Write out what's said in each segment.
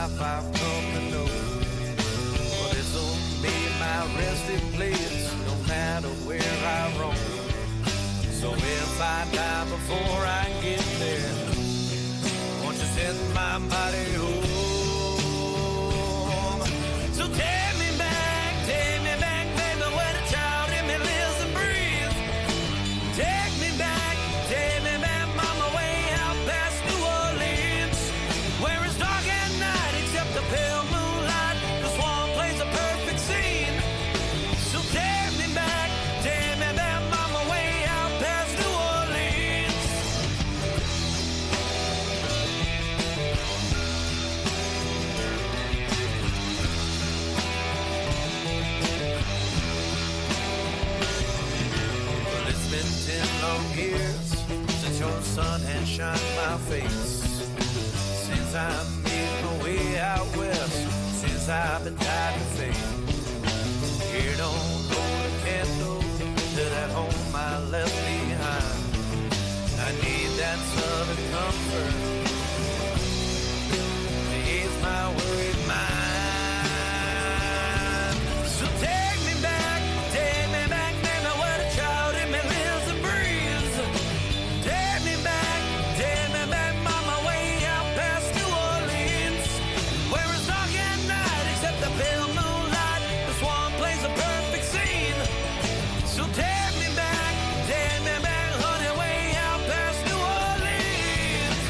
life I've come to know. Well, this'll be my resting place, no matter where I roam. So if I die before I get there, won't you send my body home? So take me back, baby, where the child in me lives and breathes. Take me back, mama, way out past New Orleans, where it's dark at night except the pale moonlight. The swan plays a perfect scene. So take me back, mama, way out past New Orleans. Well, it's been 10 long years since your sun has shined my face, since I made my way out west, since I've been tied to fate. Here don't hold a candle to that home I left behind. I need that southern comfort to ease my worried mind. So take me back, baby, where the child in me lives and breathes. Take me back, mama, way out past New Orleans, where it's dark at night except the pale moonlight. The swan plays a perfect scene. So take me back, honey, way out past New Orleans.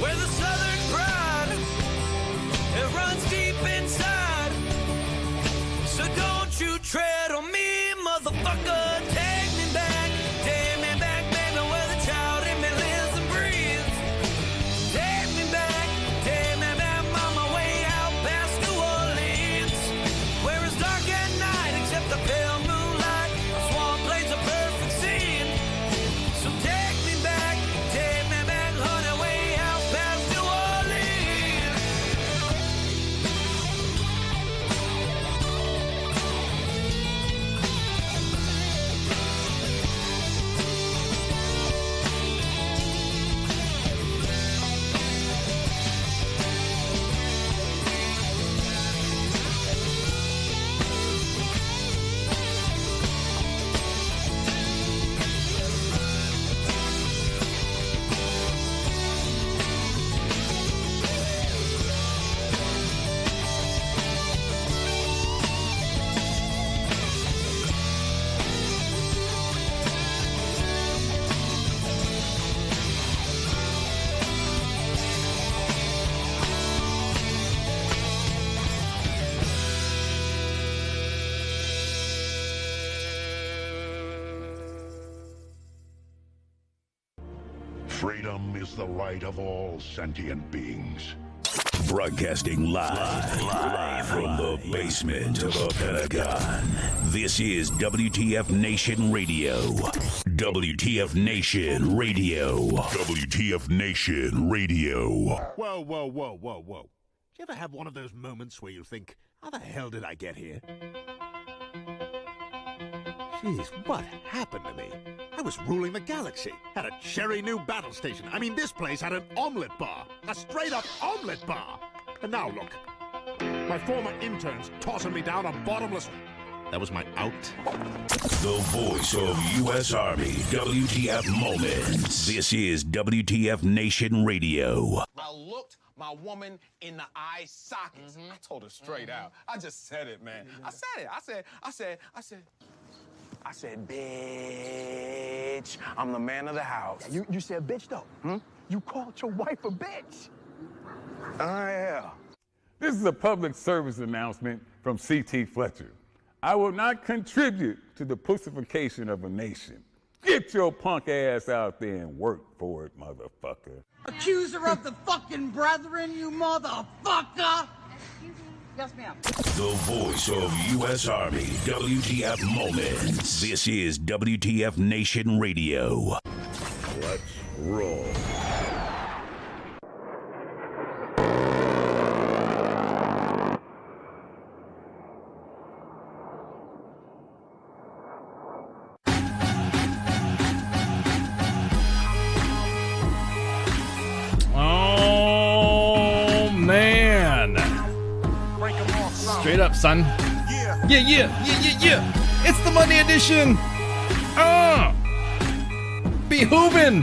Where the southern pride, it runs deep inside. So don't you tread on me, motherfucker. Take me back, baby, where the child in me lives and breathes. Take me back, mama, way out past New Orleans, where it's dark at night except the pale moonlight. The swan plays a perfect scene. So take me back, honey, way out past New Orleans. Freedom is the right of all sentient beings. Broadcasting live from the basement of the Pentagon. This is WTF Nation Radio. WTF Nation Radio. WTF Nation Radio. Whoa, whoa, whoa, whoa, whoa. Do you ever have one of those moments where you think, how the hell did I get here? Jeez, what happened to me? I was ruling the galaxy, had a cherry new battle station. I mean, this place had an omelet bar, a straight-up omelet bar. And now look, my former interns tossing me down a bottomless... That was my out. The voice of U.S. Army, WTF Moments. This is WTF Nation Radio. I looked my woman in the eye sockets. I told her straight out. I just said it, man. I said it. I said, bitch, I'm the man of the house. Yeah, you said bitch, though. You called your wife a bitch. Yeah. This is a public service announcement from C.T. Fletcher. I will not contribute to the pussification of a nation. Get your punk ass out there and work for it, motherfucker. Accuser of the fucking brethren, you motherfucker! Excuse me? Yes, ma'am. The voice of U.S. Army, WTF Moments. This is WTF Nation Radio. Let's roll. Oh, man. Straight up, son. Yeah. It's the Monday edition. Behoovin'.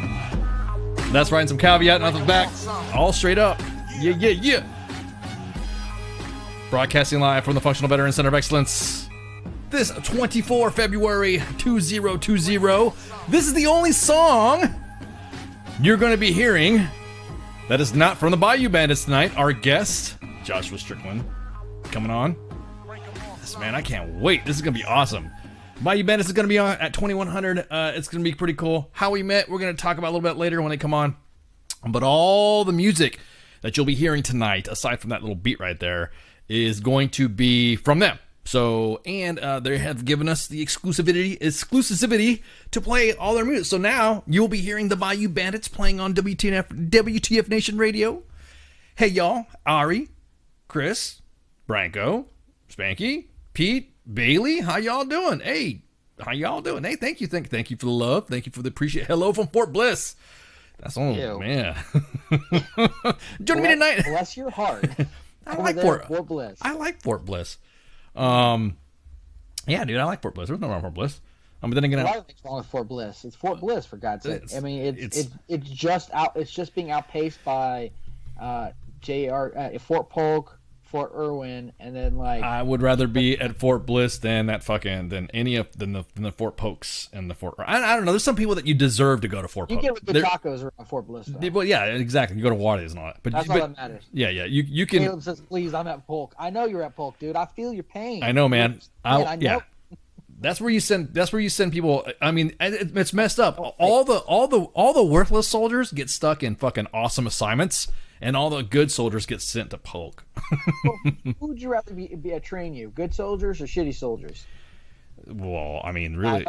That's right, some caveat, nothing back. All straight up. Yeah. Broadcasting live from the Functional Veteran Center of Excellence. This 24 February 2020. This is the only song you're going to be hearing that is not from the Bayou Bandits tonight. Our guest, Joshua Strickland, coming on. Yes, man, I can't wait. This is going to be awesome. Bayou Bandits is going to be on at 2100. It's going to be pretty cool. How we met, we're going to talk about a little bit later when they come on. But all the music that you'll be hearing tonight, aside from that little beat right there, is going to be from them. So, and they have given us the exclusivity to play all their music. So now you'll be hearing the Bayou Bandits playing on WTF Nation Radio. Hey, y'all. Ari, Chris, Branko, Spanky, Pete, Bailey. How y'all doing? Hey, how y'all doing? Hey, thank you. Thank you for the love. Thank you for the appreciation. Hello from Fort Bliss. That's man. Joining me tonight. Bless your heart. I like Fort Bliss. I like Fort Bliss. Yeah, dude, I like Fort Bliss. There's no wrong with Fort Bliss. But then again, a lot of things wrong with Fort Bliss. It's Fort Bliss, for God's sake. I mean, it's just being outpaced by Fort Polk, Fort Irwin, and then like I would rather be at Fort Bliss than the Fort Pokes and the Fort. I don't know. There's some people that you deserve to go to Fort Polk. You get good tacos around Fort Bliss. Though. Well, yeah, exactly. You go to Wardy's and all that. But that's all that matters. Yeah. You can. Caleb says, "Please, I'm at Polk. I know you're at Polk, dude. I feel your pain. I know, man. I know. Yeah. That's where you send people. I mean, it's messed up. All the worthless soldiers get stuck in fucking awesome assignments. And all the good soldiers get sent to Polk. Who would you rather train you? Good soldiers or shitty soldiers? Well, I mean, really.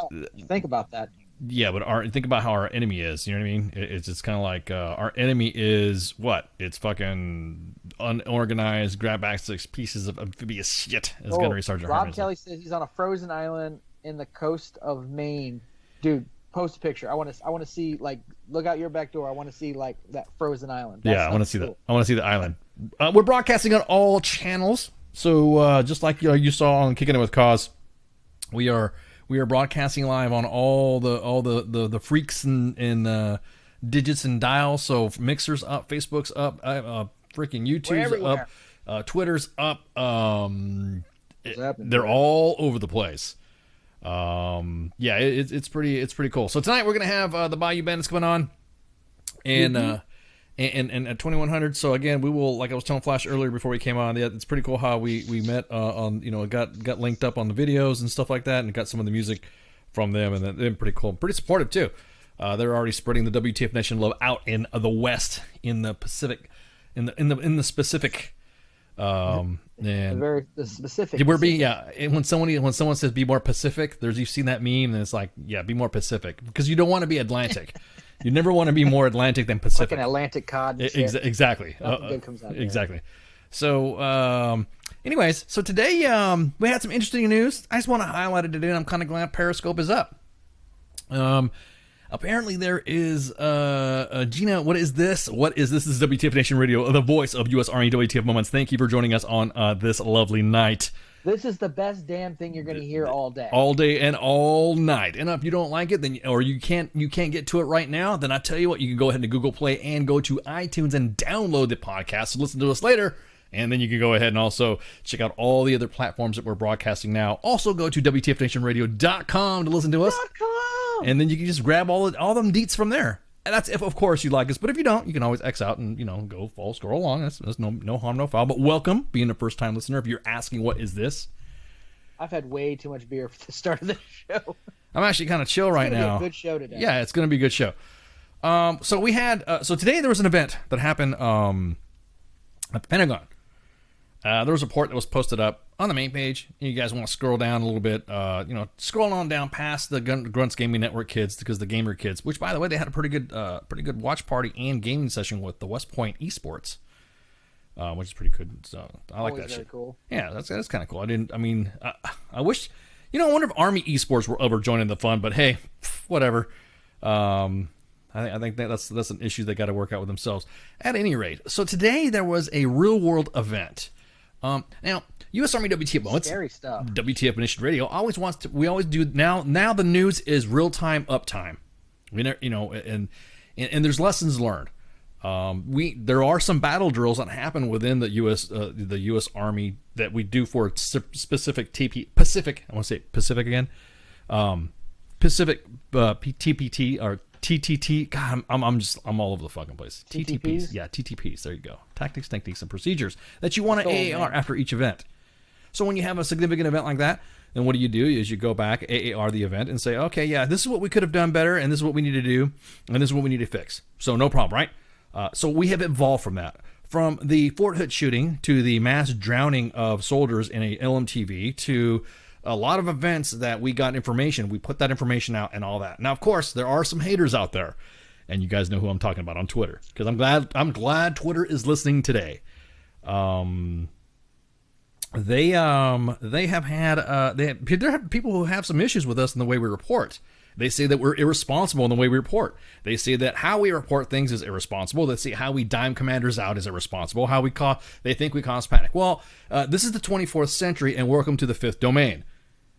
Think about that. Yeah, but think about how our enemy is. You know what I mean? It's just kind of like our enemy is what? It's fucking unorganized, grab axes, pieces of amphibious shit. Is Gunnery Sergeant Rob Kelly says he's on a frozen island in the coast of Maine. Dude, post a picture. I want to see, like, look out your back door. I want to see like that frozen island. Yeah, I want to see that. I want to see the island. We're broadcasting on all channels. So just like you saw on Kicking It With Cause, we are broadcasting live on all the freaks and digits and dials. So Mixer's up, Facebook's up, freaking YouTube's up, Twitter's up. They're all over the place. Yeah, it's pretty cool. So tonight we're gonna have the Bayou Bandits coming on, and at 2100. So again, we will, like I was telling Flash earlier before we came on, yeah, it's pretty cool how we met on, got linked up on the videos and stuff like that, and got some of the music from them, and they're pretty cool, pretty supportive too. They're already spreading the WTF Nation love out in the West, in the Pacific, in the specific. And the specific. We're being And when someone says be more Pacific, you've seen that meme, and it's like, yeah, be more Pacific, because you don't want to be Atlantic. You never want to be more Atlantic than Pacific. Like an Atlantic cod. Exactly. Nothing good comes out exactly. So, anyways, so today we had some interesting news. I just want to highlight it today, and I'm kind of glad Periscope is up. Apparently there is Gina, what is this? This is WTF Nation Radio, the voice of U.S. Army WTF Moments. Thank you for joining us on this lovely night. This is the best damn thing you're going to hear all day. All day and all night. And if you don't like it, then or you can't get to it right now, then I tell you what, you can go ahead to Google Play and go to iTunes and download the podcast and listen to us later. And then you can go ahead and also check out all the other platforms that we're broadcasting now. Also go to WTFNationRadio.com to listen to us. And then you can just grab all them deets from there. And that's if, of course, you like us. But if you don't, you can always X out and, go scroll along. That's no harm, no foul. But welcome, being a first-time listener. If you're asking, what is this? I've had way too much beer for the start of the show. I'm actually kind of chill right now. It's going to be a good show today. Yeah, it's going to be a good show. So today there was an event that happened at the Pentagon. There was a report that was posted up on the main page. You guys want to scroll down a little bit, scroll on down past the Grunts Gaming Network kids, because the gamer kids, which by the way, they had a pretty good watch party and gaming session with the West Point Esports, which is pretty good. So I like that shit. Cool. Yeah, that's kind of cool. I wish, I wonder if Army Esports were ever joining the fun, but hey, whatever. I think that's an issue they got to work out with themselves. At any rate, so today there was a real world event. Now, U.S. Army WTF moments. Scary stuff. WTF Nation Radio always wants to. We always do now. Now the news is real time uptime. And there's lessons learned. There are some battle drills that happen within the U.S. Army that we do for specific Pacific. I want to say Pacific again. Pacific TPT or TTT. God, I'm all over the fucking place. TTPs. Yeah, TTPs. There you go. Tactics, techniques, and procedures that you want to AAR after each event. So when you have a significant event like that, then what do? Is you go back, AAR the event, and say, okay, yeah, this is what we could have done better, and this is what we need to do, and this is what we need to fix. So no problem, right? So we have evolved from that. From the Fort Hood shooting to the mass drowning of soldiers in a LMTV to a lot of events that we got information. We put that information out and all that. Now, of course, there are some haters out there, and you guys know who I'm talking about on Twitter, because I'm glad Twitter is listening today. They have had there have people who have some issues with us in the way we report. They say that we're irresponsible in the way we report. They say that how we report things is irresponsible. They say how we dime commanders out is irresponsible. They think we cause panic. Well, this is the 24th century, and welcome to the fifth domain.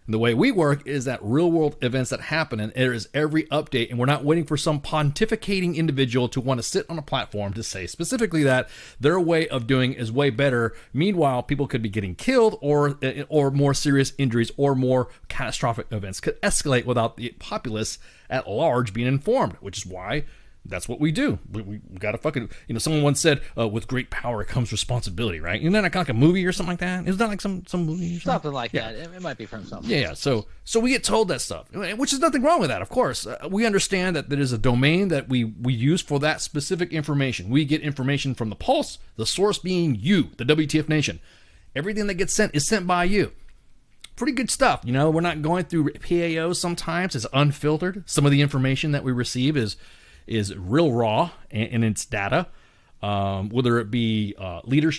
And the way we work is that real-world events that happen, and there is every update, and we're not waiting for some pontificating individual to want to sit on a platform to say specifically that their way of doing is way better. Meanwhile, people could be getting killed, or more serious injuries, or more catastrophic events could escalate without the populace at large being informed, which is why that's what we do. We got to fucking, someone once said, with great power comes responsibility, right? Isn't that like a movie or something like that? Isn't that like some movie or something like that? It might be from something. Yeah. So we get told that stuff, which is nothing wrong with that, of course. We understand that there is a domain that we use for that specific information. We get information from the Pulse, the source being you, the WTF Nation. Everything that gets sent is sent by you. Pretty good stuff. We're not going through PAOs sometimes. It's unfiltered. Some of the information that we receive is real raw in its data, whether it be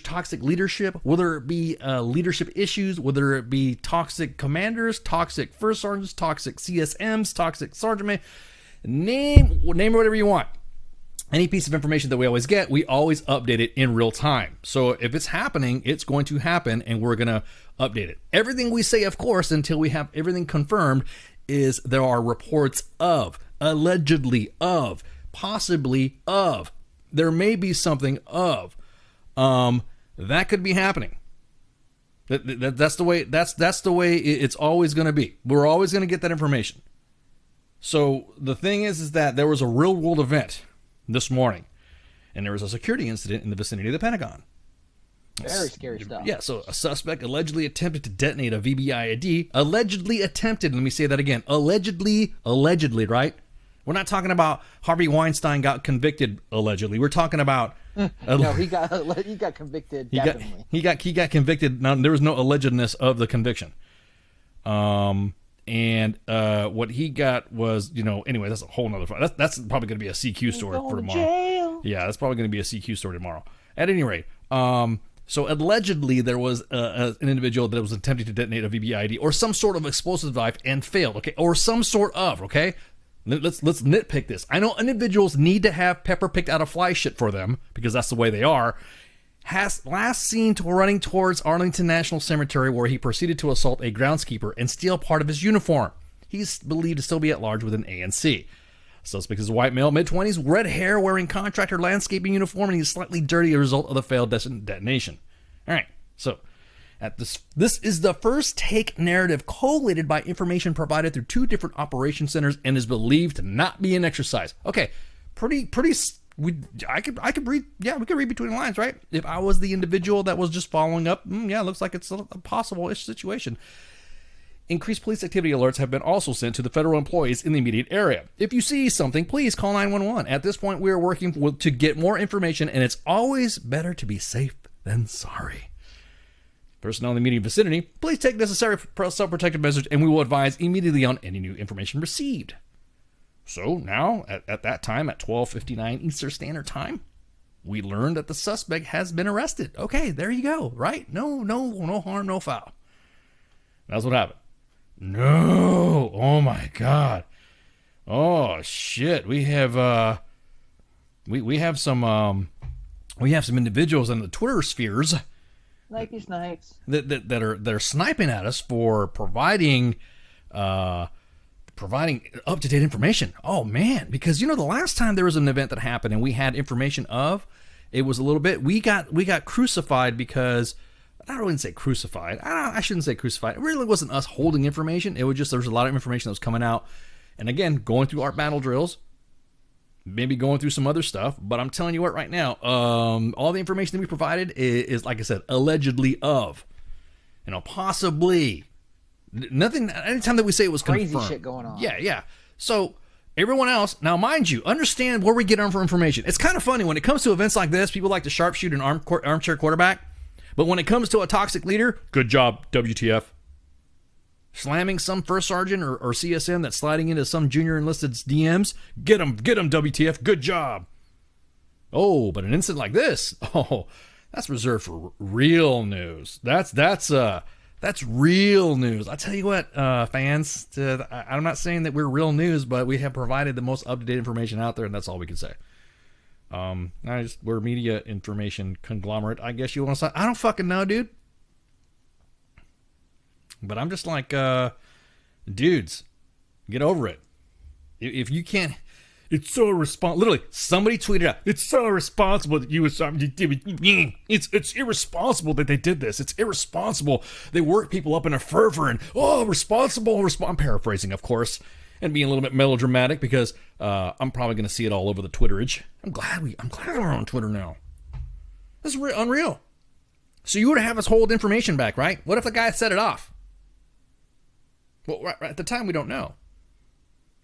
toxic leadership, whether it be leadership issues, whether it be toxic commanders, toxic first sergeants, toxic CSMs, toxic sergeant, name whatever you want. Any piece of information that we always get, we always update it in real time. So if it's happening, it's going to happen, and we're going to update it. Everything we say, of course, until we have everything confirmed, is there are reports of, allegedly of, possibly of, there may be something of, that could be happening. That's the way it's always going to be. We're always going to get that information. So the thing is that there was a real world event this morning, and there was a security incident in the vicinity of the Pentagon. Very scary stuff. Yeah, so a suspect allegedly attempted to detonate a VBIED. Allegedly attempted, let me say that again. Allegedly, right? We're not talking about Harvey Weinstein got convicted allegedly. We're talking about no, he got convicted. Definitely, he got convicted. Now there was no allegedness of the conviction. And what he got was, anyway, that's a whole nother fight. That's probably going to be a CQ story for tomorrow. Yeah, that's probably going to be a CQ story tomorrow. At any rate, so allegedly there was an individual that was attempting to detonate a VBIED or some sort of explosive device and failed. Okay, or some sort of. Okay. Let's nitpick this. I know individuals need to have pepper picked out of fly shit for them because that's the way they are. Has last seen running towards Arlington National Cemetery, where he proceeded to assault a groundskeeper and steal part of his uniform. He's believed to still be at large with an ANC. Suspect is a white male, mid-20s, red hair, wearing contractor landscaping uniform, and he's slightly dirty as a result of the failed detonation. All right, so this is the first take narrative collated by information provided through two different operation centers and is believed to not be an exercise. Okay, I could read. Yeah, we could read between the lines, right? If I was the individual that was just following up, yeah, it looks like it's a possible-ish situation. Increased police activity alerts have been also sent to the federal employees in the immediate area. If you see something, please call 911. At this point, we are working to get more information, and it's always better to be safe than sorry. Personnel in the immediate vicinity, please take necessary self-protective measures, and we will advise immediately on any new information received. So now, at that time, at 12:59 Eastern Standard Time, we learned that the suspect has been arrested. Okay, there you go, right? No harm, no foul. That's what happened. No, oh my God. Oh shit, we have we have some individuals in the Twitter spheres snipes that are sniping at us for providing up-to-date information. Oh man, because the last time there was an event that happened and we had information of, it was a little bit, we got crucified because, I wouldn't say crucified. I shouldn't say crucified. It really wasn't us holding information. It was just, there was a lot of information that was coming out. And again, going through our battle drills, maybe going through some other stuff. But I'm telling you what right now, all the information that we provided is, like I said, allegedly of. Possibly. Nothing, anytime that we say it was crazy confirmed. Shit going on. Yeah. So everyone else, now mind you, understand where we get our information. It's kind of funny when it comes to events like this, people like to sharpshoot an armchair quarterback. But when it comes to a toxic leader, good job, WTF. Slamming some first sergeant or CSM that's sliding into some junior enlisted's DMs, get him, WTF, good job. Oh, but an incident like this, that's reserved for real news. That's real news. I tell you what, fans, I'm not saying that we're real news, but we have provided the most up-to-date information out there, and that's all we can say. We're a media information conglomerate, I guess you want to say. I don't fucking know, dude. But I'm just like, dudes, get over it. If you can't, it's so irresponsible. Literally, somebody tweeted out, it's so irresponsible that you it's irresponsible that they did this. It's irresponsible. They work people up in a fervor and, responsible. I'm paraphrasing, of course, and being a little bit melodramatic because I'm probably going to see it all over the Twitterage. I'm glad we're on Twitter now. This is unreal. So you would have us hold information back, right? What if the guy set it off? Well, right at the time, we don't know.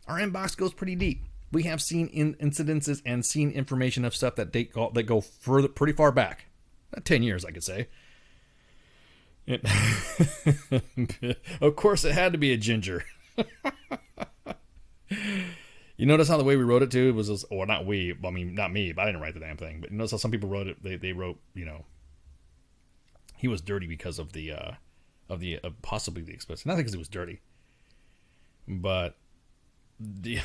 Our inbox goes pretty deep. We have seen incidences and seen information of stuff that go further, pretty far back. 10 years, I could say. Of course, it had to be a ginger. You notice how the way we wrote it too was, or not we, I mean not me, but I didn't write the damn thing. But you notice how some people wrote it. They wrote, he was dirty because of the possibly the explicit. Not because he was dirty, but the.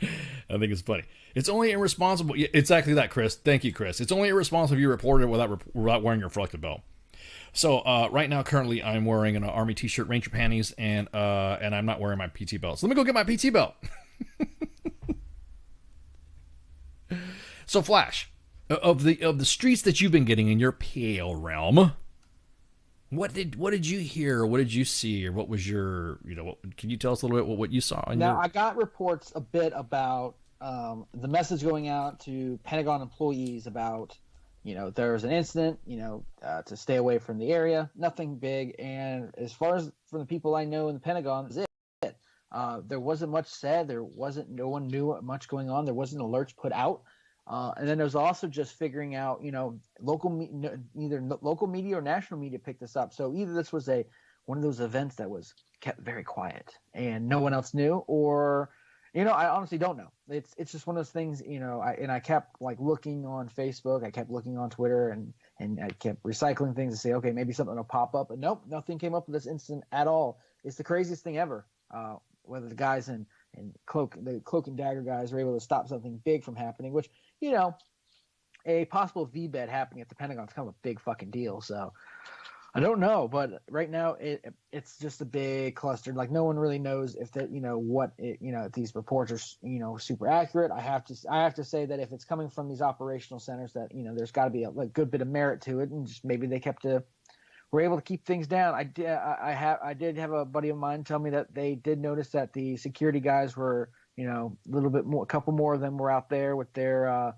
I think it's funny. It's only irresponsible. It's exactly that, Chris. Thank you, Chris. It's only irresponsible if you reported it without wearing your reflective belt. So right now, currently, I'm wearing an Army T-shirt, Ranger panties, and I'm not wearing my PT belt. So let me go get my PT belt. So, Flash, of the streets that you've been getting in your PAL realm, what did you hear? What did you see? Or what was your, can you tell us a little bit what you saw? I got reports a bit about the message going out to Pentagon employees about, there's an incident, to stay away from the area. Nothing big. And as far as from the people I know in the Pentagon, that's it. There wasn't much said. No one knew much going on. There wasn't alerts put out. And then there's also just figuring out, either local media or national media picked this up. So either this was one of those events that was kept very quiet and no one else knew, or, I honestly don't know. It's just one of those things, I kept looking on Facebook, I kept looking on Twitter, and I kept recycling things to say, okay, maybe something will pop up. But nope, nothing came up with this incident at all. It's the craziest thing ever. Whether the guys in the cloak and dagger guys were able to stop something big from happening, which, a possible VBED happening at the Pentagon is kind of a big fucking deal. So I don't know, but right now it's just a big cluster. No one really knows if that, if these reports are, super accurate. I have to say that if it's coming from these operational centers, that, there's got to be a good bit of merit to it, and just maybe they were able to keep things down. I did have a buddy of mine tell me that they did notice that the security guys were, a little bit more, a couple more of them were out there with their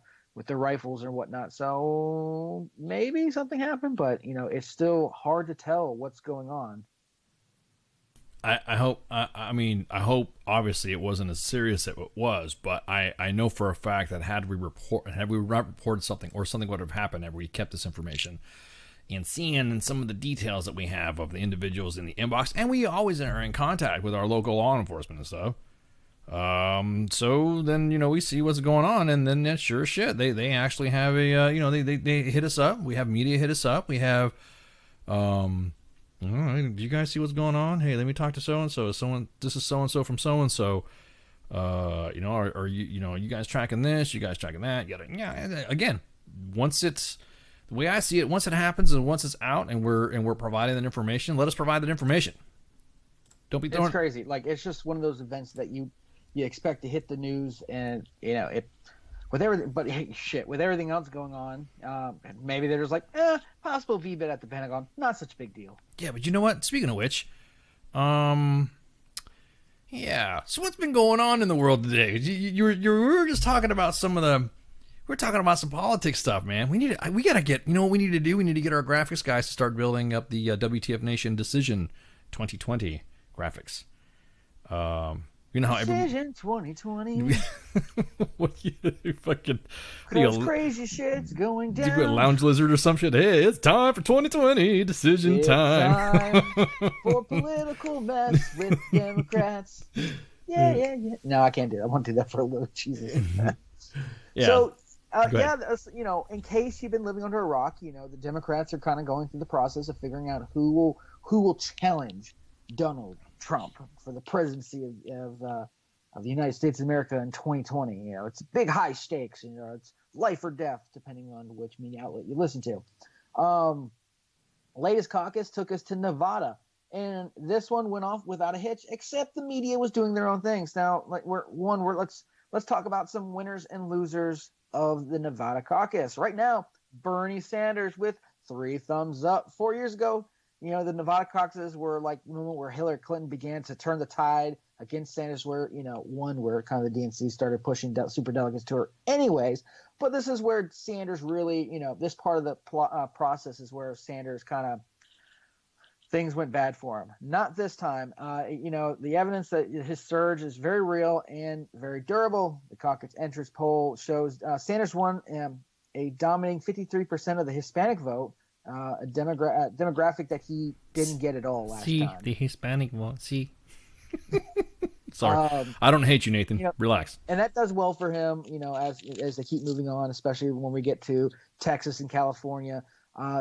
rifles and whatnot. So maybe something happened, but it's still hard to tell what's going on. I hope. I hope. Obviously, it wasn't as serious as it was, but I know for a fact that had we not reported something, or something would have happened, had we kept this information, and seeing some of the details that we have of the individuals in the inbox, and we always are in contact with our local law enforcement and stuff. So then, we see what's going on, and then sure as shit, they actually have a, they hit us up. We have media hit us up. We have, do you guys see what's going on? Hey, let me talk to so-and-so. This is so-and-so from so-and-so. Are you guys tracking this? You guys tracking that? Yeah. Again, once it's, the way I see it, once it happens and once it's out and we're providing that information, let us provide that information. Don't be throwing. It's crazy. Like, it's just one of those events that you expect to hit the news, and with everything. But hey, shit, with everything else going on, maybe they're just like, possible VBIT at the Pentagon, not such a big deal. Yeah, but you know what? Speaking of which, yeah. So what's been going on in the world today? We were just talking about we're talking about some politics stuff, man. We gotta get, what we need to do? We need to get our graphics guys to start building up the WTF Nation Decision 2020 graphics. You know how Decision 2020. What you fucking crazy shit's going do you down. a lounge lizard or some shit? Hey, it's time for 2020 decision time. For political mess with Democrats. Yeah. No, I can't do that. I want to do that for a little. Jesus. Yeah. So, in case you've been living under a rock, the Democrats are kind of going through the process of figuring out who will challenge Donald Trump for the presidency of the United States of America in 2020. It's big, high stakes. It's life or death, depending on which media outlet you listen to. Latest caucus took us to Nevada, and this one went off without a hitch, except the media was doing their own things. Now, let's talk about some winners and losers of the Nevada caucus. Right now, Bernie Sanders with 3 thumbs up. 4 years ago, the Nevada caucuses were like the moment where Hillary Clinton began to turn the tide against Sanders, where, where kind of the DNC started pushing super delegates to her anyways. But this is where Sanders really, this part of the process is where Sanders kind of, things went bad for him. Not this time. The evidence that his surge is very real and very durable. The caucus entrance poll shows Sanders won a dominating 53% of the Hispanic vote. A demographic that he didn't get at all last time. The Hispanic one. Sorry, I don't hate you, Nathan. Relax. And that does well for him, as they keep moving on, especially when we get to Texas and California.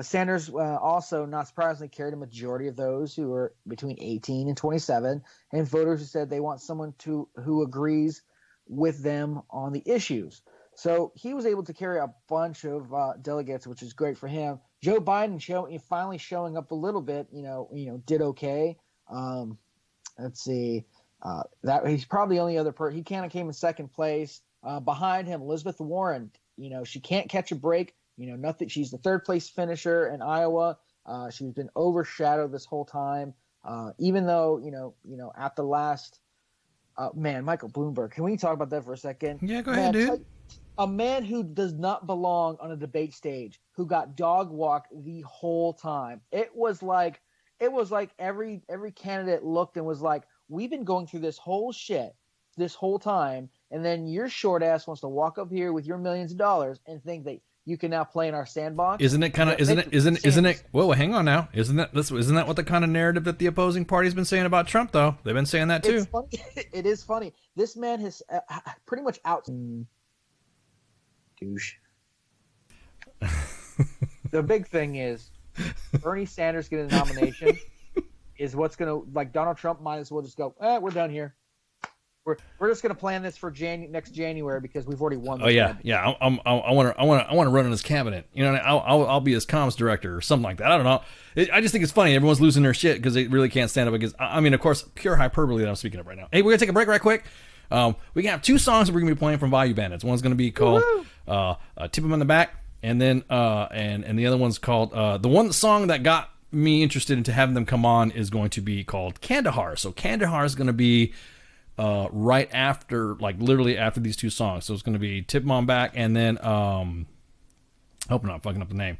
Sanders also, not surprisingly, carried a majority of those who are between 18 and 27, and voters who said they want someone who agrees with them on the issues. So he was able to carry a bunch of delegates, which is great for him. Joe Biden finally showing up a little bit, did okay. Let's see, that he's probably the only other person. He kind of came in second place. Behind him, Elizabeth Warren. She can't catch a break. Nothing. She's the third place finisher in Iowa. She's been overshadowed this whole time. Even though at the last, Michael Bloomberg. Can we talk about that for a second? Yeah, go ahead, dude. A man who does not belong on a debate stage, who got dog walked the whole time. It was like every candidate looked and was like, we've been going through this whole shit this whole time, and then your short ass wants to walk up here with your millions of dollars and think that you can now play in our sandbox. Isn't it? Whoa, hang on now. Isn't that what the kind of narrative that the opposing party's been saying about Trump, though? They've been saying that too. It's funny. It is funny. This man has pretty much out. Douche. The big thing is Bernie Sanders getting a nomination is what's going to, like, Donald Trump might as well just go, we're done here. We're just going to plan this for next January because we've already won. Oh yeah, yeah. I want to run in his cabinet. I'll be his comms director or something like that. I don't know. I just think it's funny. Everyone's losing their shit because they really can't stand up against. I mean, of course, pure hyperbole that I'm speaking of right now. Hey, we're gonna take a break right quick. We can have 2 songs that we're gonna be playing from Bayou Bandits. One's gonna be called "Tip 'Em on the Back," and then and the other one's called the one song that got me interested into having them come on is going to be called Kandahar. So Kandahar is gonna be right after, like literally after these 2 songs. So it's going to be Tip 'Em On Back and then hope I'm not fucking up the name.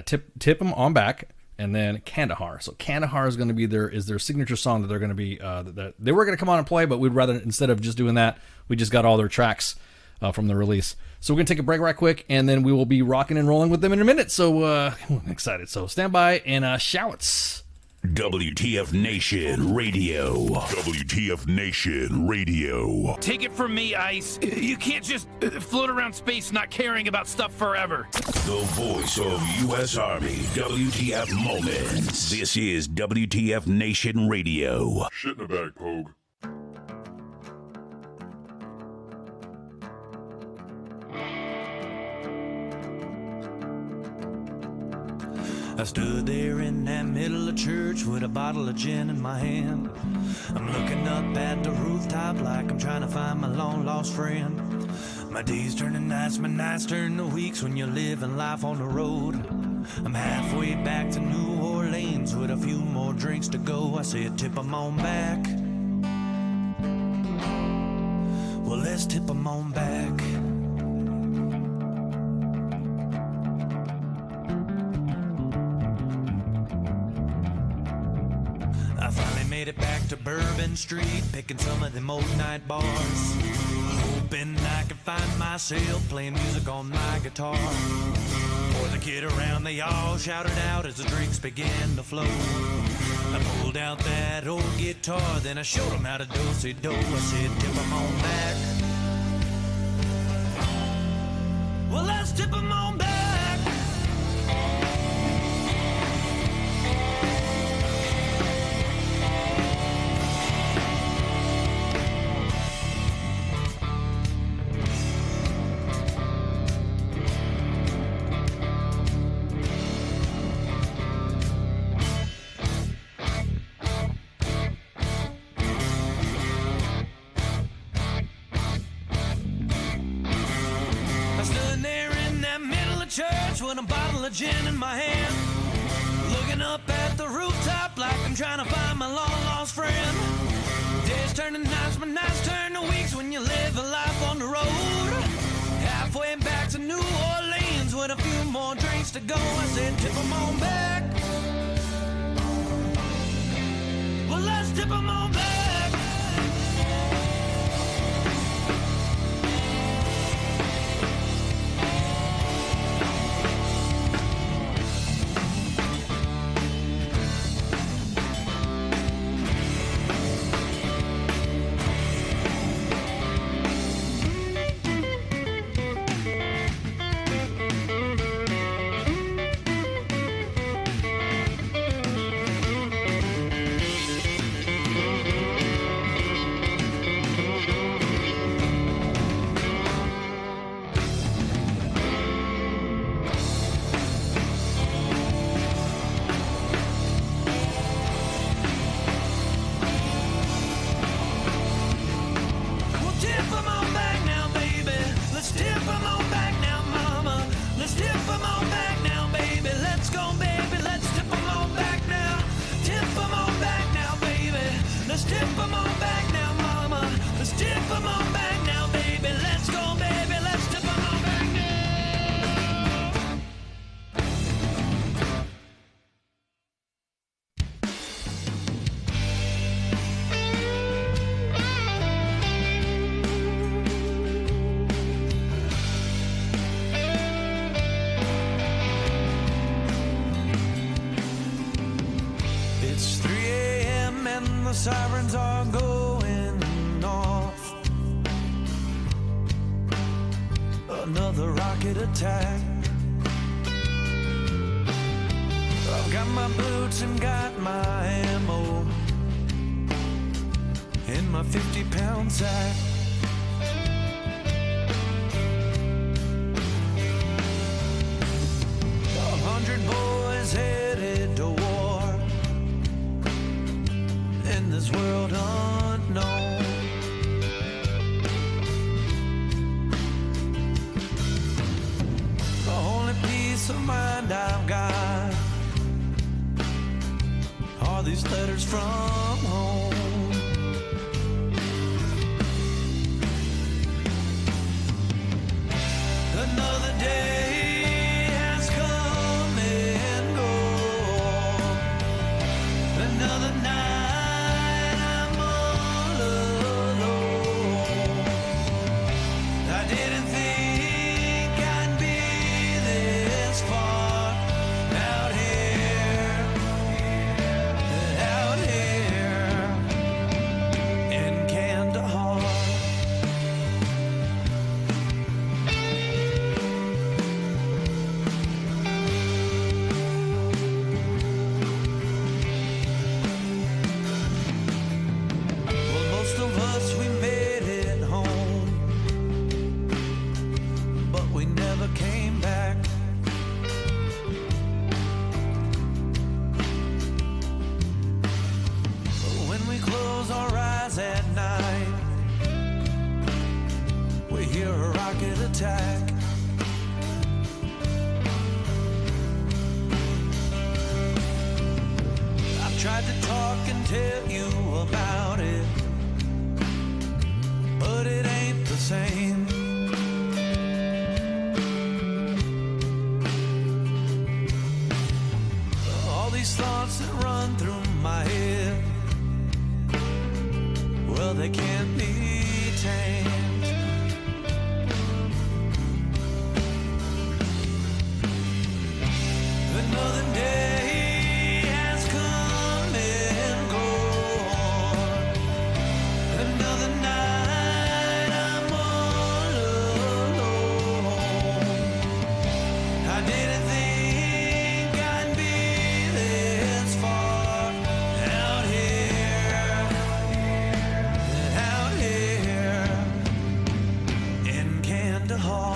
Tip 'Em On Back and then Kandahar. So Kandahar is going to be their signature song that they're going to be that they were going to come on and play, but we'd rather, instead of just doing that, we just got all their tracks from the release. So we're going to take a break right quick, and then we will be rocking and rolling with them in a minute. So I'm excited. So stand by and shouts. WTF Nation Radio. WTF Nation Radio. Take it from me, Ice. You can't just float around space not caring about stuff forever. The voice of U.S. Army. WTF Moments. This is WTF Nation Radio. Shit in the bag, Pogue. I stood there in that middle of church with a bottle of gin in my hand. I'm looking up at the rooftop like I'm trying to find my long lost friend. My days turn to nights, my nights turn to weeks when you're living life on the road. I'm halfway back to New Orleans with a few more drinks to go. I said, tip 'em on back. Well, let's tip 'em on back. I finally made it back to Bourbon Street, picking some of them old night bars, hoping I could find myself playing music on my guitar. Boys and kid around, they all shouted out as the drinks began to flow. I pulled out that old guitar, then I showed them how to do-si-do. I said, tip 'em on back. Well, let's tip 'em on back. Church with a bottle of gin in my hand, looking up at the rooftop like I'm trying to find my long lost friend. Days turn to nights, but nights turn to weeks when you live a life on the road. Halfway back to New Orleans with a few more drinks to go. I said, tip 'em on back. Well, let's tip 'em on back. Sirens are going off. Another rocket attack. I've got my boots and got my ammo in my 50-pound sack. Boys headed to war in this world unknown. The only peace of mind I've got are these letters from home. Another day has come and gone. Another night I'm all alone. I didn't close our eyes at night, we hear a rocket attack. I've tried to talk and tell you about it, but it ain't the same. All these thoughts that run through my head, well, they can't be tamed. Another day has come and gone. Another night I'm all alone. I didn't think I'd be this far out here in Kandahar.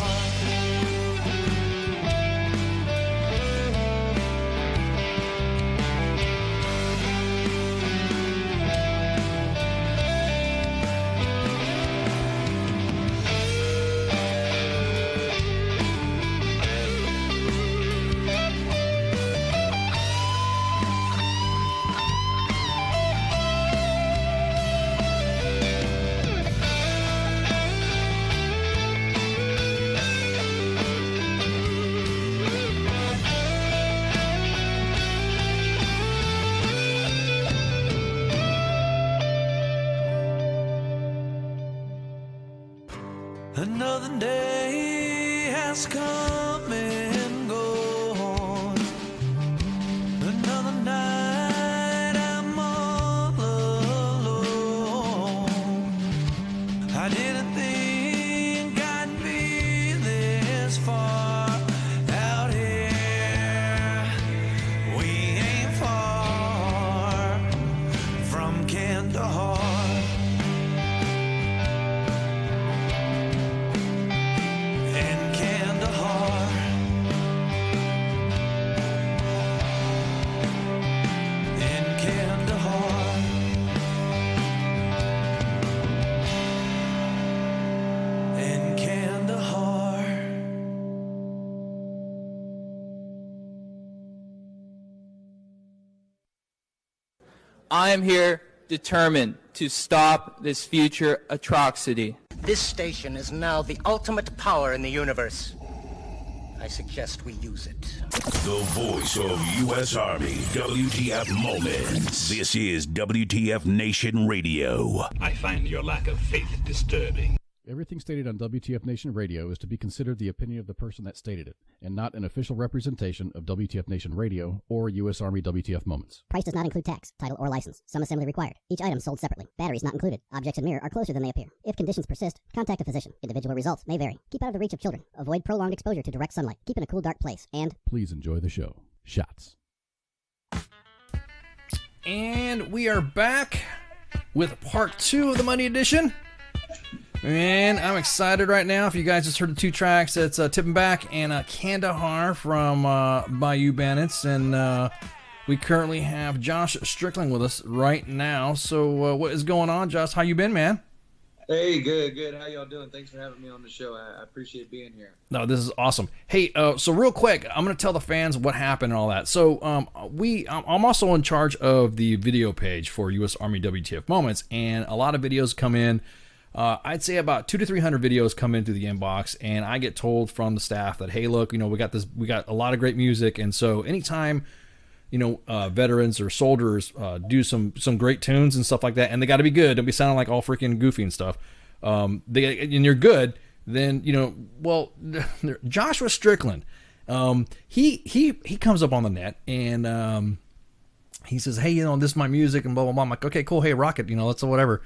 Another day has come and gone. Another night I'm all alone. I didn't think I'd be this far out here. We ain't far from Kandahar. I am here determined to stop this future atrocity. This station is now the ultimate power in the universe. I suggest we use it. The voice of U.S. Army, WTF Moments. This is WTF Nation Radio. I find your lack of faith disturbing. Everything stated on WTF Nation Radio is to be considered the opinion of the person that stated it, and not an official representation of WTF Nation Radio or U.S. Army WTF Moments. Price does not include tax, title, or license. Some assembly required. Each item sold separately. Batteries not included. Objects in mirror are closer than they appear. If conditions persist, contact a physician. Individual results may vary. Keep out of the reach of children. Avoid prolonged exposure to direct sunlight. Keep in a cool, dark place. And please enjoy the show. Shots. And we are back with part 2 of the Monday edition. And I'm excited right now. If you guys just heard the 2 tracks, it's Tipping Back and Kandahar from Bayou Bandits. And we currently have Josh Strickland with us right now. So what is going on, Josh? How you been, man? Hey, good. How y'all doing? Thanks for having me on the show. I appreciate being here. No, this is awesome. Hey, so real quick, I'm going to tell the fans what happened and all that. So I'm also in charge of the video page for U.S. Army WTF Moments, and a lot of videos come in. I'd say about 200 to 300 videos come into the inbox, and I get told from the staff that, hey, look, we got a lot of great music, and so anytime, veterans or soldiers do some great tunes and stuff like that, and they got to be good. Don't be sounding like all freaking goofy and stuff. And you're good. Then Joshua Strickland, he comes up on the net and he says, hey, this is my music and blah blah blah. I'm like, okay, cool. Hey, rock it. Let's whatever.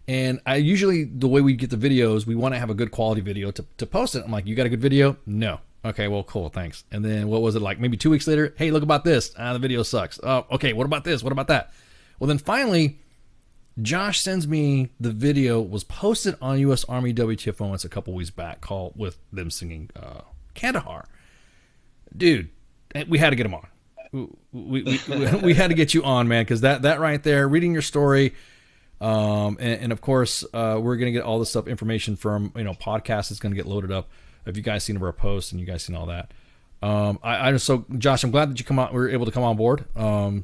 And I usually, the way we get the videos, we want to have a good quality video to post it. I'm like, you got a good video? No. Okay, well, cool, thanks. And then what was it like? Maybe 2 weeks later, hey, look about this. The video sucks. Okay, what about this? What about that? Well, then finally, Josh sends me the video, was posted on U.S. Army WTF Moments a couple weeks back, with them singing Kandahar. Dude, we had to get him on. We had to get you on, man, because that right there, reading your story, And of course, we're going to get all this stuff information from, podcast is going to get loaded up. Have you guys seen our posts and you guys seen all that? So Josh, I'm glad that we were able to come on board.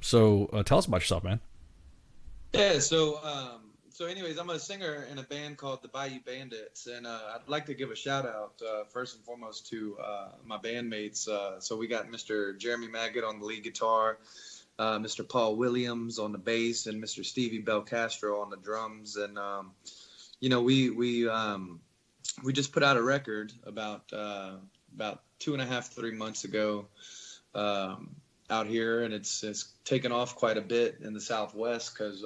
So tell us about yourself, man. Yeah. So anyways, I'm a singer in a band called the Bayou Bandits, and I'd like to give a shout out first and foremost to my bandmates. So we got Mr. Jeremy Maggot on the lead guitar, Mr. Paul Williams on the bass, and Mr. Stevie Belcastro on the drums. And we just put out a record about 2.5, 3 months ago out here, and it's taken off quite a bit in the Southwest because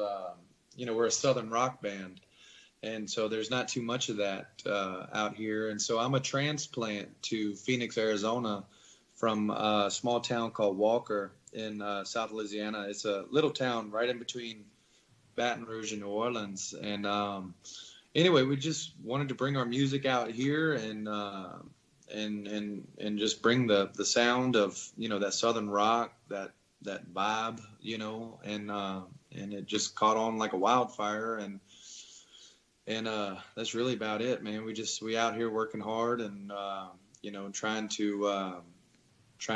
we're a Southern rock band, and so there's not too much of that out here. And so I'm a transplant to Phoenix, Arizona, from a small town called Walker in South Louisiana. It's a little town right in between Baton Rouge and New Orleans. And anyway, we just wanted to bring our music out here and just bring the sound of that Southern rock, that vibe, and it just caught on like a wildfire, and that's really about it, man. We out here working hard and trying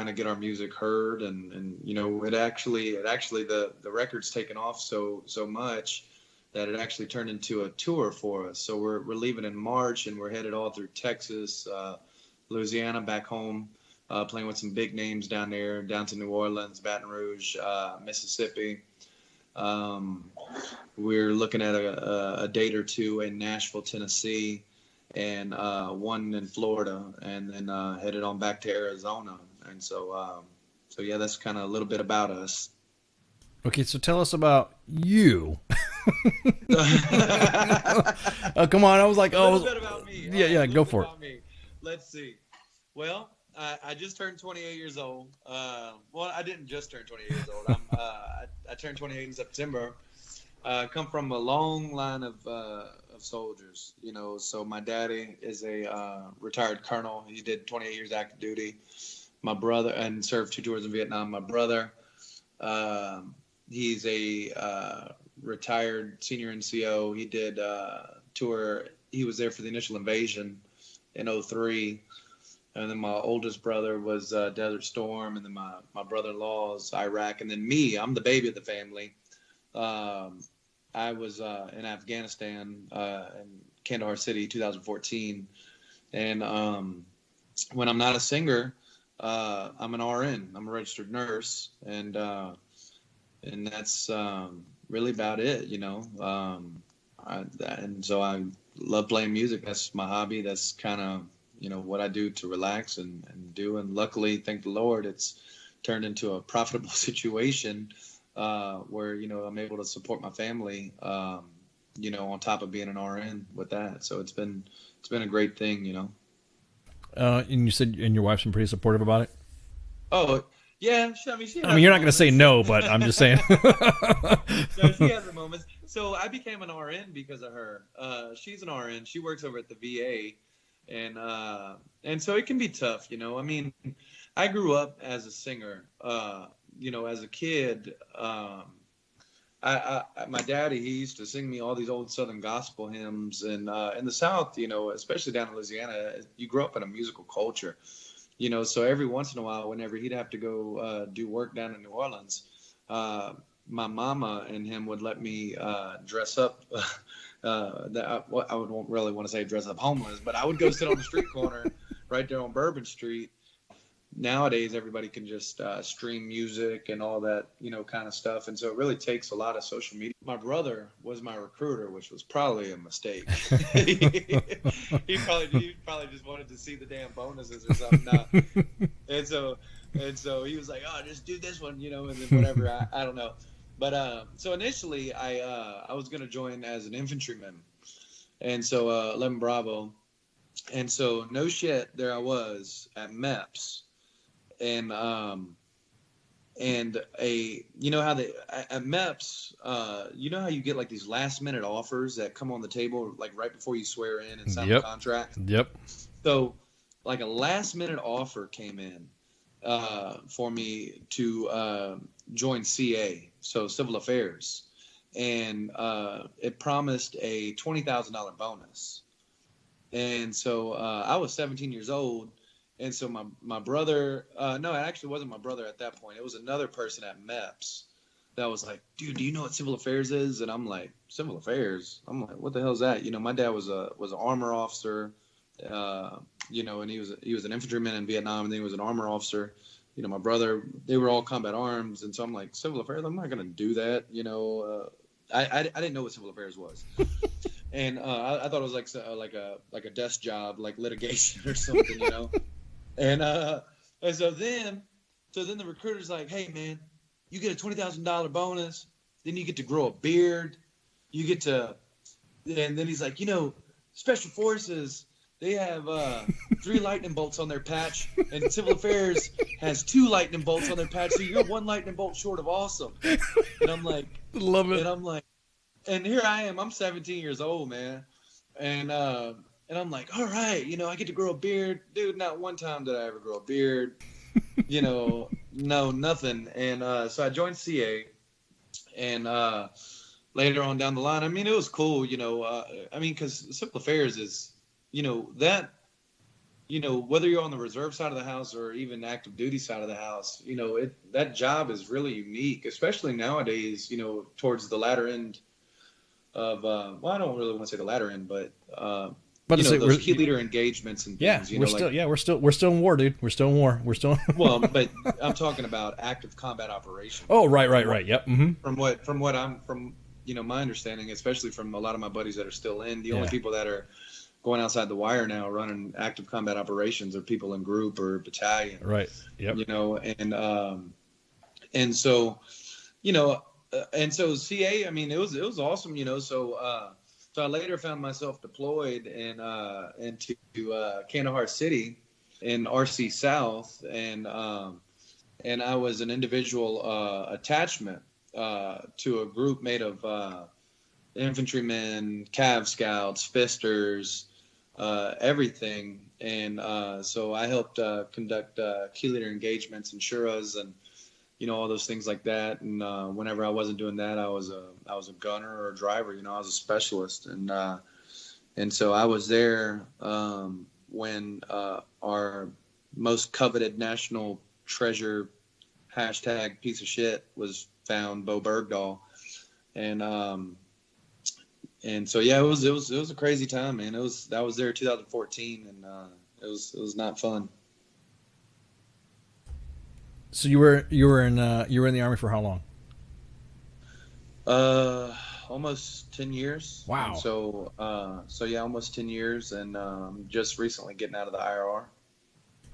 to get our music heard, and it actually the record's taken off so much that it actually turned into a tour for us. So we're leaving in March, and we're headed all through Texas, Louisiana, back home, playing with some big names down there, down to New Orleans, Baton Rouge, Mississippi. We're looking at a date or two in Nashville, Tennessee, and one in Florida, and then headed on back to Arizona. And so yeah, that's kind of a little bit about us. Okay, so tell us about you. Oh, come on. I was like, a little bit about me. Yeah, go for it. Me. Let's see. Well, I just turned 28 years old. Well, I didn't just turn 28 years old. I turned 28 in September. Come from a long line of soldiers, So my daddy is a retired colonel. He did 28 years active duty. My brother, and served 2 tours in Vietnam. My brother, he's a retired senior NCO. He did tour. He was there for the initial invasion in 2003. And then my oldest brother was Desert Storm, and then my brother-in-law is Iraq, and then me, I'm the baby of the family. I was in Afghanistan in Kandahar City, 2014, and when I'm not a singer, I'm an RN. I'm a registered nurse, and that's really about it, and so I love playing music. That's my hobby. That's kind of what I do to relax and do. And luckily, thank the Lord, it's turned into a profitable situation where, I'm able to support my family, on top of being an RN with that. So it's been a great thing, And you said, and your wife's been pretty supportive about it? Oh, yeah. I mean, you're not going to say no, but I'm just saying. No, she has her moments. So I became an RN because of her. She's an RN. She works over at the VA. And so it can be tough, I mean, I grew up as a singer, as a kid. My daddy, he used to sing me all these old Southern gospel hymns, and in the South, especially down in Louisiana, you grow up in a musical culture, so every once in a while, whenever he'd have to go do work down in New Orleans, my mama and him would let me dress up. I won't really want to say dress up homeless, but I would go sit on the street corner right there on Bourbon Street. Nowadays, everybody can just stream music and all that, kind of stuff. And so it really takes a lot of social media. My brother was my recruiter, which was probably a mistake. he probably just wanted to see the damn bonuses or something. And so he was like, oh, just do this one, and then whatever. I don't know. But so initially, I was going to join as an infantryman, and so 11 Bravo, and so no shit, there I was at MEPS, and how at MEPS, how you get like these last minute offers that come on the table like right before you swear in and sign the contract. Yep. So like a last minute offer came in for me to join CA, so Civil Affairs. and it promised a $20,000 bonus. And so I was 17 years old. And so my brother, no, it actually wasn't my brother at that point. It was another person at MEPS that was like, dude, do you know what civil affairs is? And I'm like, civil affairs? I'm like, what the hell is that? You know, my dad was an armor officer, you know, and he was an infantryman in Vietnam, and then he was an armor officer. You know, my brother, they were all combat arms. And so I'm like, civil affairs? I'm not going to do that. You know, I didn't know what civil affairs was. And I thought it was like a desk job, like litigation or something, you know. And so then the recruiter's like, hey man, you get a $20,000 bonus, then you get to grow a beard, you get to, and then he's like, you know, special forces, they have 3 lightning bolts on their patch, and civil affairs has 2 lightning bolts on their patch, so you're 1 lightning bolt short of awesome. And I'm like, love it. And I'm like, and here I am, I'm 17 years old, man, and I'm like, all right, you know, I get to grow a beard. Dude, not one time did I ever grow a beard. You know, no, nothing. And so I joined CA. And later on down the line, I mean, it was cool, you know. I mean, because civil affairs is, you know, that, you know, whether you're on the reserve side of the house or even active duty side of the house, you know, that job is really unique, especially nowadays, you know, towards the latter end of, well, I don't really want to say the latter end, but you know, those key leader engagements and things. Yeah, we're still in war, dude. We're still in war. We're still. Well, but I'm talking about active combat operations. Oh, right. Yep. Mm-hmm. From you know, my understanding, especially from a lot of my buddies that are still in, the only people that are going outside the wire now running active combat operations are people in group or battalion. Right. Yep. You know, and so, you know, and so CA, I mean, it was awesome, you know, so. So I later found myself deployed into Kandahar City in RC South, and I was an individual attachment to a group made of infantrymen, Cav Scouts, Fisters, everything. And so I helped conduct key leader engagements and Shuras and, you know, all those things like that. And whenever I wasn't doing that, I was a gunner or a driver. You know, I was a specialist, and so I was there when our most coveted national treasure hashtag piece of shit was found, Bo Bergdahl, and so yeah, it was a crazy time, man. I was there 2014, and it was not fun. So you were in the Army for how long? Almost 10 years. Wow. And so yeah, almost 10 years, and just recently getting out of the IRR.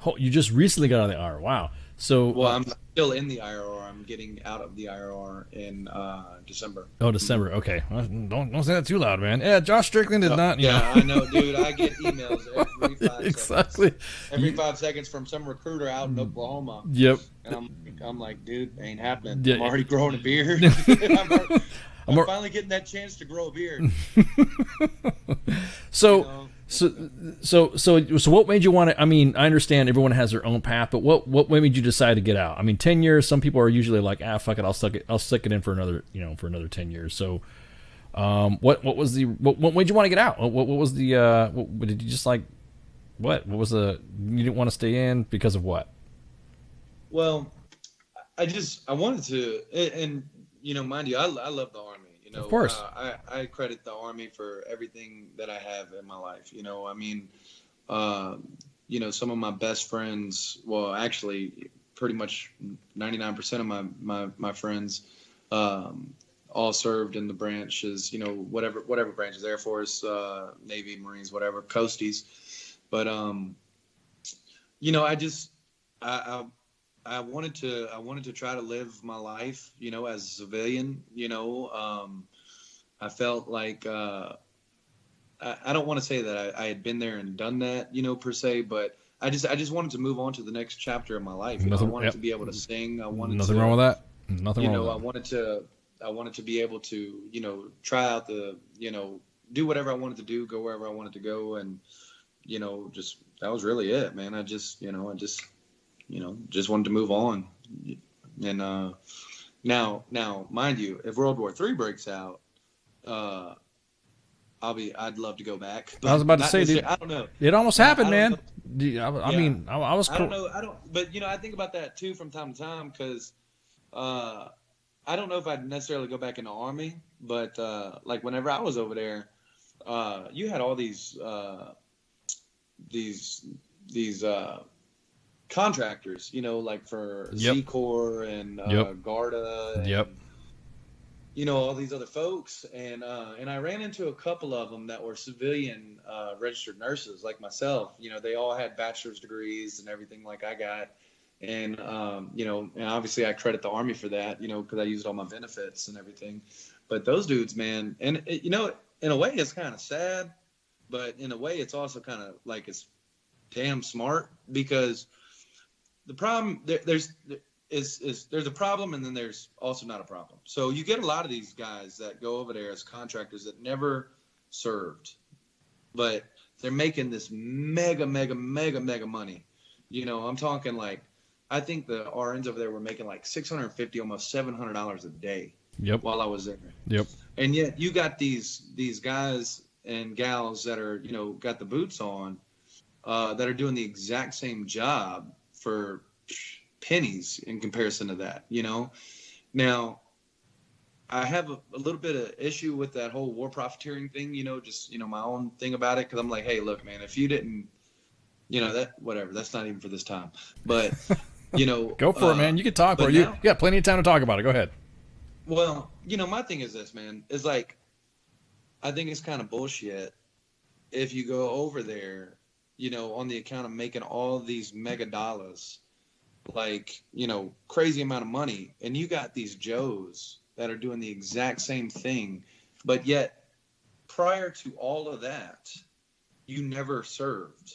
Oh, you just recently got out of the IRR. Wow. So well, I'm still in the IRR. I'm getting out of the IRR in December. Oh, December. Okay. Well, don't say that too loud, man. Yeah, Josh Strickland did not. Yeah, I know, dude. I get emails every 5 exactly. seconds. Every 5 seconds from some recruiter out in Oklahoma. Yep. And I'm like, dude, ain't happening. Yeah. I'm already growing a beard. I'm finally getting that chance to grow a beard. So what made you want to? I mean, I understand everyone has their own path, but what made you decide to get out? I mean, 10 years. Some people are usually like, fuck it, I'll stick it in for another 10 years. So, what made you want to get out? What was the what did you just like? What was you didn't want to stay in because of what? Well, I wanted to, and you know, mind you, I love the Army. You know, of course. I credit the Army for everything that I have in my life. You know, I mean, you know, some of my best friends, well, actually, pretty much 99% of my friends, all served in the branches. You know, whatever branches, Air Force, Navy, Marines, whatever, Coasties. But you know, I wanted to try to live my life, you know, as a civilian. You know, I felt like I don't want to say that I had been there and done that, you know, per se, but I just wanted to move on to the next chapter of my life. You know, I wanted to be able to sing. I wanted nothing wrong with that. Nothing wrong with that. I wanted to be able to, you know, try out do whatever I wanted to do, go wherever I wanted to go, and you know, just that was really it, man. I just wanted to move on, Now, mind you, if World War III breaks out, I'd love to go back. I was about to say, dude, I don't know. It almost happened, I man. don't I mean, I was. I don't know. But I think about that too from time to time because I don't know if I'd necessarily go back in the Army, but like whenever I was over there, you had all these contractors, like for Z Corps and Garda. And, all these other folks, and I ran into a couple of them that were civilian registered nurses like myself. They all had bachelor's degrees and everything like I got, and and obviously I credit the Army for that, because I used all my benefits and everything. But those dudes, man, and in a way it's kind of sad, but in a way it's also kind of like it's damn smart, because the problem there's a problem, and then there's also not a problem. So you get a lot of these guys that go over there as contractors that never served, but they're making this mega money. I'm talking like, I think the RNs over there were making like $650, almost $700 a day. Yep. While I was there. Yep. And yet you got these guys and gals that are, got the boots on, that are doing the exact same job for pennies in comparison to that. Now I have a little bit of issue with that whole war profiteering thing, just my own thing about it, because I'm like, hey, look, man, if you didn't, that whatever, that's not even for this time, but go for it, man. You can talk, bro. You got plenty of time to talk about it. Go ahead. Well, my thing is this, man, is like, I think it's kind of bullshit if you go over there, on the account of making all these mega dollars, like, crazy amount of money, and you got these Joes that are doing the exact same thing, but yet prior to all of that, you never served.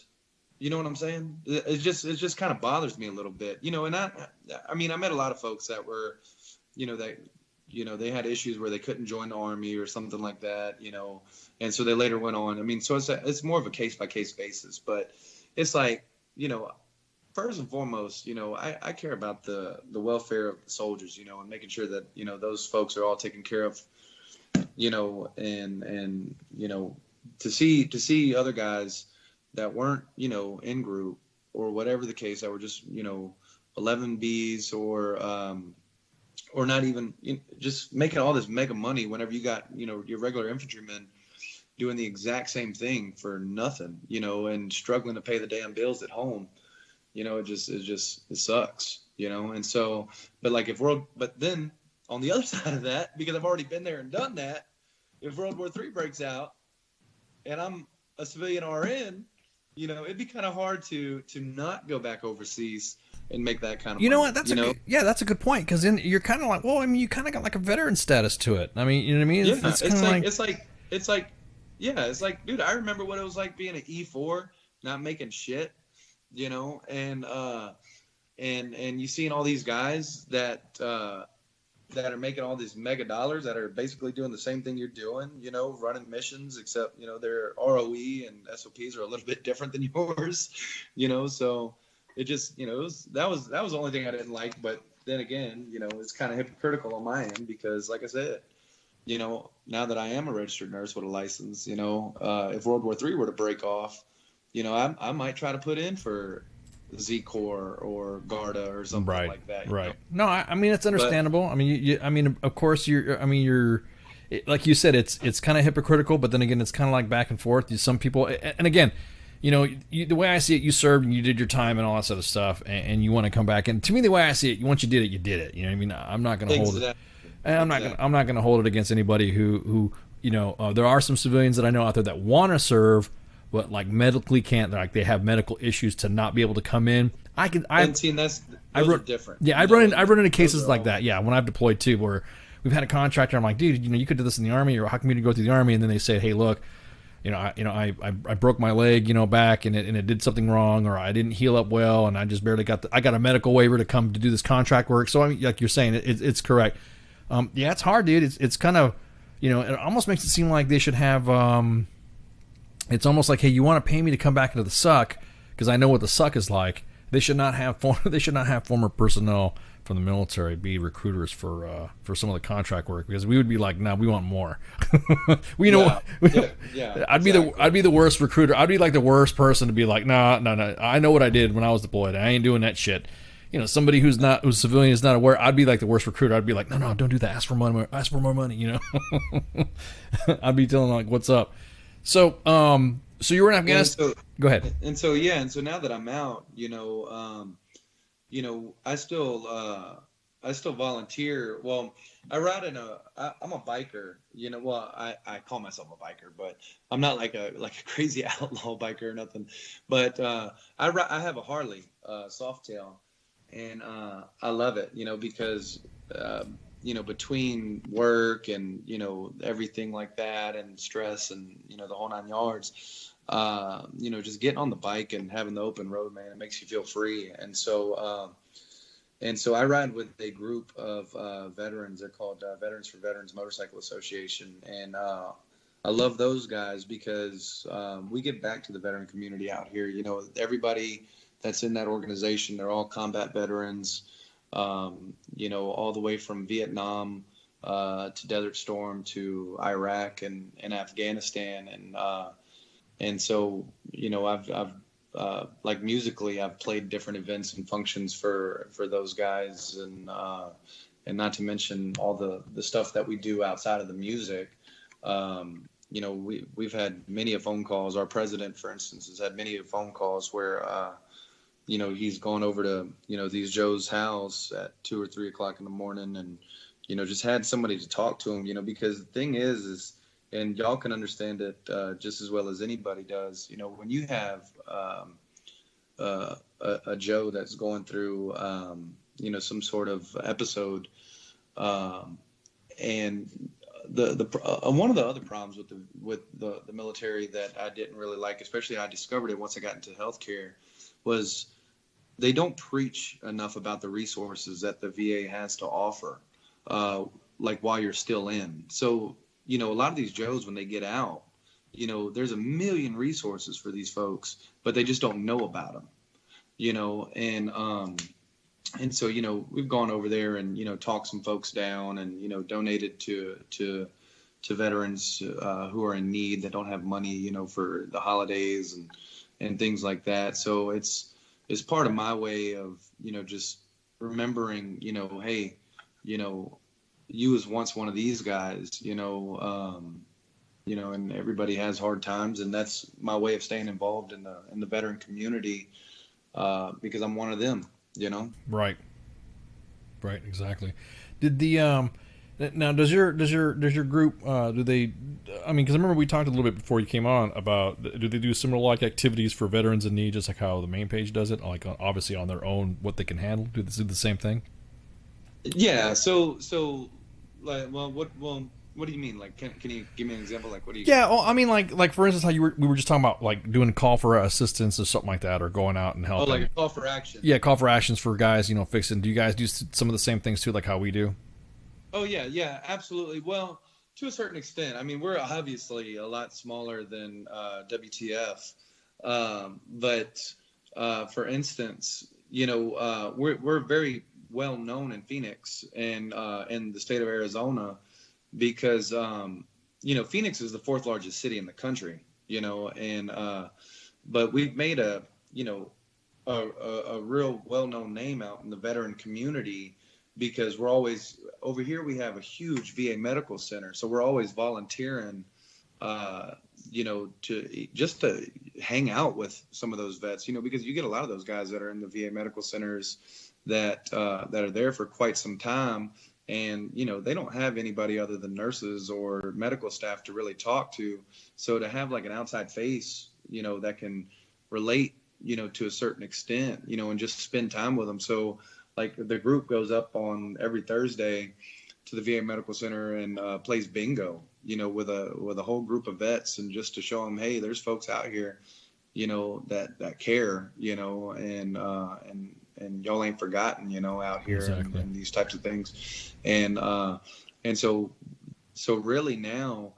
You know what I'm saying? It just kind of bothers me a little bit, and I met a lot of folks that were, they had issues where they couldn't join the Army or something like that, and so they later went on. So it's more of a case by case basis, but it's like, first and foremost, I care about the welfare of the soldiers, and making sure that, those folks are all taken care of, and to see other guys that weren't, in group or whatever the case, that were just, 11 Bs or not even, just making all this mega money whenever you got, your regular infantrymen doing the exact same thing for nothing, and struggling to pay the damn bills at home. It sucks, and so, but then on the other side of that, because I've already been there and done that, if World War III breaks out and I'm a civilian RN, it'd be kind of hard to not go back overseas and make that kind of money. What? That's that's a good point, because then you're kind of like, well, you kind of got like a veteran status to it. I mean, you know what I mean? Yeah, it's like, dude, I remember what it was like being an E4, not making shit, and you seeing all these guys that are making all these mega dollars, that are basically doing the same thing you're doing, running missions, except, their ROE and SOPs are a little bit different than yours, so it just, that was the only thing I didn't like. But then again, it's kind of hypocritical on my end, because like I said, now that I am a registered nurse with a license, if World War III were to break off, I might try to put in for Z Corps or Garda or something like that. Right. No, I mean, it's understandable. But, of course you're like you said, it's kind of hypocritical, but then again, it's kind of like back and forth. Some people, and again, the way I see it, you served and you did your time and all that sort of stuff, and you want to come back. And to me, the way I see it, once you did it, you did it. You know what I mean? I'm not going to hold it. I'm not going to hold it against anybody who there are some civilians that I know out there that want to serve, but like medically can't. Like they have medical issues to not be able to come in. Those are different. Yeah, I've run into cases like that. Yeah, when I've deployed too, where we've had a contractor. I'm like, dude, you could do this in the Army, or how come you didn't go through the Army? And then they say, hey, look, I broke my leg, back, and it did something wrong, or I didn't heal up well, and I just barely got I got a medical waiver to come to do this contract work. So I mean, like you're saying, it's correct. Yeah, it's hard, dude. It's kind of, it almost makes it seem like they should have. It's almost like, hey, you want to pay me to come back into the suck because I know what the suck is like. They should not have former personnel from the military be recruiters for some of the contract work, because we would be like, we want more. I'd be the worst recruiter. I'd be like the worst person to be like, no. I know what I did when I was deployed. I ain't doing that shit. Somebody who's civilian is not aware. I'd be like the worst recruiter. I'd be like, no, don't do that. Ask for money. Ask for more money. I'd be telling like, what's up. So you were in Afghanistan. Go ahead. And so now that I'm out, I still volunteer. Well, I ride I'm a biker, I call myself a biker, but I'm not like a crazy outlaw biker or nothing. But I have a Harley, Softail, and I love it, because between work and everything like that, and stress, and the whole 9 yards, just getting on the bike and having the open road, man, it makes you feel free. And so I ride with a group of veterans. They're called Veterans for Veterans Motorcycle Association, and I love those guys because we give back to the veteran community out here. Everybody that's in that organization, they're all combat veterans, all the way from Vietnam to Desert Storm to Iraq and Afghanistan. And so, I've like musically, I've played different events and functions for those guys, and not to mention all the stuff that we do outside of the music. We've had many phone calls. Our president, for instance, has had many phone calls where, he's gone over to, these Joe's house at 2 or 3 o'clock in the morning, and, just had somebody to talk to him, because the thing is, and y'all can understand it just as well as anybody does, when you have a Joe that's going through, some sort of episode, and one of the other problems with the military that I didn't really like, especially I discovered it once I got into healthcare, was they don't preach enough about the resources that the VA has to offer, like while you're still in. So, a lot of these Joes, when they get out, there's a million resources for these folks, but they just don't know about them, and so, we've gone over there and, talked some folks down and, donated to veterans who are in need that don't have money, for the holidays and things like that. So it's part of my way of, just remembering, hey, you was once one of these guys, and everybody has hard times, and that's my way of staying involved in the veteran community, because I'm one of them, Right, exactly. Did the now does your group do they? I mean, because I remember we talked a little bit before you came on about, do they do similar like activities for veterans in need, just like how the main page does it, like obviously on their own, what they can handle? Do they do the same thing? Yeah. So like, what do you mean? Like, can you give me an example? Like, what do you? Yeah. Well, I mean, like for instance, how we were just talking about like doing a call for assistance or something like that, or going out and helping. Oh, like a call for action. Yeah, call for actions for guys, fixing. Do you guys do some of the same things too, like how we do? Oh yeah, absolutely. Well, to a certain extent. I mean, we're obviously a lot smaller than WTF, but for instance, we're very well known in Phoenix and in the state of Arizona, because Phoenix is the 4th largest city in the country, and but we've made a real well-known name out in the veteran community, because we're always over here. We have a huge VA medical center, so we're always volunteering, to hang out with some of those vets, because you get a lot of those guys that are in the VA medical centers that are there for quite some time, and they don't have anybody other than nurses or medical staff to really talk to. So to have like an outside face, that can relate, to a certain extent, and just spend time with them. So like the group goes up on every Thursday to the VA Medical Center and plays bingo, with a whole group of vets, and just to show them, hey, there's folks out here, that care, and y'all ain't forgotten, out here. Exactly. and these types of things. And so really now,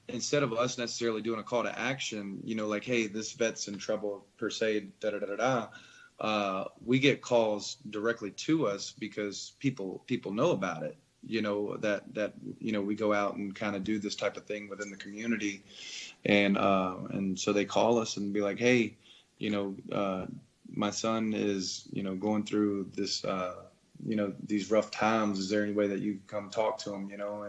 instead of us necessarily doing a call to action, like, hey, this vet's in trouble per se, we get calls directly to us because people know about it. You know, that you know, we go out and kind of do this type of thing within the community, and so they call us and be like, hey, you know, my son is, you know, going through this, you know, these rough times. Is there any way that you can come talk to him? You know,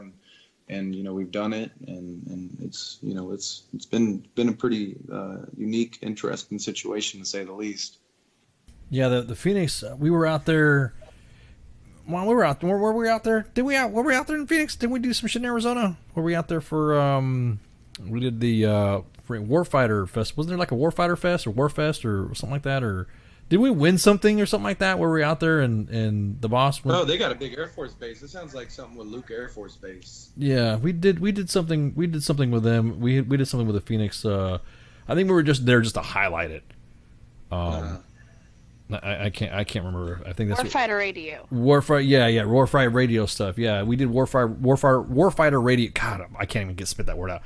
and you know, we've done it, and it's, you know, it's been a pretty unique, interesting situation, to say the least. Yeah, the Phoenix, we were out there. Well, we were out. Were we out there? Were we out there in Phoenix? Didn't we do some shit in Arizona? Were we out there for? We did the Warfighter Fest. Wasn't there like a Warfighter Fest or Warfest or something like that? Or did we win something or something like that? Where we out there and the boss? Oh, they got a big Air Force base. It sounds like something with Luke Air Force Base. Yeah, we did something. We did something with them. We did something with the Phoenix. I think we were just there just to highlight it. I can't remember. I think that's Warfighter Radio. Warfighter, yeah, Warfighter Radio stuff. Yeah, we did Warfighter Radio. God, I can't even spit that word out.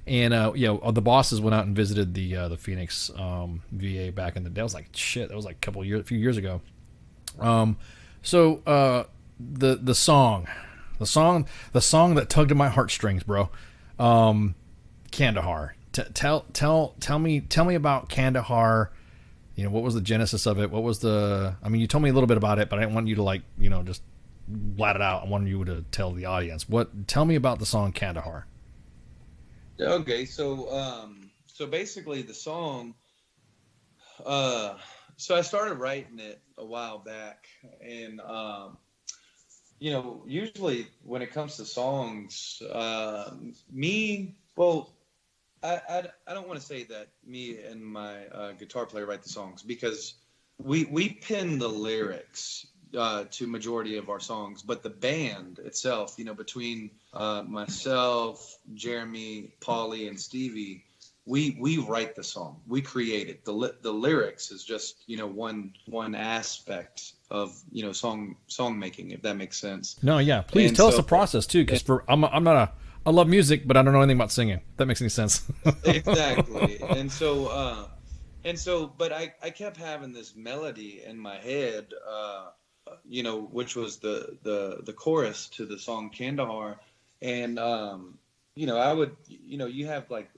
And the bosses went out and visited the Phoenix VA back in the day. I was like, shit, that was like a few years ago. So the song that tugged at my heartstrings, bro. Kandahar. Tell me about Kandahar. You know, what was the genesis of it? What was I mean, you told me a little bit about it, but I didn't want you to, like, you know, just blat it out. I wanted you to tell the audience. Tell me about the song Kandahar. Okay, so basically the song, so I started writing it a while back, and you know, usually when it comes to songs, I don't want to say that me and my guitar player write the songs, because we pin the lyrics to majority of our songs, but the band itself, you know, between myself, Jeremy, Paulie, and Stevie, we write the song, we create it. The lyrics is just, you know, one aspect of, you know, song making, if that makes sense. No, yeah, please tell us the process too, because I love music, but I don't know anything about singing. If that makes any sense. Exactly. And so, but I kept having this melody in my head, you know, which was the chorus to the song Kandahar. And, you know, I would, you know, you have like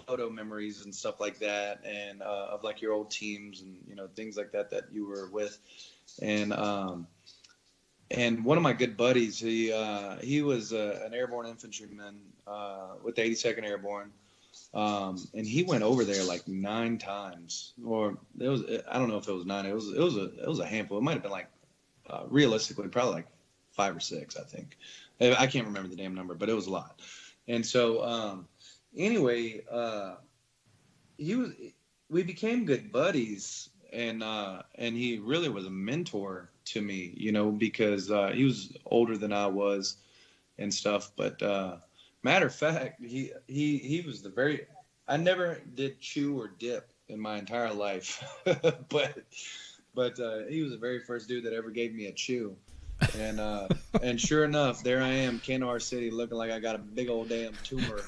photo memories and stuff like that, and of like your old teams and, you know, things like that you were with. And one of my good buddies, he was an airborne infantryman with the 82nd Airborne, and he went over there like 9 times, or I don't know if it was 9. It was a handful. It might have been like realistically probably like 5 or 6, I think. I can't remember the damn number, but it was a lot. And so anyway, we became good buddies, and he really was a mentor to me, you know, because he was older than I was and stuff. But matter of fact, he was I never did chew or dip in my entire life, but he was the very first dude that ever gave me a chew. And sure enough, there I am, Kandahar City, looking like I got a big old damn tumor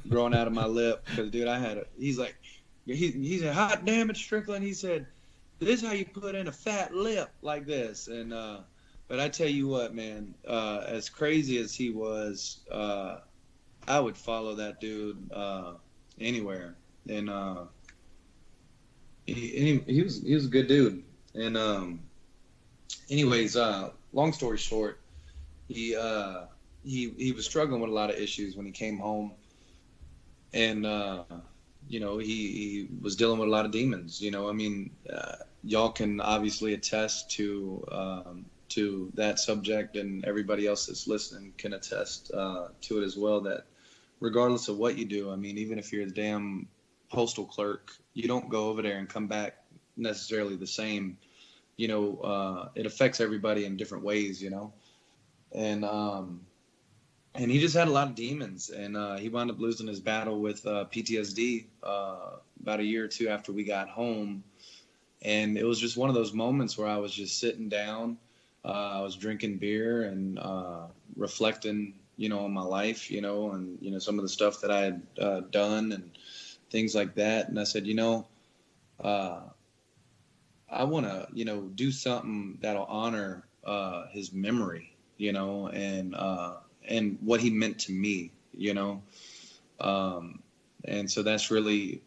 growing out of my lip, because dude, he's like, he said, hot damn it, Strickland. He said, this is how you put in a fat lip like this. And but I tell you what, man, as crazy as he was, I would follow that dude anywhere. And he was a good dude. And anyways, long story short, he was struggling with a lot of issues when he came home, and you know, he was dealing with a lot of demons. You know, I mean, y'all can obviously attest to that subject, and everybody else that's listening can attest to it as well, that regardless of what you do, I mean, even if you're the damn postal clerk, you don't go over there and come back necessarily the same. You know, it affects everybody in different ways, you know. And he just had a lot of demons, and he wound up losing his battle with PTSD about a year or 2 after we got home. And it was just one of those moments where I was just sitting down, I was drinking beer and reflecting, you know, on my life, you know, and, you know, some of the stuff that I had done and things like that. And I said, you know, I want to, do something that'll honor his memory, and what he meant to me, and so that's really,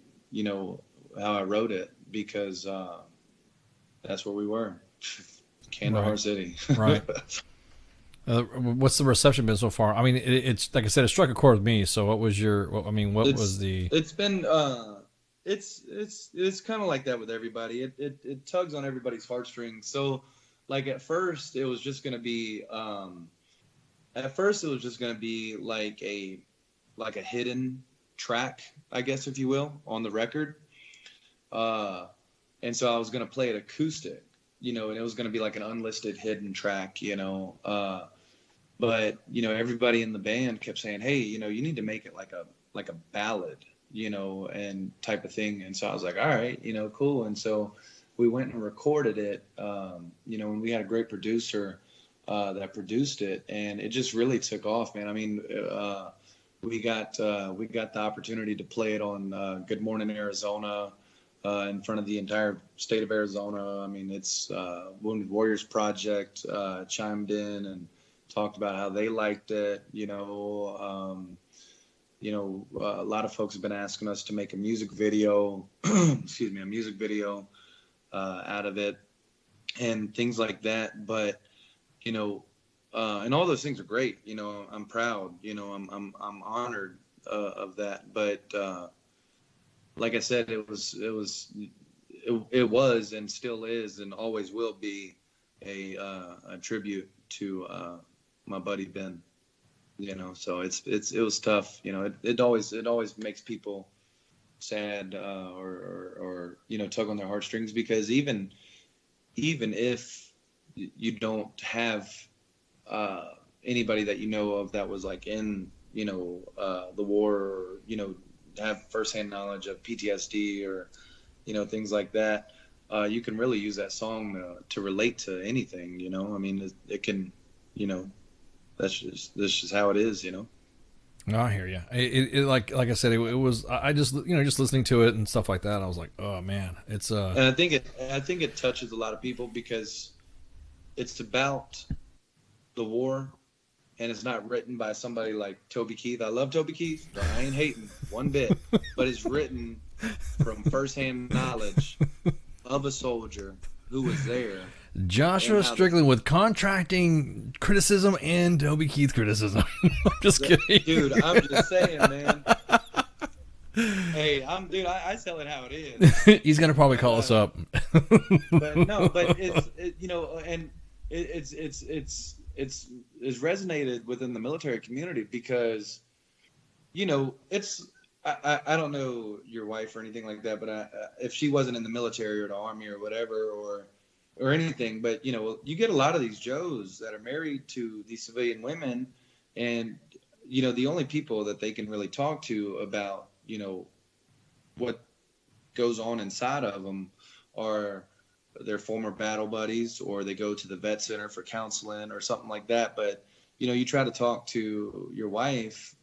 how I wrote it, because that's where we were, Kandahar City. Right. What's the reception been so far? I mean, it's like I said, it struck a chord with me. So what was was the? It's been it's kind of like that with everybody. It tugs on everybody's heartstrings. So like at first it was just gonna be like a hidden track, I guess, if you will, on the record. And so I was gonna play it acoustic, and it was gonna be like an unlisted hidden track, but everybody in the band kept saying, hey, you need to make it like a ballad, and type of thing. And so I was like, all right, cool. And so we went and recorded it, and we had a great producer that produced it, and it just really took off, man. I mean, we got the opportunity to play it on Good Morning Arizona, in front of the entire state of Arizona. I mean, it's Wounded Warriors Project chimed in and talked about how they liked it. A lot of folks have been asking us to make a music video, out of it, and things like that. But and all those things are great. I'm proud. I'm honored of that. But like I said, it was and still is and always will be a tribute to my buddy Ben. So it was tough. It always makes people sad, or tug on their heartstrings, because even if you don't have anybody that of that was like in the war, or have firsthand knowledge of PTSD, or things like that, you can really use that song to relate to anything. I mean, it can, that's just how it is. No, I hear you. It like I said, it was, I just just listening to it and stuff like that, I was like, oh man, it's and I think it touches a lot of people, because it's about the war, and it's not written by somebody like Toby Keith. I love Toby Keith, but I ain't hating one bit. But it's written from firsthand knowledge of a soldier who was there. Joshua Strickland with contracting criticism and Toby Keith criticism. I'm just kidding. Dude, I'm just saying, man. Hey, I tell it how it is. He's going to probably call us up. But it's resonated within the military community, because it's I don't know your wife or anything like that, but if she wasn't in the military or the army or whatever, or anything, but you get a lot of these Joes that are married to these civilian women, and the only people that they can really talk to about what goes on inside of them are their former battle buddies, or they go to the vet center for counseling or something like that. But you try to talk to your wife.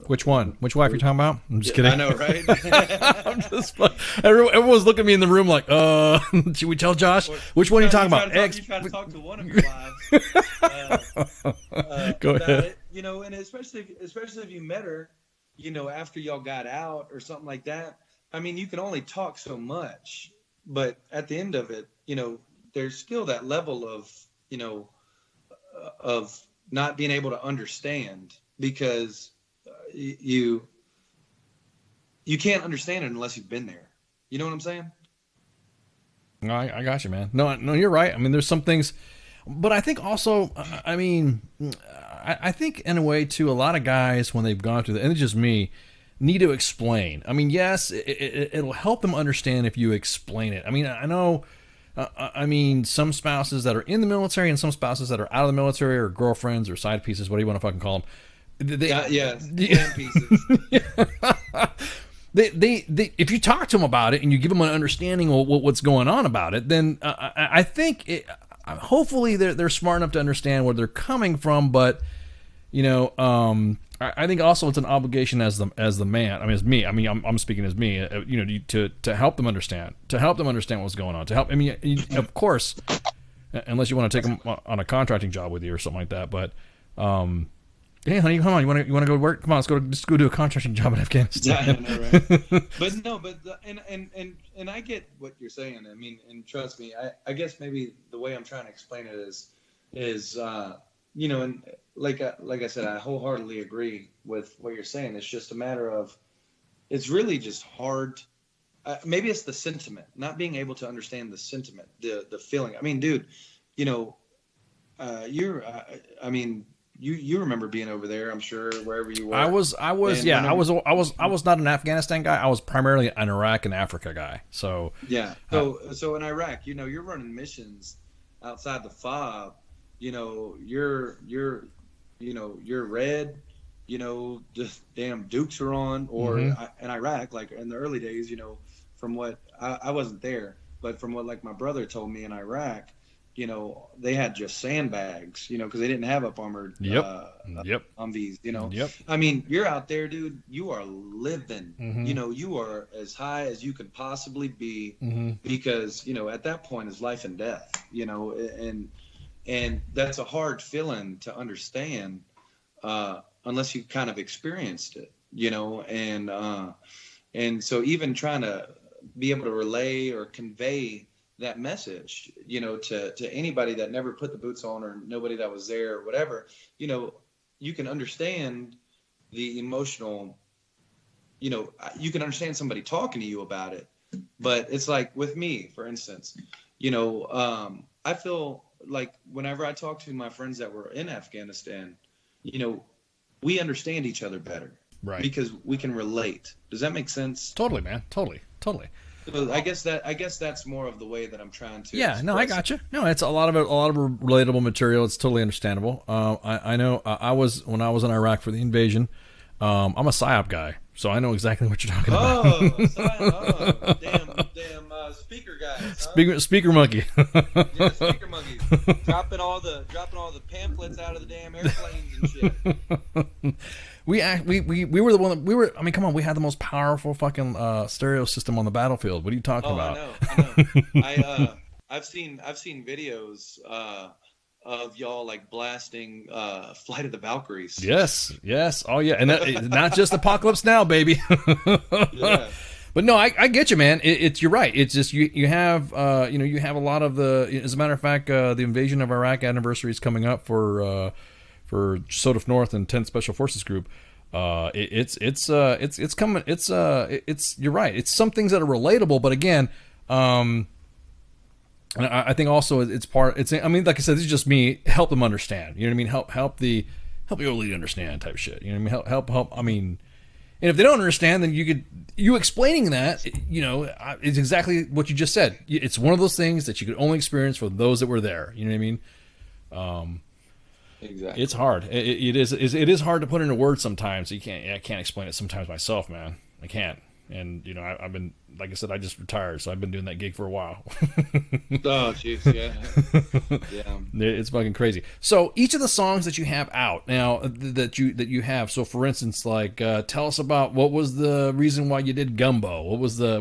Which one? Which wife are you talking about? I'm just kidding. I know, right? I'm just. Everyone's looking at me in the room like, should we tell Josh? Which one are you talking about? You try to talk to one of your wives. Go ahead. And especially if you met her, after y'all got out or something like that. I mean, you can only talk so much, but at the end of it, there's still that level of not being able to understand, because you can't understand it unless you've been there. You know what I'm saying? No, I got you, man. No, you're right. I mean, there's some things, but I think also, I mean, I think in a way too, a lot of guys, when they've gone through that, and it's just me, need to explain. I mean, yes, it'll help them understand if you explain it. I mean, I know, some spouses that are in the military and some spouses that are out of the military, or girlfriends or side pieces, what do you want to fucking call them? They if you talk to them about it and you give them an understanding of what's going on about it, then I think hopefully they're smart enough to understand where they're coming from. But I think also it's an obligation as the man. I mean, as me. I mean, I'm speaking as me. You know, to help them understand, what's going on. To help. I mean, of course, unless you want to take them on a contracting job with you or something like that. But, hey, honey, come on. You want to go to work? Come on, let's go do a contracting job in Afghanistan. Yeah, I know, right? But no, and I get what you're saying. I mean, and trust me, I guess maybe the way I'm trying to explain it is you know, and like I said, I wholeheartedly agree with what you're saying. It's just a matter of, it's really just hard. Maybe it's the sentiment, not being able to understand the sentiment, the feeling. I mean, dude, you know, I mean, you remember being over there, I'm sure, wherever you were. I was not an Afghanistan guy. I was primarily an Iraq and Africa guy. So yeah. So in Iraq, you know, you're running missions outside the FOB. You know, you're red, you know, just damn Dukes are on, or in Iraq, like in the early days, you know, from what I wasn't there, but from what like my brother told me in Iraq, you know, they had just sandbags, you know, because they didn't have up armored Humvees, you know. Yep. I mean, you're out there, dude. You are living. You know, you are as high as you could possibly be, because you know at that point is life and death, you know, and that's a hard feeling to understand unless you've kind of experienced it, you know, and so even trying to be able to relay or convey that message, you know, to anybody that never put the boots on or nobody that was there or whatever, you know, you can understand the emotional, you know, you can understand somebody talking to you about it, but it's like with me, for instance, you know, I feel like whenever I talk to my friends that were in Afghanistan, you know, we understand each other better, right? Because we can relate. Does that make sense? Totally, man. Totally. So I guess that's more of the way that I'm trying to. Yeah, no, I got you. No, it's a lot of relatable material. It's totally understandable. I know. When I was in Iraq for the invasion. I'm a PSYOP guy, so I know exactly what you're talking about. Damn speaker guys. Huh? Speaker monkey. Yeah, speaker monkeys. dropping all the pamphlets out of the damn airplanes and shit. We were the one that I mean, come on, we had the most powerful fucking stereo system on the battlefield. What are you talking about? I know. I've seen videos of y'all like blasting Flight of the Valkyries. Yes. Oh yeah, and that, not just Apocalypse Now, baby. Yeah. But no, I get you, man. You're right. It's just you have you have a lot of the. As a matter of fact, the invasion of Iraq anniversary is coming up for SOTF North and 10th Special Forces Group. It's coming. You're right. It's some things that are relatable, but again, and I think also I mean, like I said, this is just me. Help them understand. You know what I mean? Help the old lady understand type shit. You know what I mean? Help. I mean, and if they don't understand, then you explaining that, you know, is exactly what you just said. It's one of those things that you could only experience for those that were there. You know what I mean? Exactly. It's hard. It is hard to put into words sometimes. I can't explain it sometimes myself, man. I can't. And you know, I've been, like I said, I just retired, so I've been doing that gig for a while. Oh, jeez, yeah. It's fucking crazy. So each of the songs that you have out now that you have. So for instance, like tell us about what was the reason why you did Gumbo. What was the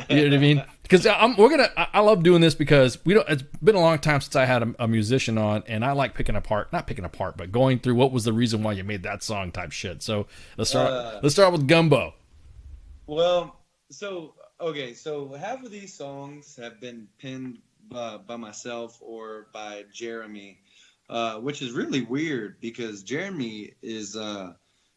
you know what I mean? Because I love doing this because it's been a long time since I had a musician on, and I like not picking apart, but going through what was the reason why you made that song type shit. So let's start with Gumbo. Well, so half of these songs have been penned by myself or by Jeremy, which is really weird because Jeremy is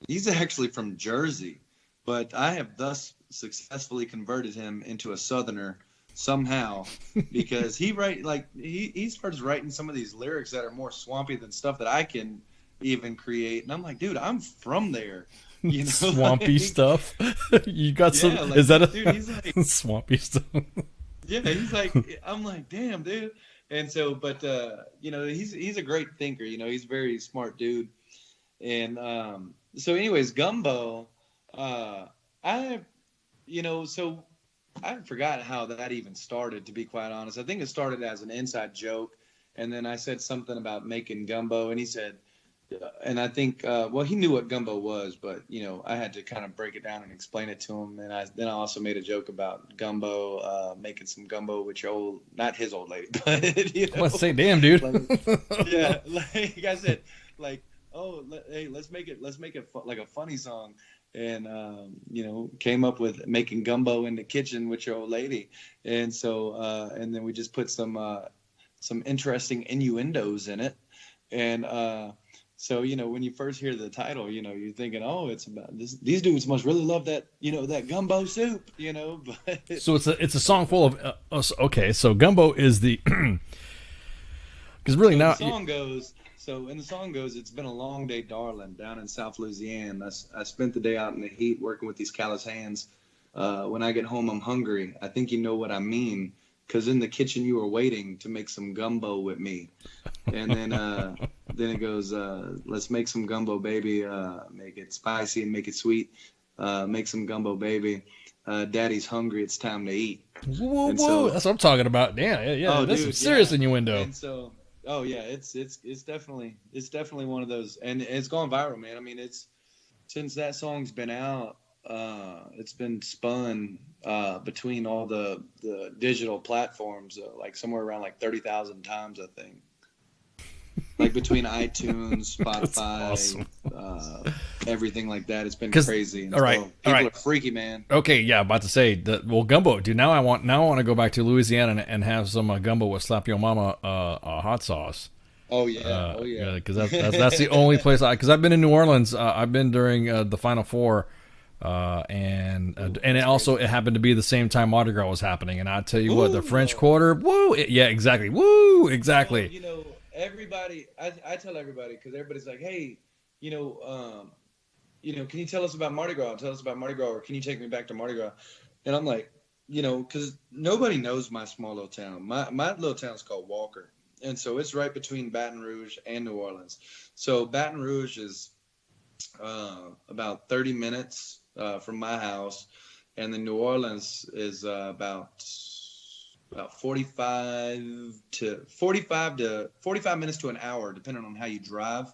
he's actually from Jersey, but I have thus successfully converted him into a Southerner somehow because he starts writing some of these lyrics that are more swampy than stuff that I can even create, and I'm like, dude, I'm from there. You know, swampy stuff. You got some. Like, is that dude, he's like, swampy stuff? Yeah, he's like, I'm like, damn, dude. And so, but you know, he's a great thinker. You know, he's a very smart dude. And so, anyways, Gumbo. I forgot how that even started. To be quite honest, I think it started as an inside joke, and then I said something about making gumbo, and he said, and I think, well, he knew what gumbo was, but you know, I had to kind of break it down and explain it to him. And I also made a joke about gumbo, making some gumbo with your old, not his old lady, but you know, Let's say, damn, dude. Yeah, like I said, like, oh, hey, let's make it like a funny song. And you know, came up with making gumbo in the kitchen with your old lady. And so and then we just put some interesting innuendos in it. And so, you know, when you first hear the title, you know, you're thinking, oh, it's about this. These dudes must really love that, you know, that gumbo soup, you know. But So it's a song full of okay. So gumbo is the because really now in the song goes, it's been a long day, darling, down in South Louisiana. I spent the day out in the heat working with these callous hands. When I get home, I'm hungry. I think you know what I mean, 'cause in the kitchen you were waiting to make some gumbo with me. And then it goes, let's make some gumbo, baby. Make it spicy and make it sweet. Make some gumbo, baby. Daddy's hungry. It's time to eat. Whoa, whoa. That's what I'm talking about. Yeah. Oh, That's dude, some serious yeah. innuendo. And so, oh yeah, it's definitely one of those, and it's gone viral, man. I mean, it's since that song's been out, it's been spun between all the digital platforms, like somewhere around like 30,000 times, I think. Like between iTunes, Spotify, everything like that. It's been crazy. And all right, so people are freaky, man. Okay, yeah, about to say gumbo, dude. Now I want to go back to Louisiana and have some gumbo with Slap Your Mama hot sauce. Oh yeah, because that's the only place because I've been in New Orleans. I've been during the Final Four. And it happened to be the same time Mardi Gras was happening, and I tell you what, the French Quarter, woo, yeah, exactly, woo, exactly. You know, everybody, I tell everybody, because everybody's like, hey, you know, can you tell us about Mardi Gras? Tell us about Mardi Gras, or can you take me back to Mardi Gras? And I'm like, you know, because nobody knows my small little town. My little town's called Walker, and so it's right between Baton Rouge and New Orleans. So Baton Rouge is about 30 minutes from my house, and then New Orleans is about 45 minutes to an hour, depending on how you drive,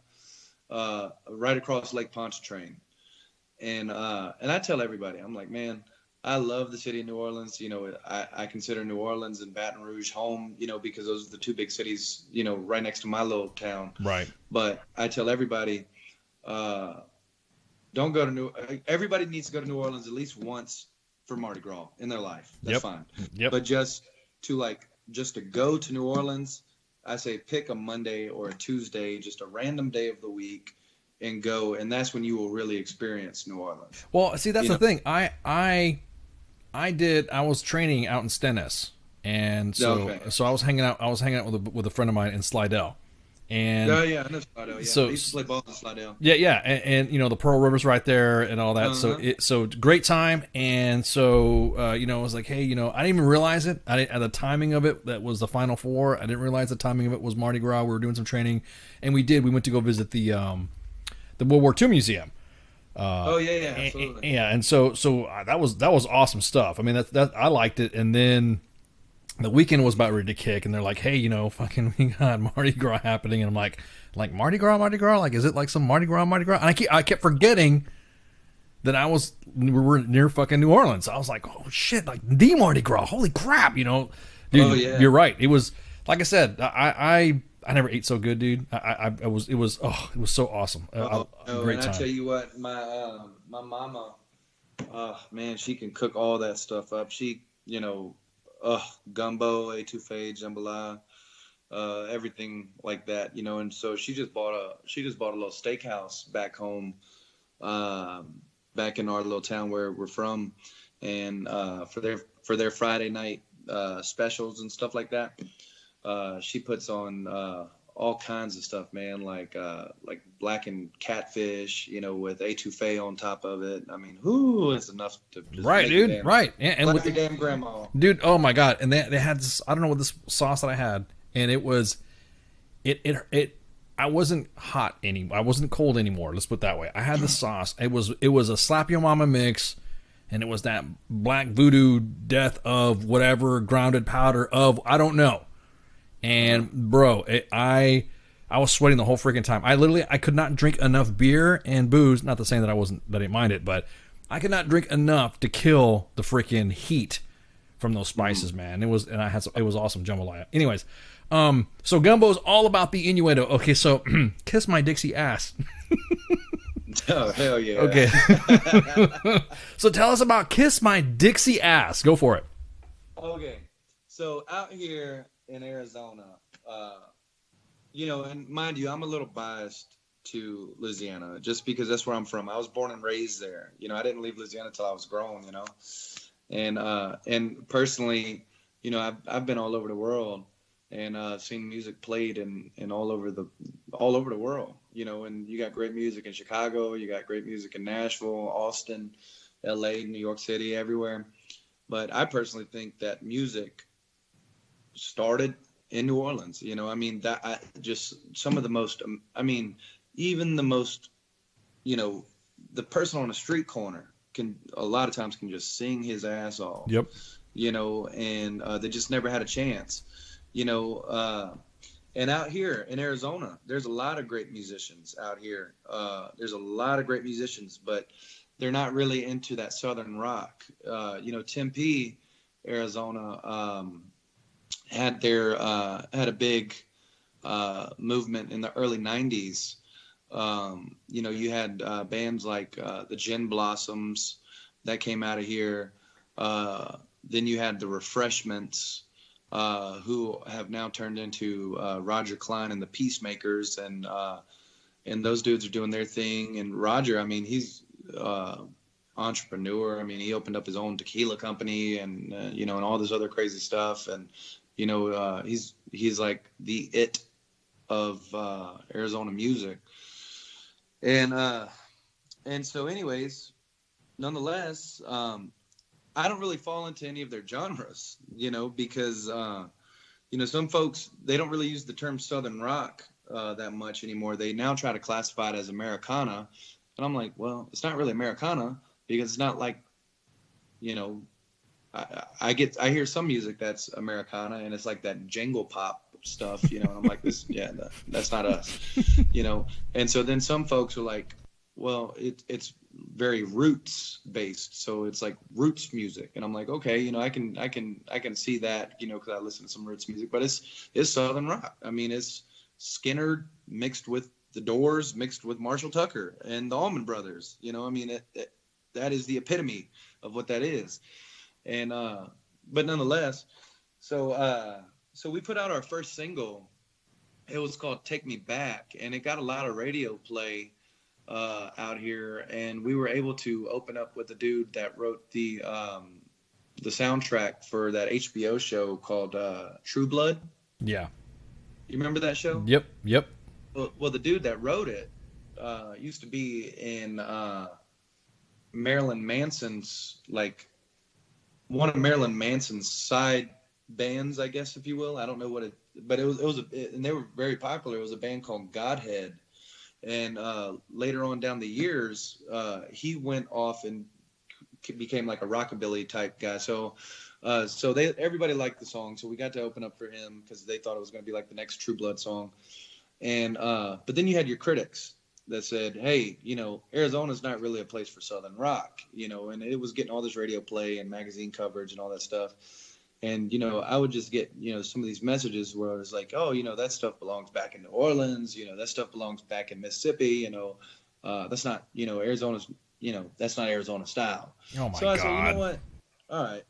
right across Lake Pontchartrain. And I tell everybody, I'm like, man, I love the city of New Orleans. You know, I consider New Orleans and Baton Rouge home, you know, because those are the two big cities, you know, right next to my little town. Right. But I tell everybody, don't go to everybody needs to go to New Orleans at least once for Mardi Gras in their life. That's fine. Yep. But just to go to New Orleans, I say pick a Monday or a Tuesday, just a random day of the week, and go, and that's when you will really experience New Orleans. Well, see, that's the thing. I was training out in Stennis, and so I was hanging out with a friend of mine in Slidell. And I know Slidell. Yeah, so I used to play ball in Slidell. Yeah, and you know the Pearl River's right there and all that. So great time. And so you know, I was like, hey, you know, I didn't even realize it. At the timing of it, that was the Final Four. I didn't realize the timing of it was Mardi Gras. We were doing some training, and we went to go visit the World War II Museum. Absolutely. And so that was awesome stuff. I mean, that I liked it. And then the weekend was about ready to kick, and they're like, hey, you know, fucking, we got Mardi Gras happening. And I'm like Mardi Gras? Like, is it like some Mardi Gras? And I kept forgetting that we were near fucking New Orleans. I was like, oh shit, like the Mardi Gras. Holy crap, you know? Dude, you're right. It was, like I said, I never ate so good, dude. It was so awesome. Great time. I tell you what, my mama, man, she can cook all that stuff up. She, you know, gumbo, etouffee, jambalaya, everything like that, you know. And so she just bought a little steakhouse back home, back in our little town where we're from, and for their Friday night specials and stuff like that, she puts on all kinds of stuff, man, like blackened catfish, you know, with etouffee on top of it. I mean, it's enough to just right, dude, right, and with your damn grandma, dude. Oh my god! And they had this. I don't know what this sauce that I had, and it was, I wasn't hot anymore. I wasn't cold anymore. Let's put it that way. I had the sauce. It was a Slap Your Mama mix, and it was that black voodoo death of whatever grounded powder of I don't know. And bro, I was sweating the whole freaking time. I could not drink enough beer and booze. Not to say that I didn't mind it, but I could not drink enough to kill the freaking heat from those spices, man. It was awesome jambalaya. Anyways, so gumbo is all about the innuendo. Okay, so kiss my Dixie ass. Oh, hell yeah. Okay. So tell us about Kiss My Dixie Ass. Go for it. Okay. So out here in Arizona, and mind you, I'm a little biased to Louisiana just because that's where I'm from. I was born and raised there. I didn't leave Louisiana till I was grown, and personally, I've been all over the world and seen music played in all over the world, and you got great music in Chicago, you got great music in Nashville, Austin, LA, New York City, everywhere. But I personally think that music started in New Orleans. Some of the most, even the most, the person on the street corner a lot of times can just sing his ass off. Yep. And they just never had a chance. And out here in Arizona, there's a lot of great musicians out here. There's a lot of great musicians, but they're not really into that Southern rock. Tempe, Arizona, had a big movement in the early 90s. You had bands like the Gin Blossoms that came out of here. Then you had the Refreshments, who have now turned into Roger Klein and the Peacemakers, and those dudes are doing their thing. And Roger, he's entrepreneur. He opened up his own tequila company, and and all this other crazy stuff. And he's like the it of Arizona music. And so, anyways, nonetheless, I don't really fall into any of their genres, because, some folks, they don't really use the term Southern rock that much anymore. They now try to classify it as Americana. And I'm like, well, it's not really Americana because it's not like, I hear some music that's Americana and it's like that jangle pop stuff, and I'm like, that's not us, And so then some folks are like, well, it's very roots based, so it's like roots music, and I'm like, okay, I can see that, because I listen to some roots music, but it's Southern rock. It's Skinner mixed with the Doors, mixed with Marshall Tucker and the Allman Brothers. That is the epitome of what that is, and but nonetheless, so we put out our first single. It was called "Take Me Back," and it got a lot of radio play out here, and we were able to open up with a dude that wrote the soundtrack for that HBO show called True Blood. Yeah. You remember that show? Yep. Well, the dude that wrote it used to be in Marilyn Manson's, like, one of Marilyn Manson's side bands, I guess, if you will. I don't know what it, but and they were very popular. It was a band called Godhead. And later on down the years, he went off and became like a rockabilly type guy. So everybody liked the song. So we got to open up for him because they thought it was going to be like the next True Blood song. And but then you had your critics that said, hey, Arizona's not really a place for Southern rock, and it was getting all this radio play and magazine coverage and all that stuff. And, I would just get, some of these messages where it was like, oh, that stuff belongs back in New Orleans, that stuff belongs back in Mississippi, that's not, Arizona's, that's not Arizona style. Oh my So I God. said, you know what? All right.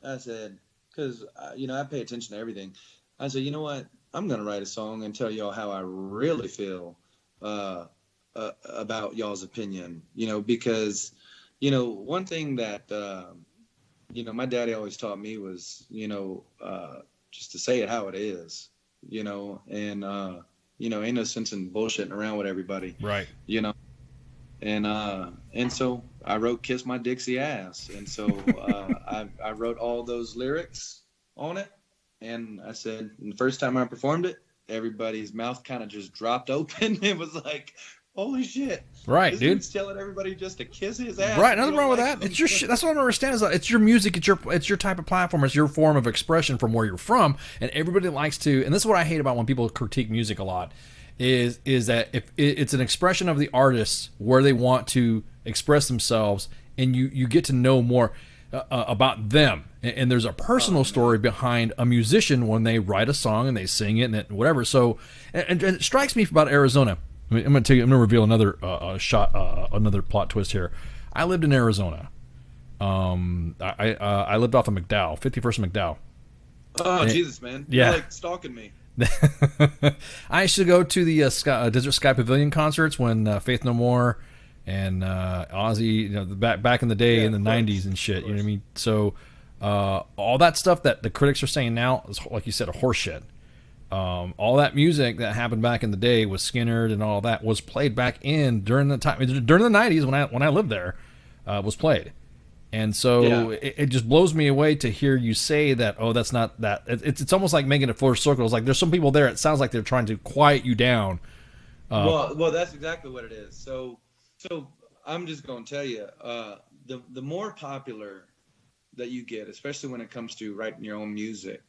I said, because, I pay attention to everything. I said, you know what? I'm going to write a song and tell y'all how I really feel about y'all's opinion, because, one thing that, my daddy always taught me was, just to say it how it is, and, ain't no sense in bullshitting around with everybody. Right. And so I wrote Kiss My Dixie Ass. And so I wrote all those lyrics on it. And I said, and the first time I performed it, everybody's mouth kind of just dropped open. It was like, holy shit. Right, this dude. Dude's telling everybody just to kiss his ass. Right, nothing wrong with that. It's your shit. That's what I don't understand. Is that it's your music. It's your type of platform. It's your form of expression from where you're from, and everybody likes to. And this is what I hate about when people critique music a lot. is that if it's an expression of the artists where they want to express themselves, and you get to know more about them, and there's a personal story behind a musician when they write a song and they sing it and whatever. So, and it strikes me about Arizona. I mean, I'm going to reveal another another plot twist here. I lived in Arizona. I lived off of McDowell, 51st McDowell. Oh, Jesus, man. Yeah. You're like stalking me. I used to go to the Desert Sky Pavilion concerts when Faith No More and Ozzy, back in the day in the 90s and shit. You know what I mean? So all that stuff that the critics are saying now is, like you said, a horseshit. All that music that happened back in the day with Skinner and all that was played back during the 90s when I lived there, was played. And so it just blows me away to hear you say that, oh, that's not that. It's almost like making a full circle. It's like there's some people there, it sounds like they're trying to quiet you down. Well, that's exactly what it is. So I'm just going to tell you, the more popular that you get, especially when it comes to writing your own music,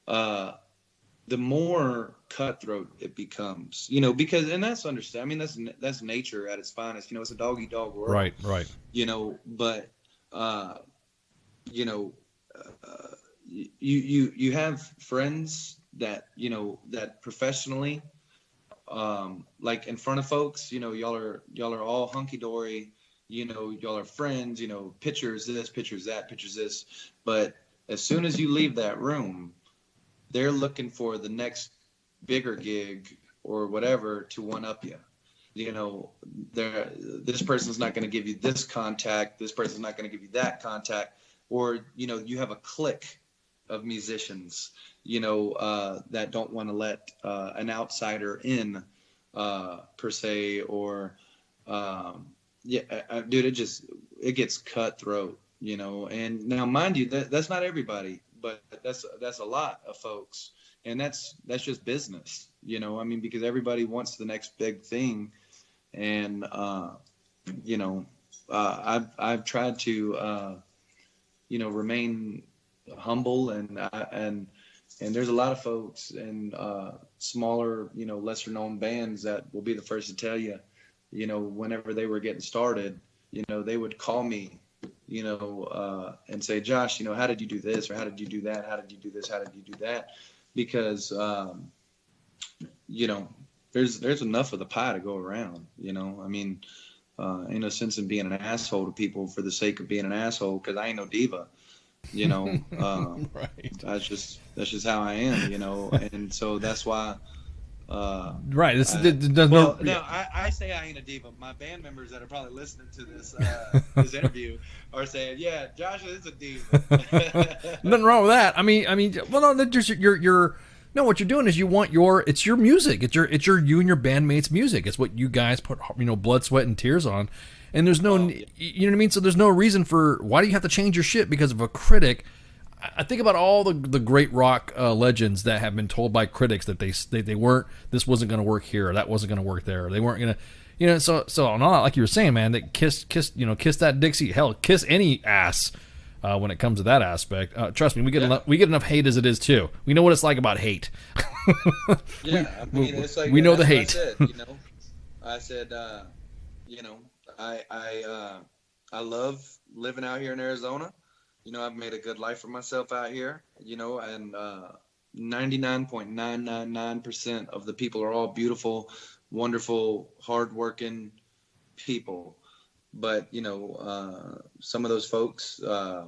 the more cutthroat it becomes, because, and that's understand. I mean, that's nature at its finest. It's a dog eat dog world. Right. But, you have friends that, that professionally, like in front of folks, y'all are all hunky dory, y'all are friends, pictures this, pictures that, pictures this. But as soon as you leave that room, they're looking for the next bigger gig or whatever to one up you. This person's not going to give you this contact. This person's not going to give you that contact. Or, you have a clique of musicians, that don't want to let an outsider in, per se. Or, dude, it gets cutthroat, And now, mind you, that's not everybody, but that's a lot of folks. And that's just business, because everybody wants the next big thing. And, I've tried to, remain humble and there's a lot of folks in, smaller, lesser known bands that will be the first to tell you, whenever they were getting started, they would call me, and say, Josh, how did you do this? Or how did you do that? How did you do this? How did you do that? Because, there's enough of the pie to go around, I mean, ain't no sense in being an asshole to people for the sake of being an asshole, because I ain't no diva, Right. That's just how I am, and so that's why. Right. I say I ain't a diva. My band members that are probably listening to this this interview are saying, "Yeah, Josh is a diva." Nothing wrong with that. I mean, well, no, just you're. No, what you're doing is it's your music. It's your you and your bandmates' music. It's what you guys put, blood, sweat, and tears on. And there's no, you know what I mean? So there's no reason why do you have to change your shit because of a critic? I think about all the great rock legends that have been told by critics that this wasn't going to work here, or that wasn't going to work there, or they weren't going to, so not like you were saying, man, that kiss that Dixie, hell, kiss any ass. When it comes to that aspect, trust me, we get enough hate as it is too. We know what it's like about hate. It's like we know the hate. I said, I love living out here in Arizona. I've made a good life for myself out here. And 99.999% of the people are all beautiful, wonderful, hardworking people. But, some of those folks, that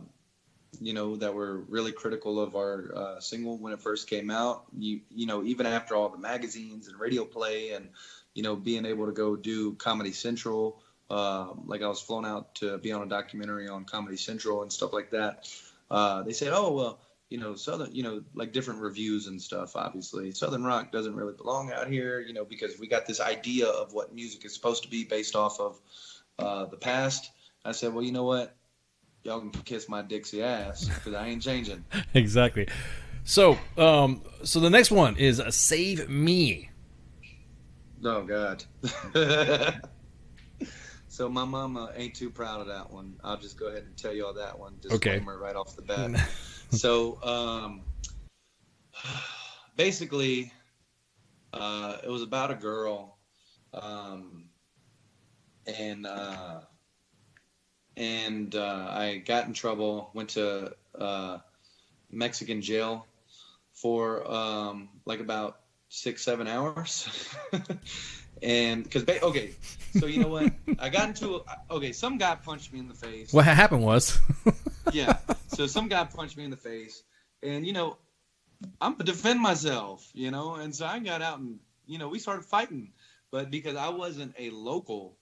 were really critical of our single when it first came out, even after all the magazines and radio play and, being able to go do Comedy Central, like I was flown out to be on a documentary on Comedy Central and stuff like that. They said, oh, well, Southern, like different reviews and stuff, obviously. Southern rock doesn't really belong out here, because we got this idea of what music is supposed to be based off of the past. I said, well, you know what? Y'all can kiss my Dixie ass because I ain't changing. Exactly. So, so the next one is Save Me. Oh, God. So my mama ain't too proud of that one. I'll just go ahead and tell y'all that one. Disclaimer right off the bat. So, basically, It was about a girl, and I got in trouble. Went to Mexican jail for like about 6-7 hours. And because okay, so you know what, I got into some guy punched me in the face. What happened was yeah, so some guy punched me in the face, and I'm to defend myself, and so I got out and we started fighting, but because I wasn't a local,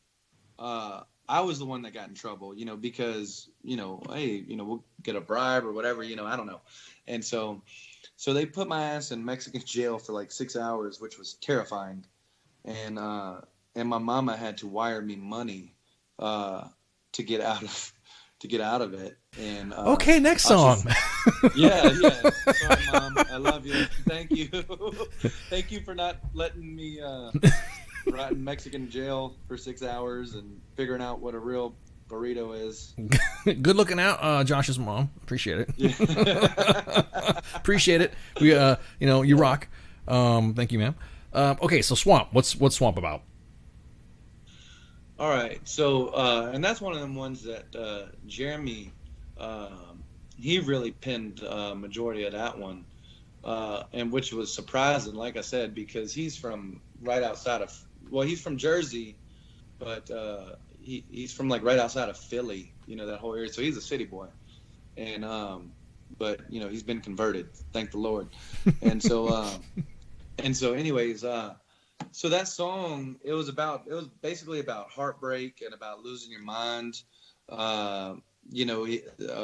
I was the one that got in trouble, because hey, we'll get a bribe or whatever, I don't know. And so they put my ass in Mexican jail for like 6 hours, which was terrifying. And my mama had to wire me money to get out of it. And okay, next song. Yeah. Sorry, Mom. I love you. Thank you. Thank you for not letting me rot in Mexican jail for 6 hours and figuring out what a real burrito is. Good looking out, Josh's mom. Appreciate it. Yeah. Appreciate it. We you rock. Thank you, ma'am. Okay, so Swamp. What's Swamp about? All right, so and that's one of them ones that Jeremy, he really pinned majority of that one, and which was surprising, like I said, because he's from right outside of, he's from Jersey, but he's from like right outside of Philly, that whole area. So he's a city boy, and but he's been converted, thank the Lord, and so. And so anyways, so that song, it was basically about heartbreak and about losing your mind. A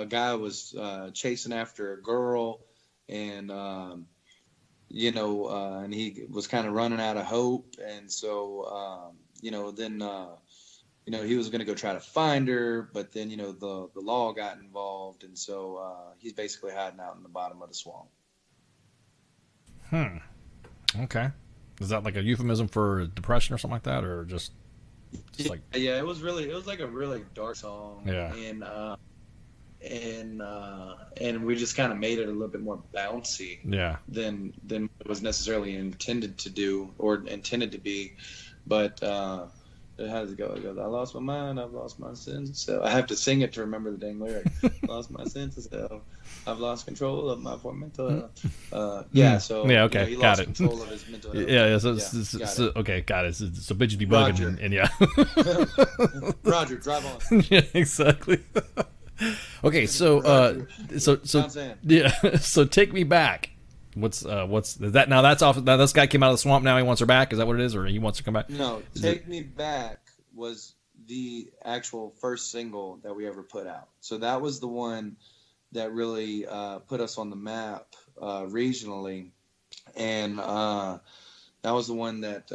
guy was chasing after a girl, and and he was kind of running out of hope. And so, then he was going to go try to find her, but then, the law got involved. And so he's basically hiding out in the bottom of the swamp. Okay. Is that like a euphemism for depression or something like that, or just like? Yeah, it was like a really dark song. Yeah. And we just kind of made it a little bit more bouncy. Yeah. Than it was necessarily intended to do or intended to be, but how does it go? It goes, I lost my mind, I've lost my sense of self. I have to sing it to remember the dang lyric. Lost my sense of self. I've lost control of my mental health. Yeah, so yeah, okay, he got lost it. Control of his mental health. Yeah, So, okay, got it. So bitches be bugging, and yeah. Roger, drive on. Yeah, exactly. Okay, so yeah, so Take Me Back. What's that? Now that's off. Now this guy came out of the swamp. Now he wants her back. Is that what it is, or he wants to come back? No, Take Me Back was the actual first single that we ever put out. So that was the one that really put us on the map regionally, and that was the one that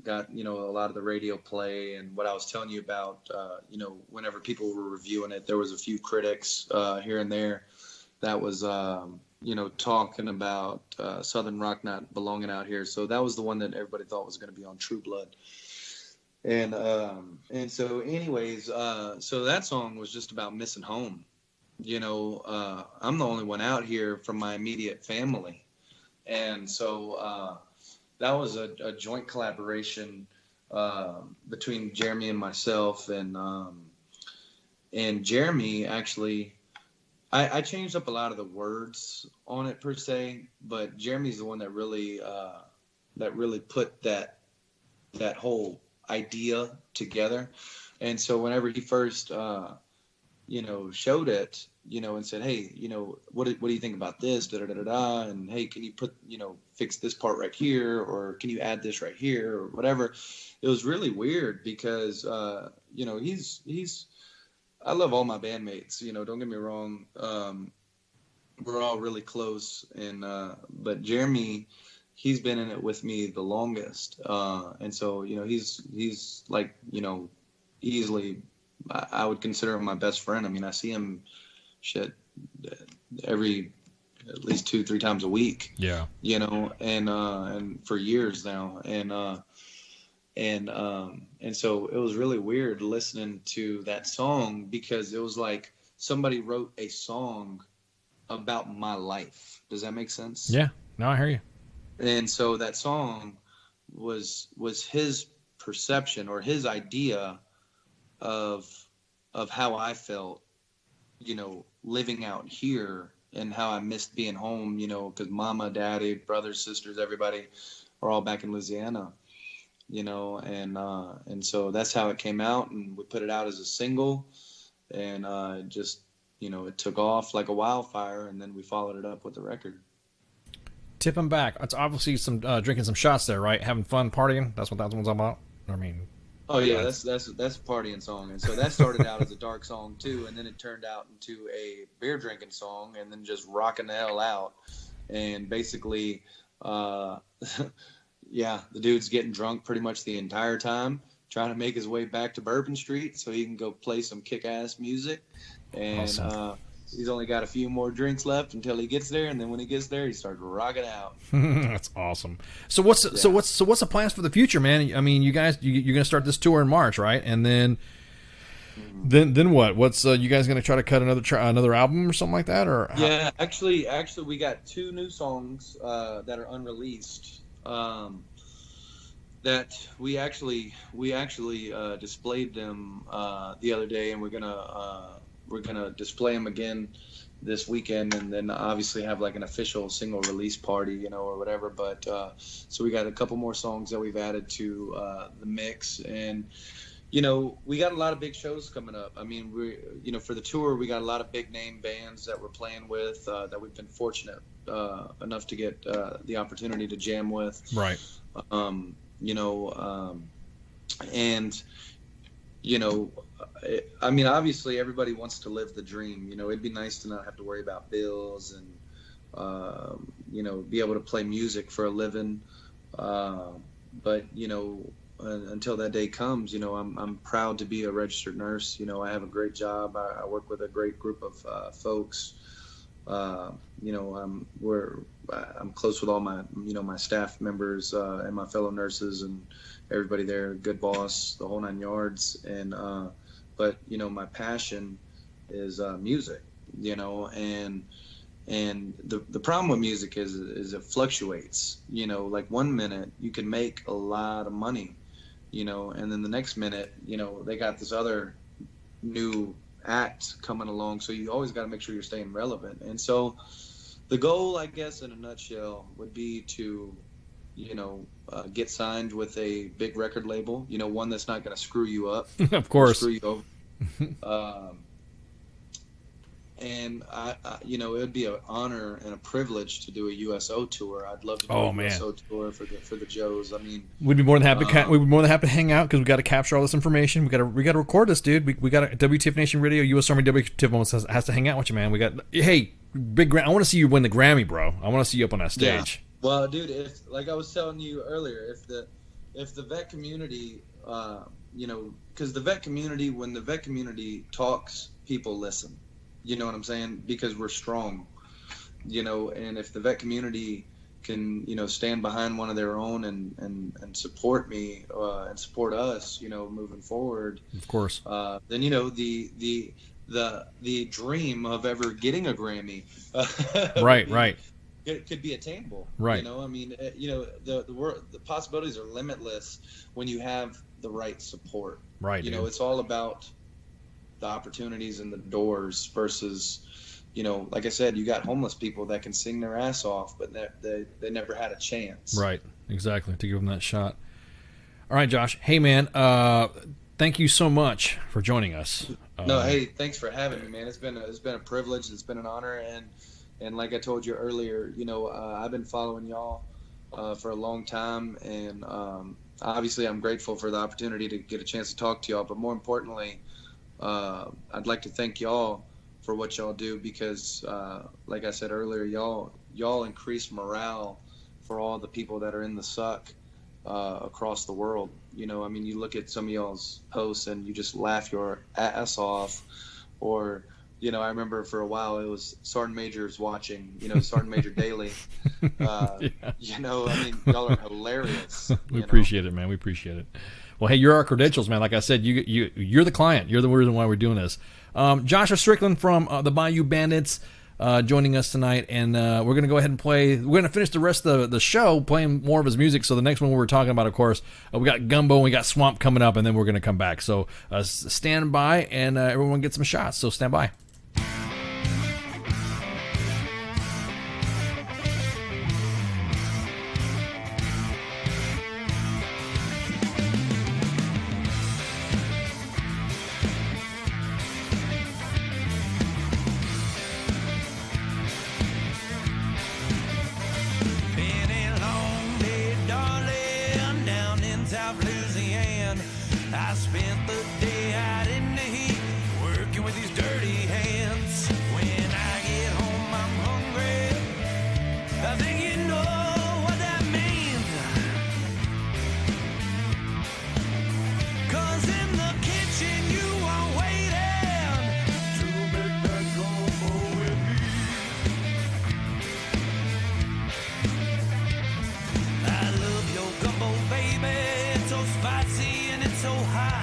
got a lot of the radio play. And what I was telling you about, whenever people were reviewing it, there was a few critics here and there that was talking about Southern rock not belonging out here. So that was the one that everybody thought was going to be on True Blood. And so anyways, so that song was just about missing home. I'm the only one out here from my immediate family. And so that was a joint collaboration between Jeremy and myself. And Jeremy actually, I changed up a lot of the words on it per se, but Jeremy's the one that really put that whole idea together. And so whenever he first showed it, and said, hey, what do you think about this, da da da da, and hey, can you put fix this part right here, or can you add this right here, or whatever. It was really weird because he's I love all my bandmates, don't get me wrong, we're all really close, and but Jeremy, he's been in it with me the longest, and so he's like easily, I would consider him my best friend. I mean, I see him every at least 2-3 times a week. Yeah. And for years now, and so it was really weird listening to that song, because it was like somebody wrote a song about my life. Does that make sense? Yeah. No, I hear you. And so that song was his perception or his idea of how I felt, you know, living out here and how I missed being home, you know, because mama, daddy, brothers, sisters, everybody are all back in Louisiana, you know, and so that's how it came out, and we put it out as a single, and just, you know, it took off like a wildfire, and then we followed it up with the record. Tip them back. It's obviously some drinking some shots there, right? Having fun, partying. That's what that one's all about. I mean, oh yeah, that's a partying song, and so that started out as a dark song too, and then it turned out into a beer drinking song, and then just rocking the hell out, and basically, yeah, the dude's getting drunk pretty much the entire time, trying to make his way back to Bourbon Street so he can go play some kick-ass music, and awesome. He's only got a few more drinks left until he gets there, and then when he gets there, he starts rocking out. That's awesome. So what's the plans for the future, man? I mean, you guys, you're gonna start this tour in March, right? And then what? What's you guys gonna try to cut another album or something like that, or how? Yeah, actually, we got 2 new songs that are unreleased. That we actually displayed them the other day, and we're gonna display them again this weekend, and then obviously have like an official single release party, you know, or whatever. But so we got a couple more songs that we've added to the mix, and you know, we got a lot of big shows coming up. I mean, for the tour, we got a lot of big name bands that we're playing with that we've been fortunate enough to get the opportunity to jam with. Right. You know, and you know, I mean, obviously everybody wants to live the dream. You know, it'd be nice to not have to worry about bills and, you know, be able to play music for a living. But, you know, until that day comes, you know, I'm proud to be a registered nurse. You know, I have a great job. I work with a great group of folks. You know, I'm close with all my, you know, my staff members and my fellow nurses and everybody there, good boss, the whole 9 yards. And, but, you know, my passion is music, you know, and the problem with music is it fluctuates, you know, like 1 minute you can make a lot of money, you know, and then the next minute, you know, they got this other new act coming along. So you always got to make sure you're staying relevant. And so the goal, I guess, in a nutshell would be to, you know, get signed with a big record label, you know, one that's not going to screw you up. Of course. Screw you over. And I, you know, it would be an honor and a privilege to do a USO tour. I'd love to do a USO tour for the Joes. I mean, we'd be more than happy. We'd be more than happy to hang out because we got to capture all this information. We got to record this, dude. We got WTF Nation Radio, U.S. Army WTF almost has to hang out with you, man. We got I want to see you win the Grammy, bro. I want to see you up on that stage. Yeah. Well, dude, if like I was telling you earlier, if the vet community, you know, because the vet community, when the vet community talks, people listen. You know what I'm saying? Because we're strong, you know, and if the vet community can, you know, stand behind one of their own and support me and support us, you know, moving forward, of course, then, you know, the dream of ever getting a Grammy, right. It could be attainable, right? You know, I mean, you know, the possibilities are limitless when you have the right support, right? You know, it's all about the opportunities and the doors versus, you know, like I said, you got homeless people that can sing their ass off, but they never had a chance. Right, exactly, to give them that shot. All right, Josh. Hey, man, thank you so much for joining us. No, hey, thanks for having me, man. It's been a privilege. It's been an honor, and like I told you earlier, you know, I've been following y'all for a long time, and obviously I'm grateful for the opportunity to get a chance to talk to y'all, but more importantly, I'd like to thank y'all for what y'all do because, like I said earlier, y'all increase morale for all the people that are in the suck across the world. You know, I mean, you look at some of y'all's posts and you just laugh your ass off. Or, you know, I remember for a while it was Sergeant Major's watching, you know, Sergeant Major Daily. Yeah. You know, I mean, y'all are hilarious. We appreciate it, man. We appreciate it. Well, hey, you're our credentials, man. Like I said, you're the client. You're the reason why we're doing this. Joshua Strickland from the Bayou Bandits. joining us tonight, and we're going to go ahead and play. We're going to finish the rest of the show playing more of his music. So the next one we were talking about, of course, we got Gumbo and we got Swamp coming up, and then we're going to come back. So stand by, and everyone get some shots. So stand by. I spent the day out in the heat, working with these dirty hands. When I get home, I'm hungry. I think you know what that means. 'Cause in the kitchen you are waiting to make that gumbo with me. I love your gumbo, baby. It's so spicy and it's so hot.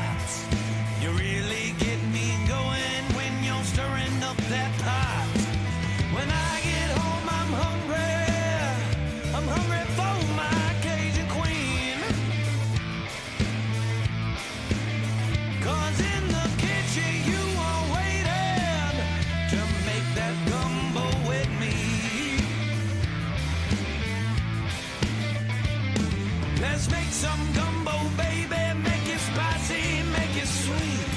You really get me going when you're stirring up that pot. When I get home, I'm hungry. I'm hungry for my Cajun queen. 'Cause in the kitchen you are waiting to make that gumbo with me. Let's make some gumbo, baby. Make it spicy, make it sweet.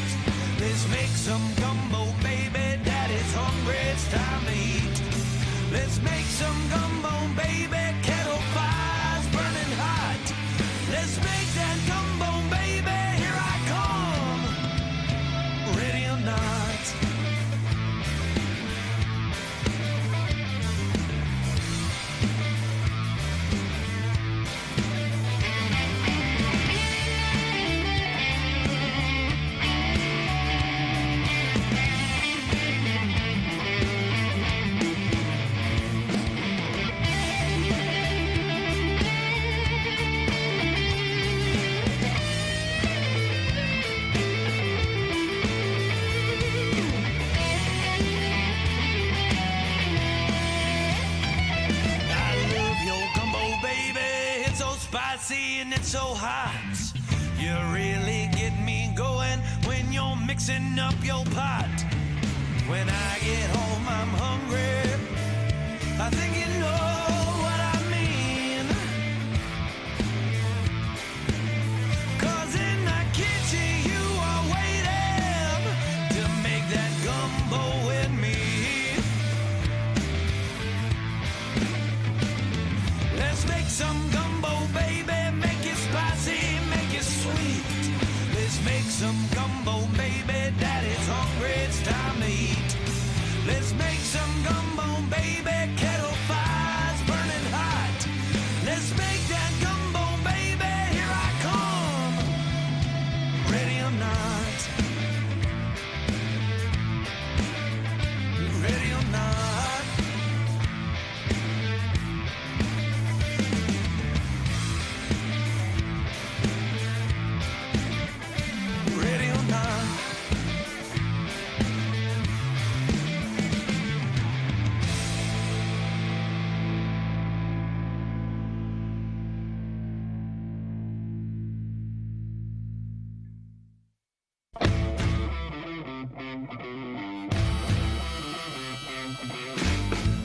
Let's make some gumbo, baby. Daddy's hungry, it's time to eat. Let's make some gumbo, baby. Kettle fire's burning hot. Let's make that gumbo, baby. Here I come, ready or not. Spicy and it's so hot. You really get me going when you're mixing up your pot. When I get home, I'm hungry. I think you know what I mean. 'Cause in the kitchen you are waiting to make that gumbo with me. Let's make some gumbo, baby. Make it spicy, make it sweet. Let's make some gumbo, baby. Daddy's hungry, it's time to eat. Let's make some gumbo, baby. Kettle fire's burning hot. Let's make that gumbo, baby. Here I come, ready or not. Ready or not. Ready or not.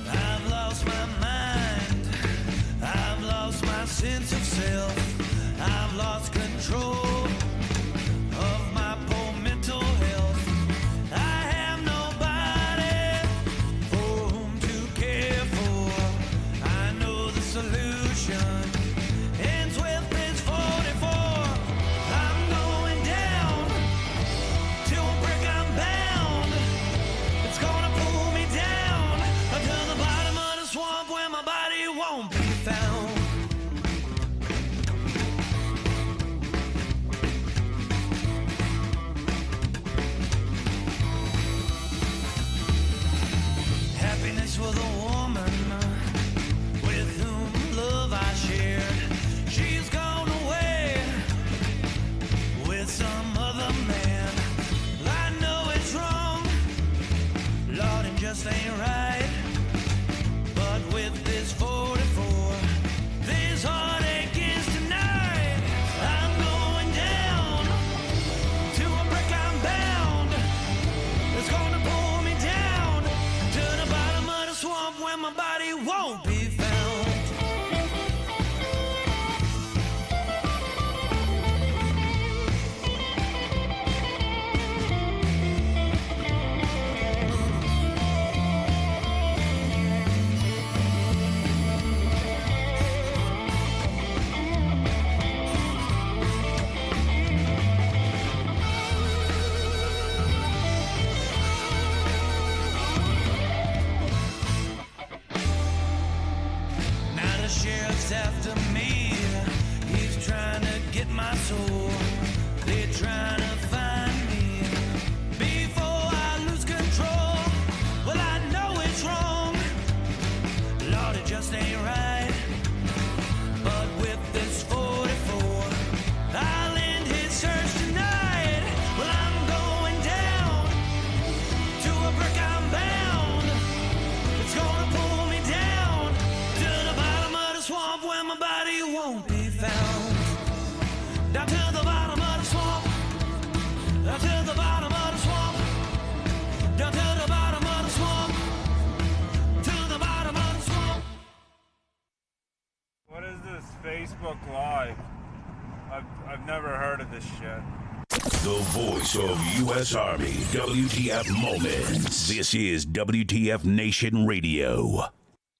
I've lost my mind. I've lost my sense of self. I've lost control of my poor mental health. I have nobody for whom to care for. I know the solution ends with page 44. I'm going down till a brick I'm bound. It's gonna pull me down to the bottom of the swamp where my body won't be found. Happiness with a woman with whom love I shared. She's gone away with some other man. I know it's wrong, Lord, it just ain't right. Facebook Live. I've never heard of this shit. The voice of U.S. Army, WTF Moments. This is WTF Nation Radio.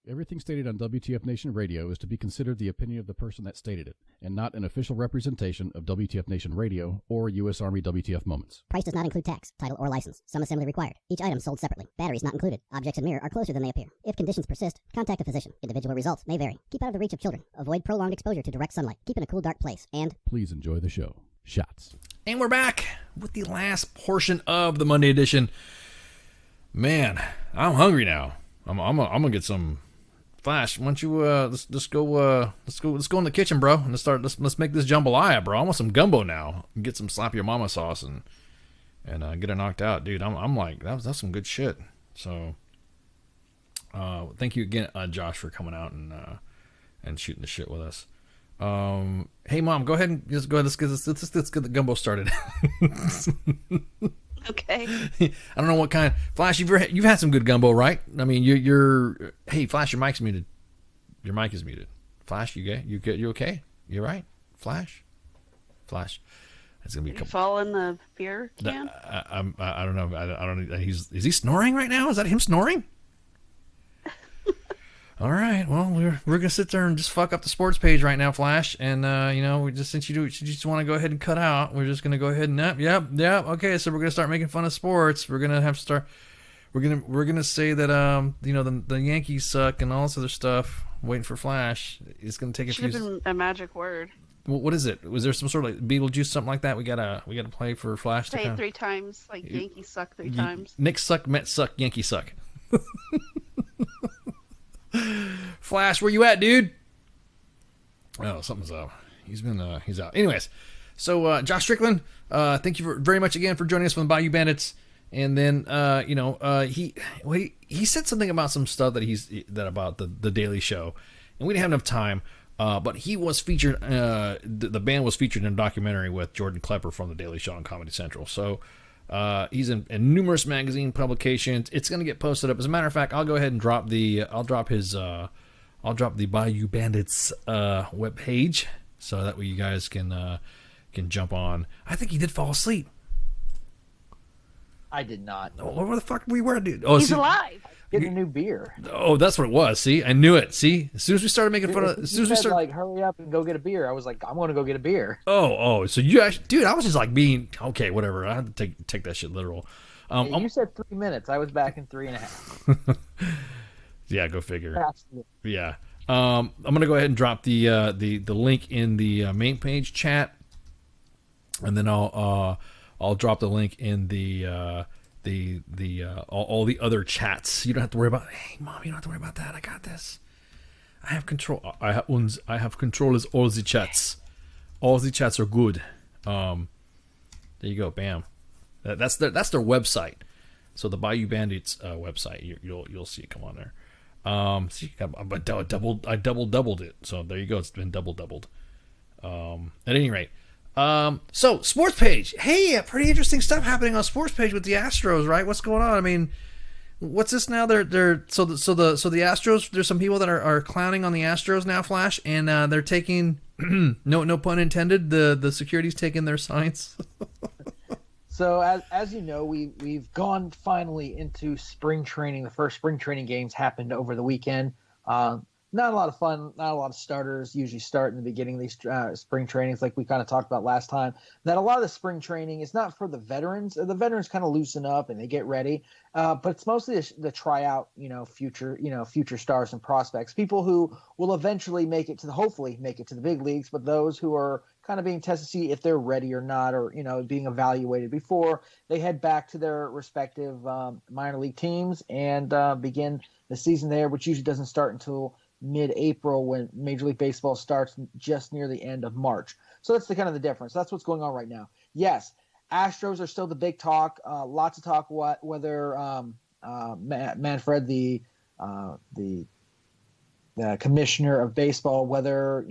Everything stated on WTF Nation Radio is to be considered the opinion of the person that stated it, and not an official representation of WTF Nation Radio or U.S. Army WTF Moments. Price does not include tax, title, or license. Some assembly required. Each item sold separately. Batteries not included. Objects in mirror are closer than they appear. If conditions persist, contact a physician. Individual results may vary. Keep out of the reach of children. Avoid prolonged exposure to direct sunlight. Keep in a cool, dark place. And please enjoy the show. Shots. And we're back with the last portion of the Monday edition. Man, I'm hungry now. I'm gonna get some. Flash, why don't you let's go in the kitchen, bro, and let's make this jambalaya, bro. I want some gumbo now. Get some slap your mama sauce and get it knocked out, dude. I'm like that's some good shit. So thank you again, Josh, for coming out and shooting the shit with us. Hey mom, go ahead. Let's get the gumbo started. Okay. I don't know what kind. Flash, you've had some good gumbo, right? I mean, you're. Hey, Flash, your mic's muted. Your mic is muted. Flash, you okay? You right? Flash. It's gonna be. Did you fall in the beer can? I don't know. I don't. Is he snoring right now? Is that him snoring? All right. Well, we're gonna sit there and just fuck up the sports page right now, Flash. And we just since you just want to go ahead and cut out, we're just gonna go ahead and yep. Okay, so we're gonna start making fun of sports. We're gonna have to start. We're gonna say that the Yankees suck and all this other stuff. Waiting for Flash. It's gonna take a few. Should have been a magic word. What is it? Was there some sort of like Beetlejuice, something like that? We gotta play for Flash to play come. 3 times, like Yankees suck 3 times. Knicks suck, Mets suck, Yankees suck. Flash, where you at, dude? Oh, something's up. He's out. Anyways, so Josh Strickland, thank you very much again for joining us from the Bayou Bandits. And then he said something about some stuff that about the Daily Show, and we didn't have enough time. But he was featured. The band was featured in a documentary with Jordan Klepper from the Daily Show on Comedy Central. So. He's in numerous magazine publications. It's going to get posted up. As a matter of fact, I'll go ahead and drop the Bayou Bandits webpage so that way you guys can jump on. I think he did fall asleep. I did not. Oh, where the fuck we were, dude? Oh, he's alive. Getting a new beer. Oh, that's what it was. See, I knew it. See, as soon as we started making fun of, as soon as we started, like, hurry up and go get a beer. I was like, I'm going to go get a beer. Oh, so you actually, dude, I was just like being okay, whatever. I had to take that shit literal. You said 3 minutes. I was back in 3.5. Yeah, go figure. Yeah. I'm gonna go ahead and drop the link in the main page chat, and then I'll drop the link in the all the other chats. You don't have to worry about. Hey, mom, you don't have to worry about that. I got this. I have control. I have control as all the chats. All the chats are good. There you go. Bam. That's their website. So the Bayou Bandits website. You'll see it come on there. See, I doubled it. So there you go. It's been doubled. At any rate. So sports page. Hey, pretty interesting stuff happening on sports page with the Astros, right? What's going on? I mean, what's this now? So the Astros. There's some people that are clowning on the Astros now, Flash, and they're taking no pun intended. The security's taking their signs. So as you know, we've gone finally into spring training. The first spring training games happened over the weekend. Not a lot of fun, not a lot of starters usually start in the beginning of these spring trainings, like we kind of talked about last time. That a lot of the spring training is not for the veterans. The veterans kind of loosen up and they get ready, but it's mostly the tryout, future stars and prospects, people who will eventually hopefully make it to the big leagues, but those who are kind of being tested to see if they're ready or not, or being evaluated before they head back to their respective minor league teams and begin the season there, which usually doesn't start until mid-April when Major League Baseball starts just near the end of March. So that's the kind of the difference. That's what's going on right now. Yes, Astros are still the big talk. Lots of talk whether Manfred, the commissioner of baseball, whether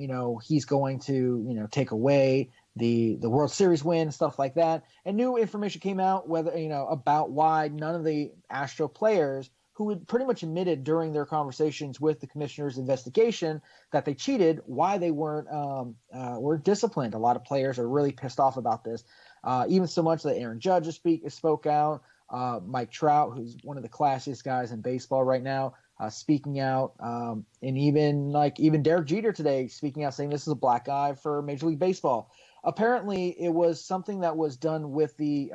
he's going to take away the World Series win, stuff like that. And new information came out about why none of the Astro players who had pretty much admitted during their conversations with the commissioner's investigation that they cheated, why they were disciplined. A lot of players are really pissed off about this, even so much that Aaron Judge spoke out. Mike Trout, who's one of the classiest guys in baseball right now, speaking out, and even Derek Jeter today speaking out, saying this is a black eye for Major League Baseball. Apparently, it was something that was done with the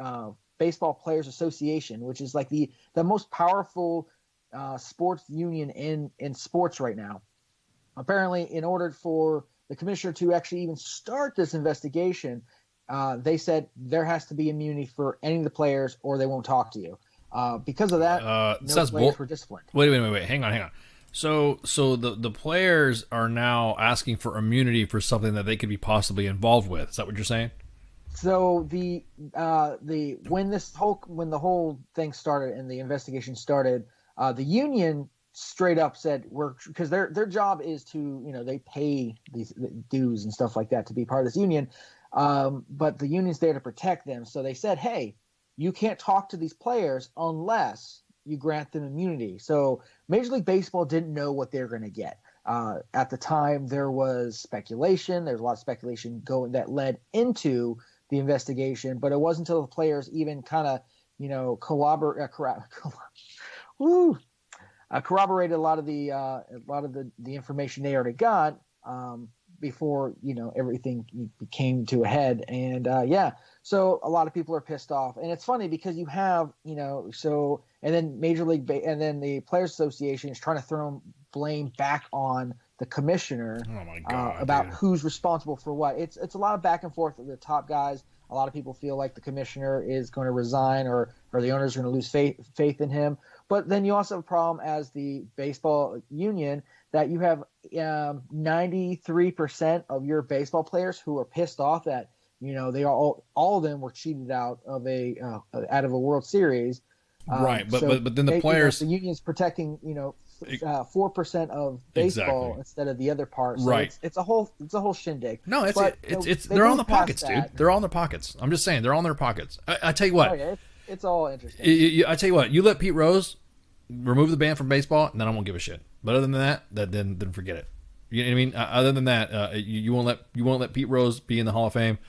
Baseball Players Association, which is like the most powerful sports union in sports right now. Apparently, in order for the commissioner to actually even start this investigation, they said there has to be immunity for any of the players, or they won't talk to you. Because of that, no players were disciplined. Wait. Hang on. So the players are now asking for immunity for something that they could be possibly involved with. Is that what you're saying? So when the whole thing started and the investigation started, the union straight up said because their job is to, they pay these dues and stuff like that to be part of this union. But the union's there to protect them. So they said, hey, you can't talk to these players unless you grant them immunity. So Major League Baseball didn't know what they're going to get. At the time, there was speculation. There's a lot of speculation that led into the investigation, but it wasn't until the players even kind of, corroborated a lot of the information they already got before everything came to a head. And so a lot of people are pissed off, and it's funny because you have and then Major League and then the Players Association is trying to throw blame back on the commissioner about who's responsible for what. It's a lot of back and forth with the top guys. A lot of people feel like the commissioner is going to resign or the owners are going to lose faith in him. But then you also have a problem as the baseball union that you have 93% of your baseball players who are pissed off that they all of them were cheated out of a World Series. Right, but then the players, the union's protecting 4% of baseball instead of the other part. So right, it's a whole shindig. No, it's they're on the pockets, dude. They're on their pockets. I'm just saying they're on their pockets. I tell you what, it's all interesting. I tell you what, you let Pete Rose remove the ban from baseball, and then I won't give a shit. But other than that, then forget it. You know what I mean? Other than that, you won't let Pete Rose be in the Hall of Fame,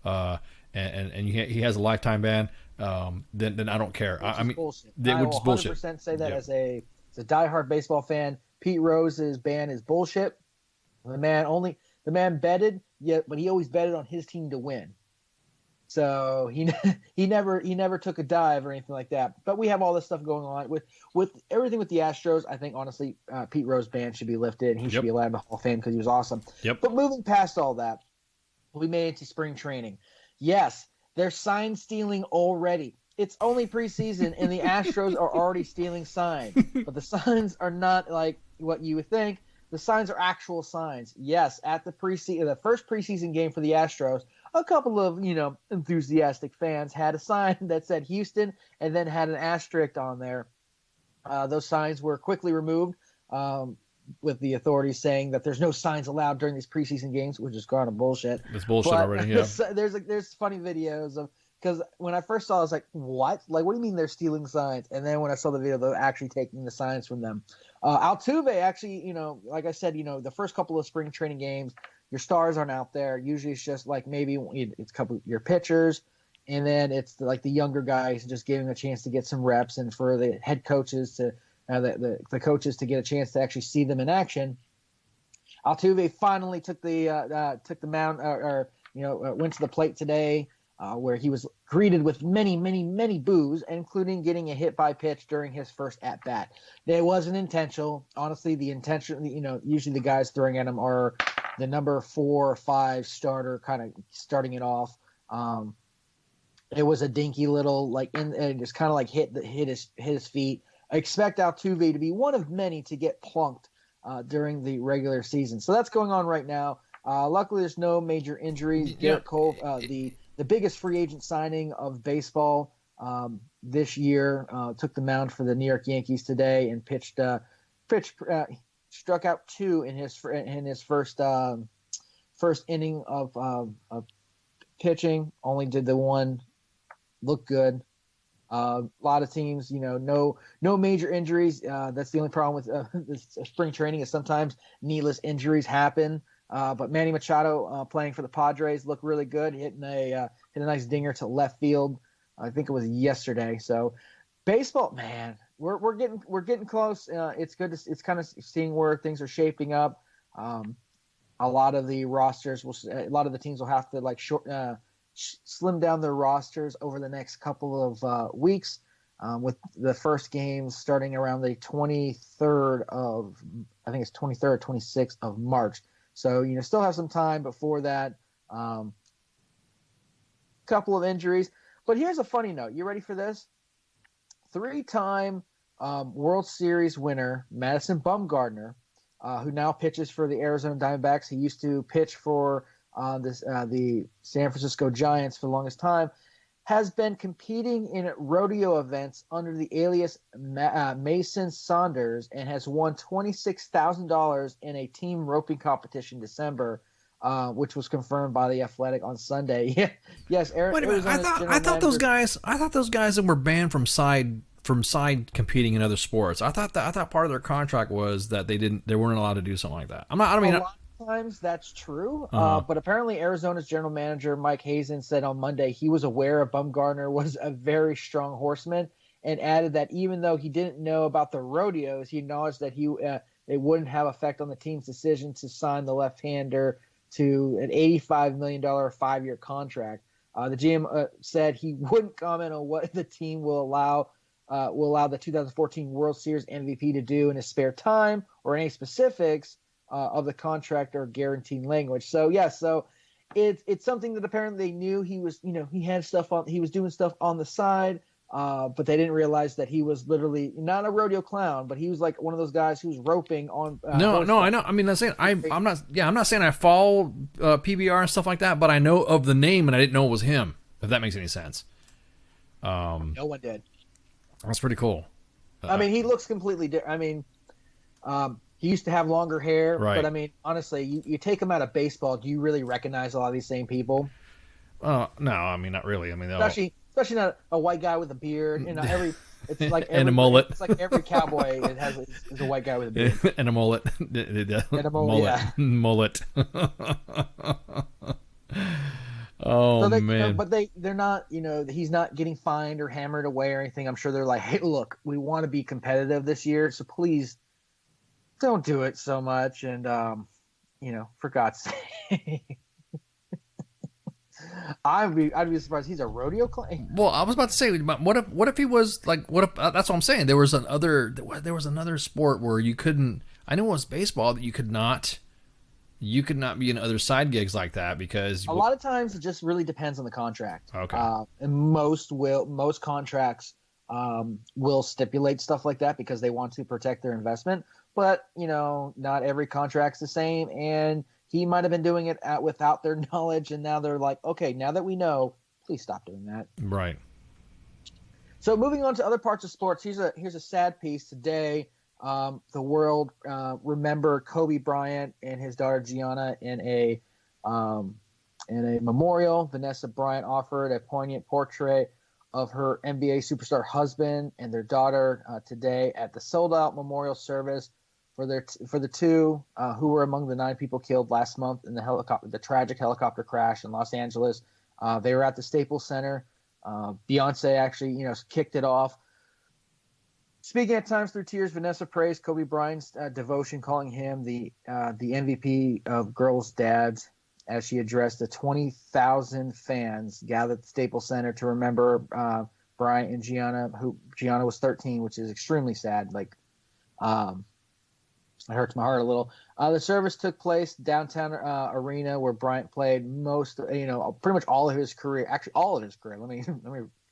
and he has a lifetime ban. Then I don't care. I mean, bullshit. Which is bullshit. 100% say that as a diehard baseball fan. Pete Rose's ban is bullshit. The man betted, but he always betted on his team to win. So he never took a dive or anything like that. But we have all this stuff going on with everything with the Astros. I think honestly, Pete Rose's ban should be lifted, and he should be allowed in the Hall of Fame because he was awesome. Yep. But moving past all that, we made it to spring training. Yes, they're sign stealing already. It's only preseason, and the Astros are already stealing signs. But the signs are not like what you would think. The signs are actual signs. Yes, at the first preseason game for the Astros, a couple of enthusiastic fans had a sign that said Houston and then had an asterisk on there. Those signs were quickly removed, with the authorities saying that there's no signs allowed during these preseason games, which is kind of bullshit. It's bullshit already. Yeah. There's funny videos of. Because when I first saw it, I was like, what? Like, what do you mean they're stealing signs? And then when I saw the video, they're actually taking the signs from them. Altuve, actually, like I said, the first couple of spring training games, your stars aren't out there. Usually it's just like maybe it's a couple of your pitchers, and then it's like the younger guys just giving a chance to get some reps, and for the head coaches to the coaches to get a chance to actually see them in action. Altuve finally took the mound, went to the plate today. Where he was greeted with many, many, many boos, including getting a hit by pitch during his first at bat. It wasn't intentional. Honestly, the intention, usually the guys throwing at him are the number 4 or 5 starter, kind of starting it off. It was a dinky little and just kind of like hit his feet. I expect Altuve to be one of many to get plunked during the regular season. So that's going on right now. Luckily, there's no major injuries. Garrett Cole, the biggest free agent signing of baseball this year, took the mound for the New York Yankees today and struck out 2 in his first inning of pitching. Only did the one look good. A lot of teams, no major injuries. That's the only problem with this spring training is sometimes needless injuries happen. But Manny Machado playing for the Padres looked really good, hitting a nice dinger to left field. I think it was yesterday. So baseball, man, we're getting close. It's good. It's kind of seeing where things are shaping up. A lot of the rosters a lot of the teams will have to slim down their rosters over the next couple of weeks, with the first games starting around the 23rd or 26th of March. So, still have some time before that. Couple of injuries. But here's a funny note. You ready for this? 3-time World Series winner Madison Bumgarner, who now pitches for the Arizona Diamondbacks. He used to pitch for the San Francisco Giants for the longest time, has been competing in rodeo events under the alias Mason Saunders and has won $26,000 in a team roping competition in December, which was confirmed by The Athletic on Sunday. Yes, Eric. Wait a minute. I thought those guys that were banned from side competing in other sports. I thought part of their contract was that they weren't allowed to do something like that. Times that's true, but apparently Arizona's general manager Mike Hazen said on Monday he was aware of Bumgarner was a very strong horseman, and added that even though he didn't know about the rodeos, he acknowledged that it wouldn't have effect on the team's decision to sign the left-hander to an $85 million 5-year contract. The GM said he wouldn't comment on what the team will allow the 2014 World Series MVP to do in his spare time or any specifics of the contract or guaranteed language. So it's something that apparently they knew he was, he had he was doing stuff on the side, but they didn't realize that he was literally not a rodeo clown, but he was like one of those guys who's roping on. No, I know. I mean, I'm not saying I follow PBR and stuff like that, but I know of the name and I didn't know it was him. If that makes any sense. No one did. That's pretty cool. I mean, he looks completely different. I mean, he used to have longer hair, right. But I mean, honestly, you take him out of baseball, do you really recognize a lot of these same people? No, I mean, not really. I mean, especially not a white guy with a beard. It's like and a mullet. It's like every cowboy is a white guy with a beard and a mullet. And a mullet. Yeah. Mullet. Oh, so man. But they're not. He's not getting fined or hammered away or anything. I'm sure they're like, hey, look, we want to be competitive this year, so please don't do it so much. And for God's sake. I'd be surprised he's a rodeo clown. Well, I was about to say, what if he was like, that's what I'm saying. There was another sport where you couldn't. I know it was baseball that you could not be in other side gigs like that because a lot of times it just really depends on the contract. Okay. And most contracts will stipulate stuff like that because they want to protect their investment. But not every contract's the same, and he might have been doing it without their knowledge, and now they're like, okay, now that we know, please stop doing that. Right. So moving on to other parts of sports, here's a sad piece today. The world remember Kobe Bryant and his daughter Gianna in a memorial. Vanessa Bryant offered a poignant portrait of her NBA superstar husband and their daughter today at the sold-out memorial service for the two who were among the 9 people killed last month in the tragic helicopter crash in Los Angeles. They were at the Staples Center. Beyonce actually, kicked it off. Speaking at times through tears, Vanessa praised Kobe Bryant's devotion, calling him the MVP of girls' dads, as she addressed the 20,000 fans gathered at the Staples Center to remember Bryant and Gianna, who Gianna was 13, which is extremely sad. It hurts my heart a little. The service took place downtown arena where Bryant played pretty much all of his career. Actually, all of his career. Let me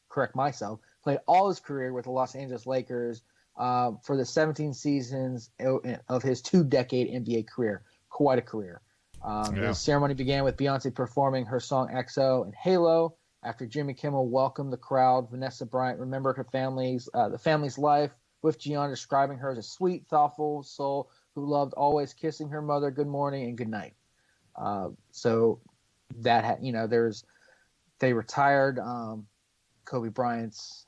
correct myself. Played all his career with the Los Angeles Lakers for the 17 seasons of his 2-decade NBA career. Quite a career. The ceremony began with Beyonce performing her song XO and Halo. After Jimmy Kimmel welcomed the crowd, Vanessa Bryant remembered her the family's life with Gianna, describing her as a sweet, thoughtful soul who loved always kissing her mother good morning and good night. So that they retired Kobe Bryant's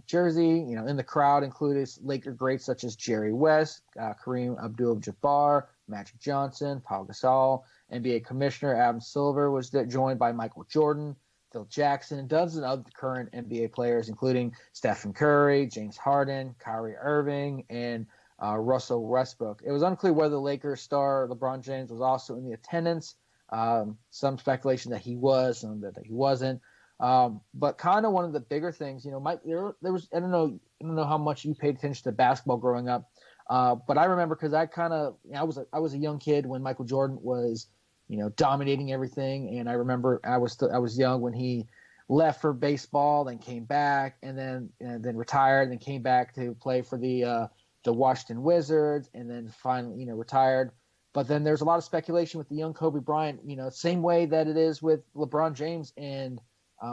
jersey. In the crowd included Laker greats such as Jerry West, Kareem Abdul-Jabbar, Magic Johnson, Paul Gasol. NBA Commissioner Adam Silver was joined by Michael Jordan, Phil Jackson, and dozens of other current NBA players, including Stephen Curry, James Harden, Kyrie Irving, and Russell Westbrook. It was unclear whether the Lakers star LeBron James was also in the attendance. Some speculation that he was, some that he wasn't. But kind of one of the bigger things, Mike, there was, I don't know how much you paid attention to basketball growing up, but I remember because I was a young kid when Michael Jordan was, dominating everything, and I remember I was young when he left for baseball, then came back, and then retired, and then came back to play for the Washington Wizards, and then finally, retired. But then there's a lot of speculation with the young Kobe Bryant, same way that it is with LeBron James and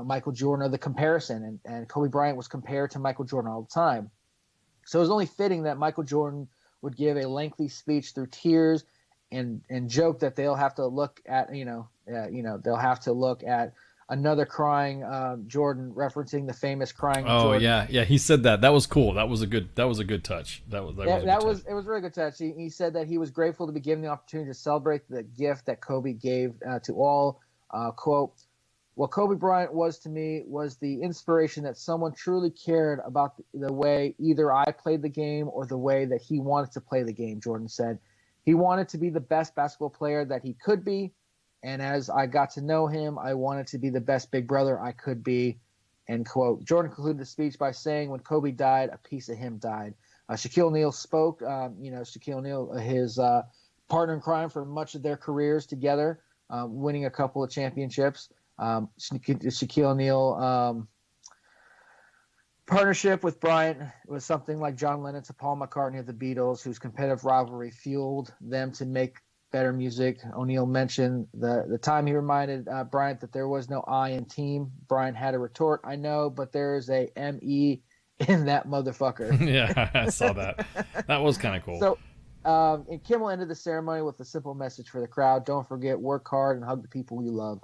Michael Jordan, or the comparison. And Kobe Bryant was compared to Michael Jordan all the time. So it was only fitting that Michael Jordan would give a lengthy speech through tears and joke that they'll have to look at, they'll have to look at another crying Jordan, referencing the famous crying Jordan. Yeah, he said that. That was cool. That was a good touch. It was a really good touch. He said that he was grateful to be given the opportunity to celebrate the gift that Kobe gave to all. Quote, "What Kobe Bryant was to me was the inspiration that someone truly cared about the way either I played the game or the way that he wanted to play the game," Jordan said. "He wanted to be the best basketball player that he could be. And as I got to know him, I wanted to be the best big brother I could be," end quote. Jordan concluded the speech by saying, "When Kobe died, a piece of him died." Shaquille O'Neal spoke. Shaquille O'Neal, his partner in crime for much of their careers together, winning a couple of championships. Shaquille O'Neal partnership with Bryant was something like John Lennon to Paul McCartney of the Beatles, whose competitive rivalry fueled them to make better music. O'Neal mentioned the time he reminded Bryant that there was no I in team. Bryant had a retort, "I know, but there is a M-E in that motherfucker." Yeah, I saw that. That was kind of cool. So, and Kimmel ended the ceremony with a simple message for the crowd: "Don't forget, work hard and hug the people you love."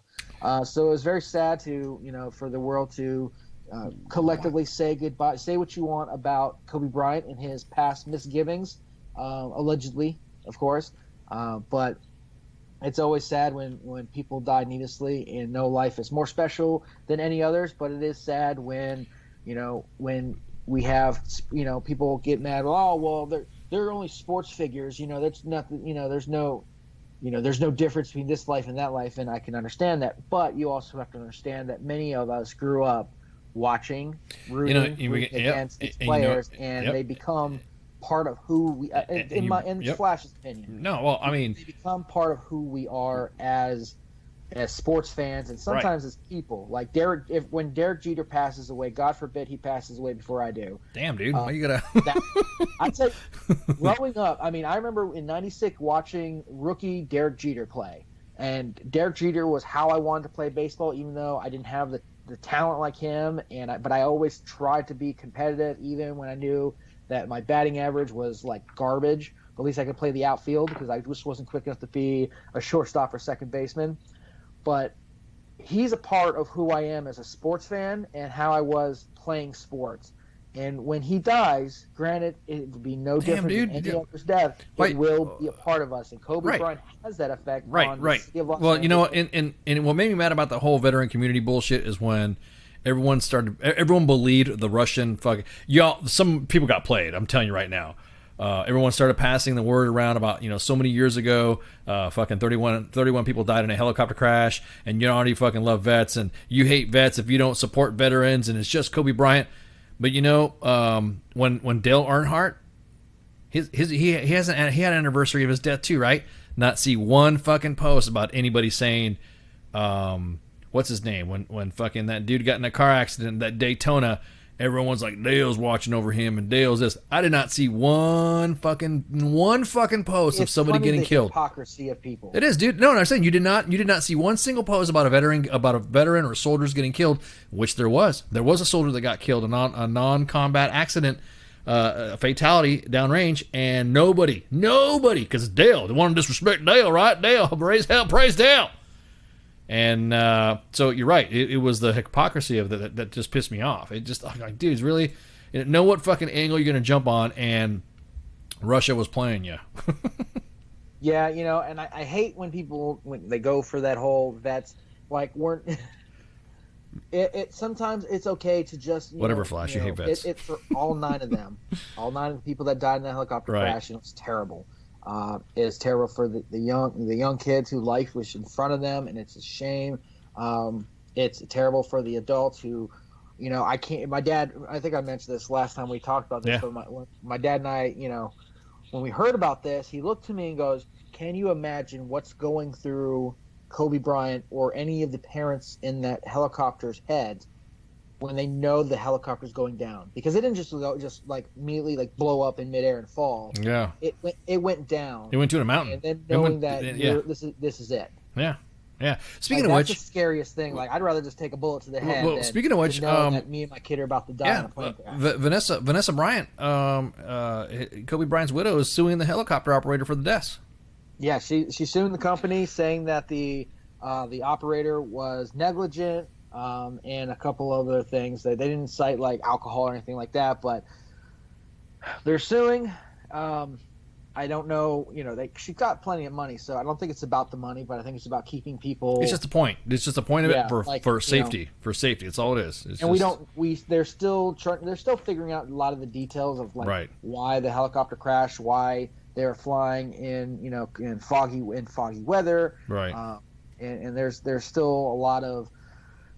So it was very sad to, for the world to collectively say goodbye, say what you want about Kobe Bryant and his past misgivings, allegedly, of course. But it's always sad when people die needlessly, and no life is more special than any others. But it is sad when we have, people get mad. Oh, well, they're only sports figures. That's nothing. There's no difference between this life and that life, and I can understand that. But you also have to understand that many of us grew up watching, rooting against these players, and they become part of who we, in Flash's opinion. No, well, I mean, they become part of who we are as sports fans, and sometimes as people. Like when Derek Jeter passes away, God forbid he passes away before I do. Damn, dude, why you gotta? I'd say, growing up, I mean, I remember in '96 watching rookie Derek Jeter play, and Derek Jeter was how I wanted to play baseball, even though I didn't have the talent like him, but I always tried to be competitive, even when I knew that my batting average was like garbage. But at least I could play the outfield because I just wasn't quick enough to be a shortstop or second baseman. But he's a part of who I am as a sports fan and how I was playing sports. And when he dies, granted, it would be no different than any other's death. It will be a part of us. And Kobe Bryant has that effect on the city of Los Well, Angeles. and what made me mad about the whole veteran community bullshit is when everyone believed the Russian some people got played. I'm telling you right now. Everyone started passing the word around about, so many years ago, 31 people died in a helicopter crash, and you already fucking love vets, and you hate vets if you don't support veterans, and it's just Kobe Bryant. But when Dale Earnhardt, he had an anniversary of his death too, right? Not see one fucking post about anybody saying, what's his name? When fucking that dude got in a car accident at Daytona, everyone's like, Dale's watching over him and Dale's this. I did not see one fucking post of somebody getting killed. Hypocrisy of people. It is, dude. No, I'm saying you did not see one single post about a veteran or soldiers getting killed, which there was. There was a soldier that got killed, a non-combat accident, a fatality downrange, and nobody, because Dale, they want to disrespect Dale, right? Dale, praise Dale. And so you're right. It was the hypocrisy of that just pissed me off. It just, I'm like, dudes, really? You know what fucking angle you're going to jump on, and Russia was playing you. Yeah, you know, and I hate when they go for that whole vets, like, weren't... It sometimes it's okay to just whatever, Flash. You hate vets. It for all 9 of them, all 9 of the people that died in that helicopter crash. You know, it's terrible. It's terrible for the young kids whose life was in front of them, and it's a shame. It's terrible for the adults who, you know, I can't. My dad. I think I mentioned this last time we talked about this. Yeah. But my dad and I, you know, when we heard about this, he looked to me and goes, "Can you imagine what's going through Kobe Bryant or any of the parents in that helicopter's heads when they know the helicopter's going down?" Because it didn't just like immediately like blow up in midair and fall. Yeah, it went down. It went to a mountain, and then knowing that this is it. Yeah, yeah. Speaking of which, that's the scariest thing. Like, I'd rather just take a bullet to the head. Well, than speaking of which, to know that me and my kid are about to die in a plane crash. Vanessa Bryant, Kobe Bryant's widow, is suing the helicopter operator for the deaths. Yeah, she's suing the company, saying that the operator was negligent, and a couple other things. They didn't cite like alcohol or anything like that, but they're suing. I don't know, you know, she got plenty of money, so I don't think it's about the money, but I think it's about keeping people. It's just a point. It's just a point of it for safety. Know, for safety, it's all it is. They're still figuring out a lot of the details of like why the helicopter crashed, why they're flying in foggy weather, right? And there's still a lot of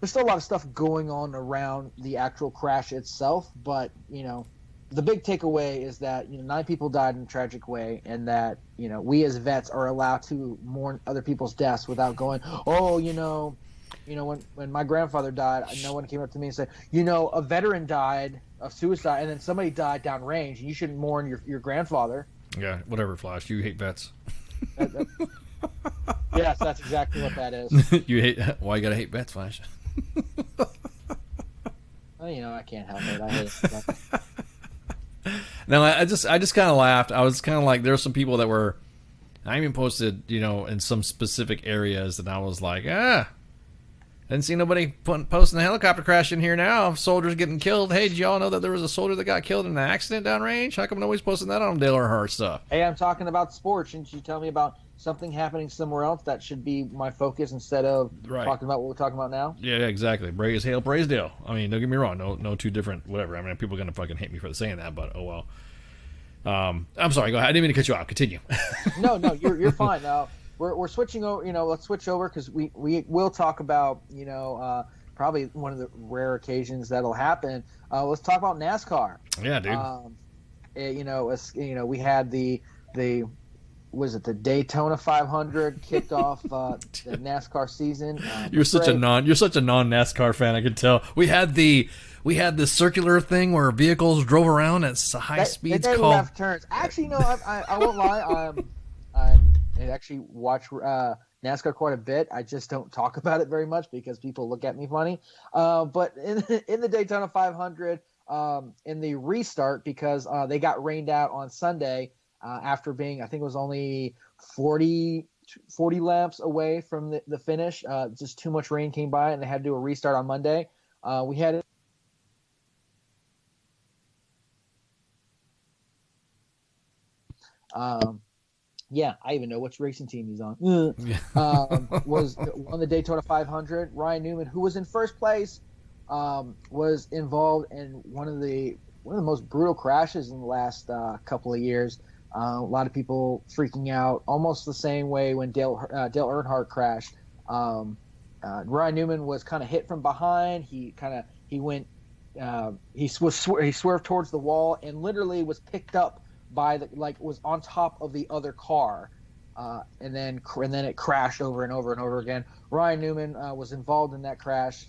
stuff going on around the actual crash itself, but you know, the big takeaway is that 9 people died in a tragic way, and that we as vets are allowed to mourn other people's deaths without going, when my grandfather died, no one came up to me and said, a veteran died of suicide, and then somebody died downrange, and you shouldn't mourn your grandfather. Yeah, whatever, Flash. You hate vets. Yes, that's exactly what that is. You hate. Why you gotta hate vets, Flash? Well, I can't help it. I hate it. No, I just kind of laughed. I was kind of like, there's some people that were, I even posted, in some specific areas, and I was like, didn't see nobody posting the helicopter crash in here now. Soldiers getting killed. Hey, did y'all know that there was a soldier that got killed in an accident downrange? How come nobody's posting that on Dale Earnhardt stuff? Hey, I'm talking about sports. Shouldn't you tell me about something happening somewhere else? That should be my focus instead of talking about what we're talking about now. Yeah, exactly. Praise Hail, praise Dale. I mean, don't get me wrong. No two different, whatever. I mean, people are going to fucking hate me for saying that, but oh well. I'm sorry. Go ahead. I didn't mean to cut you off. Continue. No, you're fine. We're switching over. Let's switch over because we will talk about probably one of the rare occasions that'll happen. Let's talk about NASCAR. Yeah, dude. We had the Daytona 500 kicked off the NASCAR season. You're such a non-NASCAR fan. I could tell. We had the circular thing where vehicles drove around at high speeds. They called left turns. Actually, I won't lie. I actually watch NASCAR quite a bit. I just don't talk about it very much because people look at me funny. But in the Daytona 500, in the restart, because they got rained out on Sunday after being, I think it was only 40 laps away from the finish. Just too much rain came by, and they had to do a restart on Monday. We had yeah, I even know which racing team he's on. Was on the Daytona 500. Ryan Newman, who was in first place, was involved in one of the most brutal crashes in the last couple of years. A lot of people freaking out, almost the same way when Dale Earnhardt crashed. Ryan Newman was kind of hit from behind. He swerved towards the wall and literally was picked up by was on top of the other car, and then it crashed over and over and over again. Ryan Newman was involved in that crash.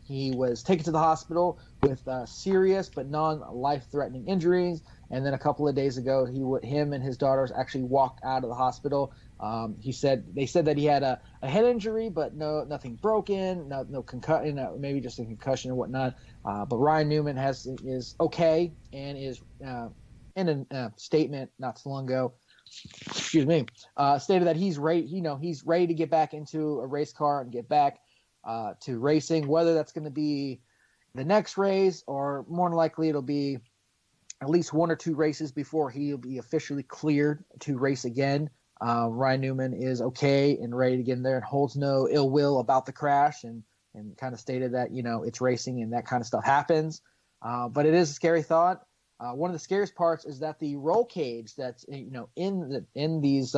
He was taken to the hospital with serious but non-life-threatening injuries, and then a couple of days ago, him and his daughters actually walked out of the hospital. They said that he had a head injury, but nothing broken, no concussion, maybe just a concussion or whatnot. But Ryan Newman is okay and is in a statement not so long ago excuse me, stated that he's ready. He's ready to get back into a race car and get back to racing. Whether that's going to be the next race or more than likely it'll be at least 1 or 2 races before he'll be officially cleared to race again. Ryan Newman is okay and ready to get in there and holds no ill will about the crash and kind of stated that, it's racing and that kind of stuff happens. But it is a scary thought. One of the scariest parts is that the roll cage that's, in these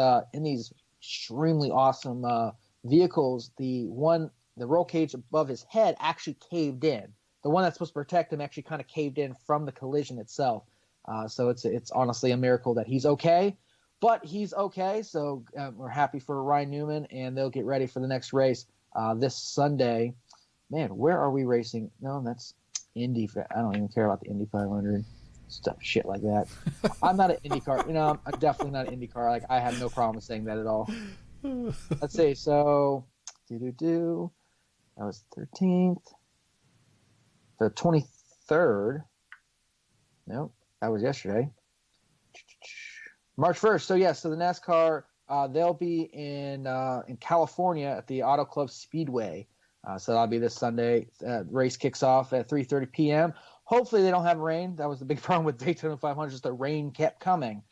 extremely awesome vehicles, the roll cage above his head actually caved in. The one that's supposed to protect him actually kind of caved in from the collision itself. So it's honestly a miracle that he's okay, but he's okay. So we're happy for Ryan Newman, and they'll get ready for the next race this Sunday. Man, where are we racing? No, that's Indy. I don't even care about the Indy 500 stuff, shit like that. I'm not an IndyCar. I'm definitely not an IndyCar. Like, I have no problem saying that at all. Let's see. So, that was 13th. The 23rd. Nope, that was yesterday. March 1st. So the NASCAR, they'll be in California at the Auto Club Speedway. So that'll be this Sunday. Race kicks off at 3:30 p.m. Hopefully they don't have rain. That was the big problem with Daytona 500, just the rain kept coming.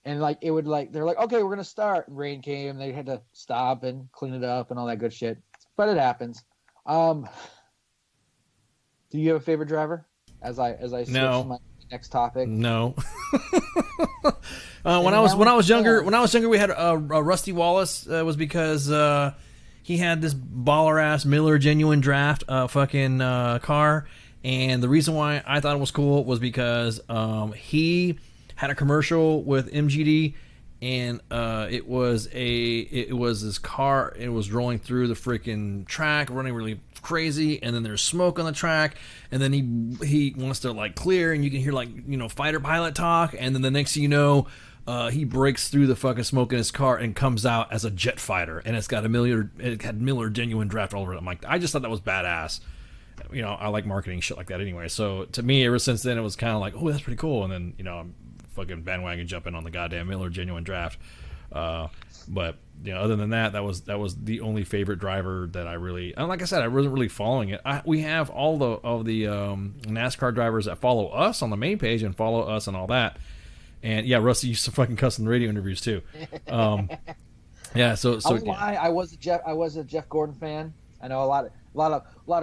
And they're like, okay, we're going to start. And rain came. They had to stop and clean it up and all that good shit. But it happens. Do you have a favorite driver? As I switch to my next topic. No. When I was younger, we had a Rusty Wallace. Was because he had this baller ass Miller Genuine Draft car, and the reason why I thought it was cool was because he had a commercial with MGD, and it was his car. It was rolling through the freaking track, running really crazy, and then there's smoke on the track, and then he wants to clear, and you can hear fighter pilot talk, and then the next thing you know, he breaks through the fucking smoke in his car and comes out as a jet fighter, and it had Miller Genuine Draft all over it. I just thought that was badass. I like marketing shit like that anyway. So to me, ever since then, it was kind of like, oh, that's pretty cool. And then I'm fucking bandwagon jumping on the goddamn Miller Genuine Draft. But other than that, that was the only favorite driver that I really. And like I said, I wasn't really following it. We have all the NASCAR drivers that follow us on the main page and follow us and all that. And yeah, Rusty used to fucking cuss in the radio interviews too. Yeah, so I was a Jeff Gordon fan. I know a lot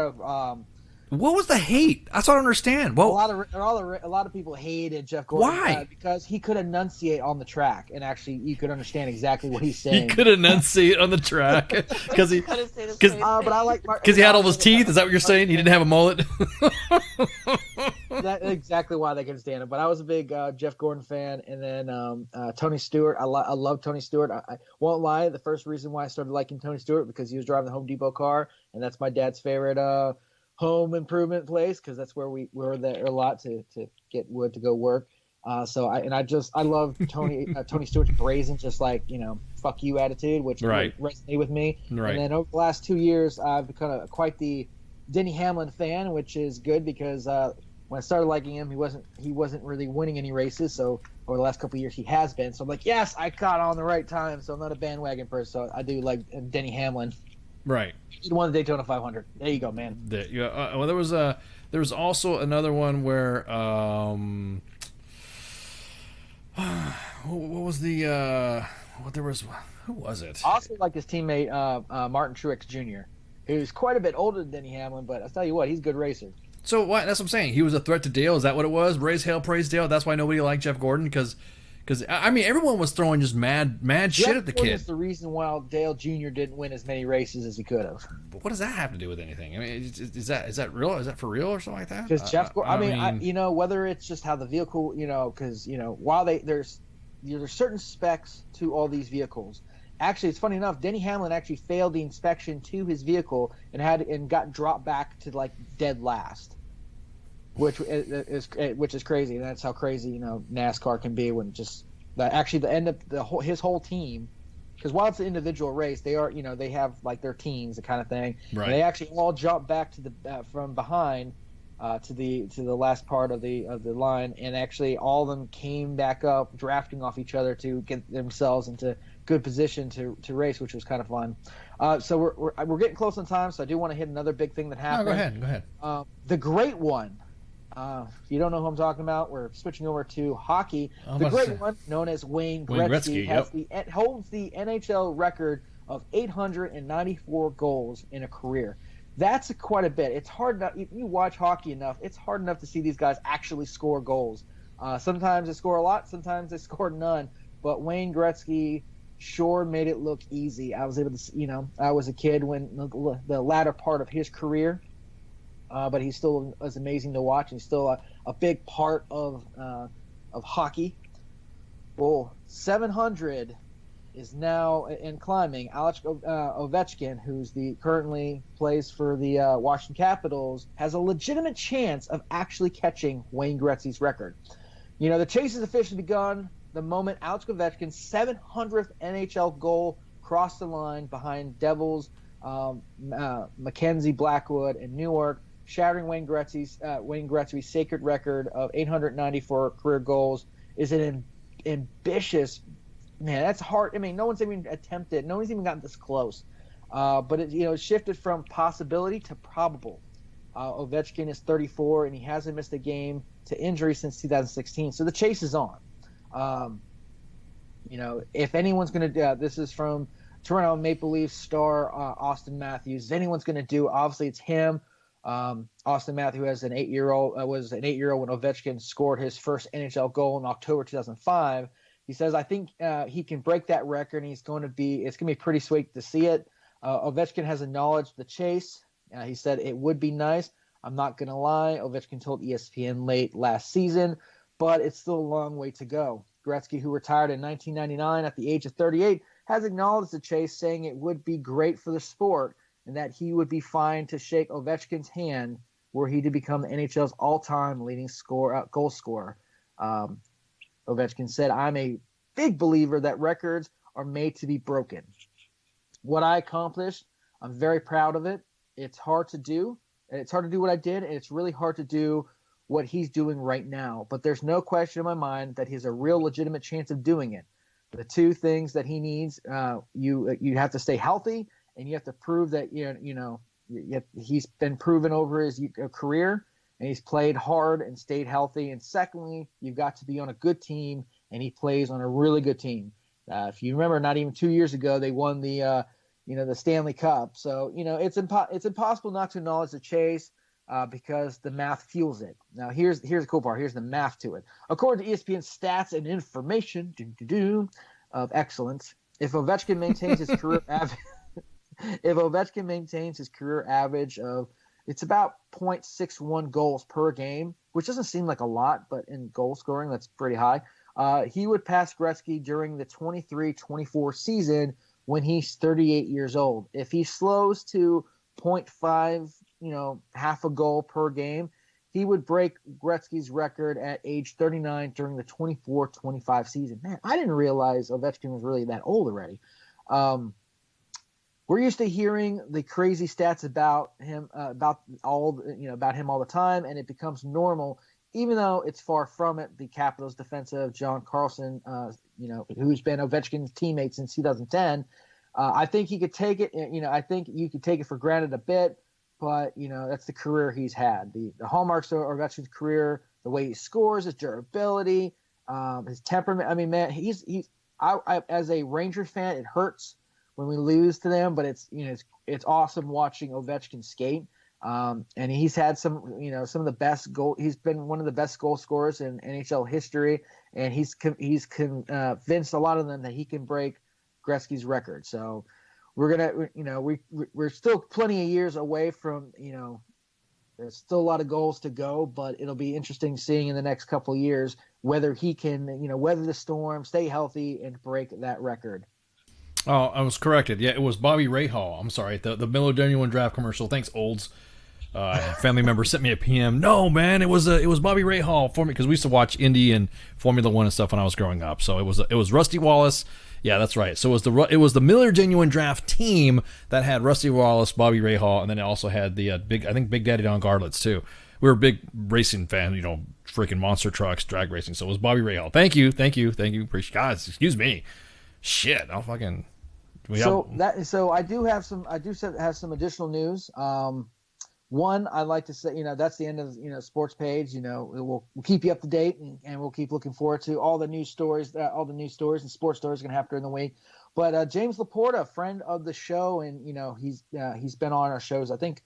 of. What was the hate? That's what I don't understand. Well, a lot of people hated Jeff Gordon. Why? Because he could enunciate on the track, and actually you could understand exactly what he's saying. He could enunciate on the track because he had all his teeth. Is that what you're saying? He didn't have a mullet. That's exactly why they couldn't stand him. But I was a big Jeff Gordon fan, and then Tony Stewart. I love Tony Stewart. I won't lie. The first reason why I started liking Tony Stewart because he was driving the Home Depot car, and that's my dad's favorite home improvement place because that's where we were there a lot to get wood to go work. I love Tony Stewart's brazen, just fuck you attitude, which resonated with me. Right. And then over the last 2 years, I've become quite the Denny Hamlin fan, which is good because when I started liking him, he wasn't really winning any races. So over the last couple of years, he has been. So I'm like, yes, I caught on the right time. So I'm not a bandwagon person. So I do like Denny Hamlin. Right. He won the Daytona 500. There you go, man. Well, there was also another one where what was the who was it? I also like his teammate Martin Truex Jr., who's quite a bit older than Denny Hamlin, but I'll tell you what, he's a good racer. So what? That's what I'm saying. He was a threat to Dale. Is that what it was? Raise hell, praise Dale. That's why nobody liked Jeff Gordon because I mean everyone was throwing just mad shit at the kid. That's the reason why Dale Jr. didn't win as many races as he could have. But what does that have to do with anything? I mean, is that real? Is that for real or something like that? Because Jeff Gordon, whether it's just how the vehicle, because while there's certain specs to all these vehicles. Actually, it's funny enough. Denny Hamlin actually failed the inspection to his vehicle and got dropped back to dead last, which is crazy. And that's how crazy NASCAR can be when just actually the end of his whole team. Because while it's an individual race, they are they have their teams, the kind of thing. Right. And they actually all jump back to the from behind to the last part of the line, and actually all of them came back up, drafting off each other to get themselves into good position to race, which was kind of fun. So we're getting close on time, so I do want to hit another big thing that happened. Go ahead. The great one. If you don't know who I'm talking about, we're switching over to hockey. The great one, known as Wayne Gretzky, holds the NHL record of 894 goals in a career. That's quite a bit. It's hard enough. If you watch hockey enough, it's hard enough to see these guys actually score goals. Sometimes they score a lot, sometimes they score none. But Wayne Gretzky sure made it look easy. I was able to, I was a kid when the latter part of his career, but he still was amazing to watch. He's still a big part of hockey. Well, 700 is now in climbing. Alex Ovechkin, who's currently plays for the Washington Capitals, has a legitimate chance of actually catching Wayne Gretzky's record. The chase has officially begun the moment Alex Ovechkin's 700th NHL goal crossed the line behind Devils, Mackenzie Blackwood, and Newark, shattering Wayne Gretzky's sacred record of 894 career goals. Is an ambitious. Man, that's hard. I mean, no one's even attempted. No one's even gotten this close. But it shifted from possibility to probable. Ovechkin is 34, and he hasn't missed a game to injury since 2016. So the chase is on. If anyone's going to this is from Toronto Maple Leafs star Austin Matthews. If anyone's going to do, obviously it's him. Austin Matthews was an 8-year-old when Ovechkin scored his first NHL goal in October 2005. He says, I think he can break that record, and it's going to be pretty sweet to see it. Ovechkin has acknowledged the chase. He said, it would be nice. I'm not going to lie. Ovechkin told ESPN late last season, but it's still a long way to go. Gretzky, who retired in 1999 at the age of 38, has acknowledged the chase, saying it would be great for the sport and that he would be fine to shake Ovechkin's hand were he to become the NHL's all-time leading goal scorer. Ovechkin said, I'm a big believer that records are made to be broken. What I accomplished, I'm very proud of it. It's hard to do. It's hard to do what I did, and it's really hard to do what he's doing right now. But there's no question in my mind that he has a real legitimate chance of doing it. The two things that he needs, you have to stay healthy, and you have to prove that he's been proven over his career, and he's played hard and stayed healthy. And secondly, you've got to be on a good team, and he plays on a really good team. If you remember, not even 2 years ago, they won the Stanley Cup. So, it's impossible not to acknowledge the chase because the math fuels it. Now, here's the cool part. Here's the math to it. According to ESPN stats and information of excellence, if Ovechkin maintains his career average of, it's about 0.61 goals per game, which doesn't seem like a lot, but in goal scoring, that's pretty high. He would pass Gretzky during the 23-24 season when he's 38 years old. If he slows to 0.5, half a goal per game, he would break Gretzky's record at age 39 during the 24-25 season. Man, I didn't realize Ovechkin was really that old already. We're used to hearing the crazy stats about him, about him all the time, and it becomes normal, even though it's far from it. The Capitals defensive John Carlson, who's been Ovechkin's teammate since 2010, I think he could take it. I think you could take it for granted a bit, but that's the career he's had. The hallmarks of Ovechkin's career: the way he scores, his durability, his temperament. I mean, man, I as a Ranger fan, it hurts when we lose to them, but it's awesome watching Ovechkin skate. And he's had some of the best goal. He's been one of the best goal scorers in NHL history, and he's convinced a lot of them that he can break Gretzky's record. So we're still plenty of years away from, there's still a lot of goals to go, but it'll be interesting seeing in the next couple of years whether he can, weather the storm, stay healthy, and break that record. Oh, I was corrected. Yeah, it was Bobby Rahal. I'm sorry. The Miller Genuine Draft commercial. Thanks, Olds. Family member sent me a PM. No, man, it was Bobby Rahal for me, because we used to watch Indy and Formula One and stuff when I was growing up. So it was Rusty Wallace. Yeah, that's right. So it was the Miller Genuine Draft team that had Rusty Wallace, Bobby Rahal, and then it also had the Big Daddy Don Garlitz too. we were big racing fan, freaking monster trucks, drag racing. So it was Bobby Rahal. Thank you. Appreciate, guys, excuse me. Shit, I'll fucking. So I do have some additional news. One, I'd like to say, that's the end of sports page. We'll keep you up to date, and we'll keep looking forward to all the news stories and sports stories going to happen during the week. But James Laporta, a friend of the show, and he's been on our shows, I think,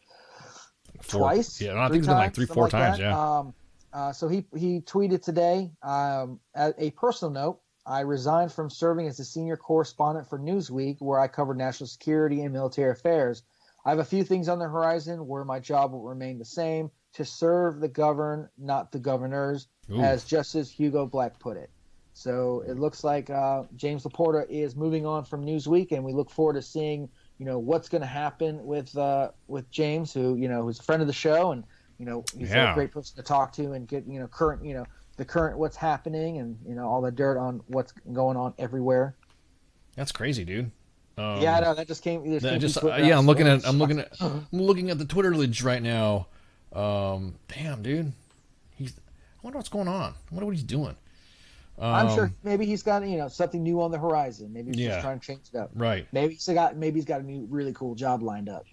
twice. Yeah, I think it's been like 3-4 times. Yeah. So he tweeted today, at a personal note, I resigned from serving as a senior correspondent for Newsweek, where I covered national security and military affairs. I have a few things on the horizon where my job will remain the same: to serve the governed, not the governors, as Justice Hugo Black put it. So it looks like James Laporta is moving on from Newsweek, and we look forward to seeing what's going to happen with James, who's a friend of the show, and he's a great person to talk to and get the current what's happening and all the dirt on what's going on everywhere. That's crazy, dude. Yeah, I know that just came. I'm looking at the Twitterage right now. Damn, dude. I wonder what's going on. I wonder what he's doing. I'm sure maybe he's got something new on the horizon. Maybe he's just trying to change it up. Right. Maybe he's got a new really cool job lined up.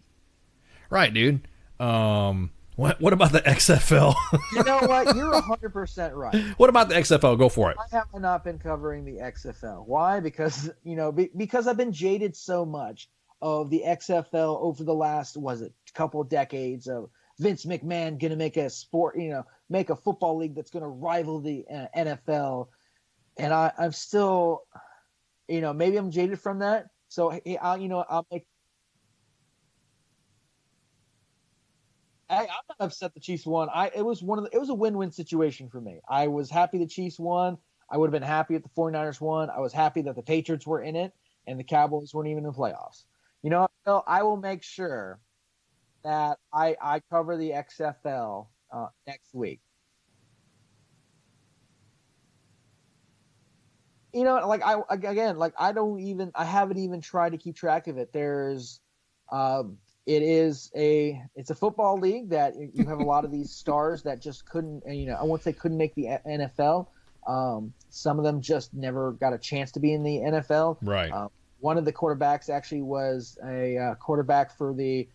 Right, dude. What about the XFL? You know what? You're 100% right. What about the XFL? Go for it. Why have I not been covering the XFL? Why? Because because I've been jaded so much of the XFL over the last couple of decades of Vince McMahon going to make a sport, make a football league that's going to rival the NFL, and I'm still, maybe I'm jaded from that. So I'll make. I'm not upset the Chiefs won. It was a win-win situation for me. I was happy the Chiefs won. I would have been happy if the 49ers won. I was happy that the Patriots were in it and the Cowboys weren't even in the playoffs. I will make sure that I cover the XFL next week. I haven't even tried to keep track of it. It's a football league that you have a lot of these stars that just couldn't, I won't say couldn't make the NFL. Some of them just never got a chance to be in the NFL. Right. One of the quarterbacks actually was a quarterback for the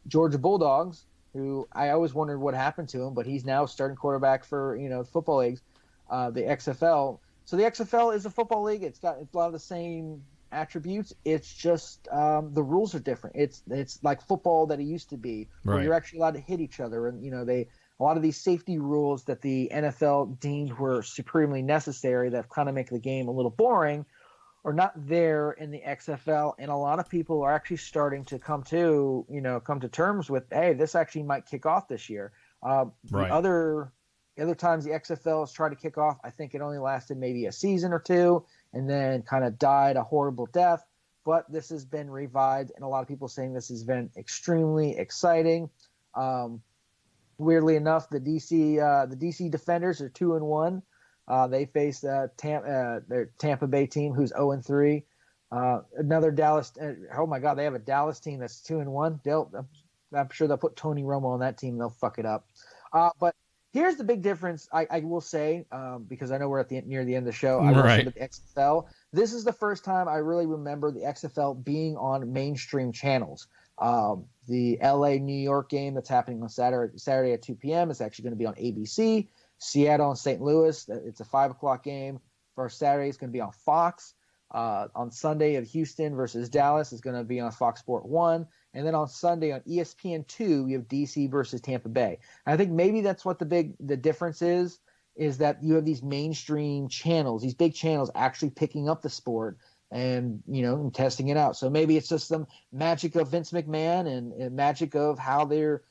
Georgia Bulldogs, who I always wondered what happened to him, but he's now starting quarterback for, football leagues, the XFL. So the XFL is a football league. It's got a lot of the same attributes. It's just the rules are different. It's like football that it used to be, where you're actually allowed to hit each other, and a lot of these safety rules that the NFL deemed were supremely necessary that kind of make the game a little boring are not there in the XFL, and a lot of people are actually starting to come to terms with, hey, this actually might kick off this year. The other times the XFL has tried to kick off, I think it only lasted maybe a season or two and then kind of died a horrible death. But this has been revived, and a lot of people saying this has been extremely exciting. Weirdly enough, the DC Defenders are 2-1. They face their Tampa Bay team, who's 0-3. Another Dallas. Oh my God, they have a Dallas team that's 2-1. I'm sure they'll put Tony Romo on that team. They'll fuck it up. But here's the big difference. I will say, because I know we're near the end of the show. I will say the XFL. This is the first time I really remember the XFL being on mainstream channels. The LA-New York game that's happening on Saturday at 2 p.m. is actually going to be on ABC. Seattle and St. Louis, it's a 5 o'clock game. For Saturday, it's going to be on Fox. On Sunday, of Houston versus Dallas is going to be on Fox Sport 1. And then on Sunday on ESPN2, we have DC versus Tampa Bay. And I think maybe that's what the difference is that you have these mainstream channels, these big channels actually picking up the sport and testing it out. So maybe it's just some magic of Vince McMahon and magic of how they're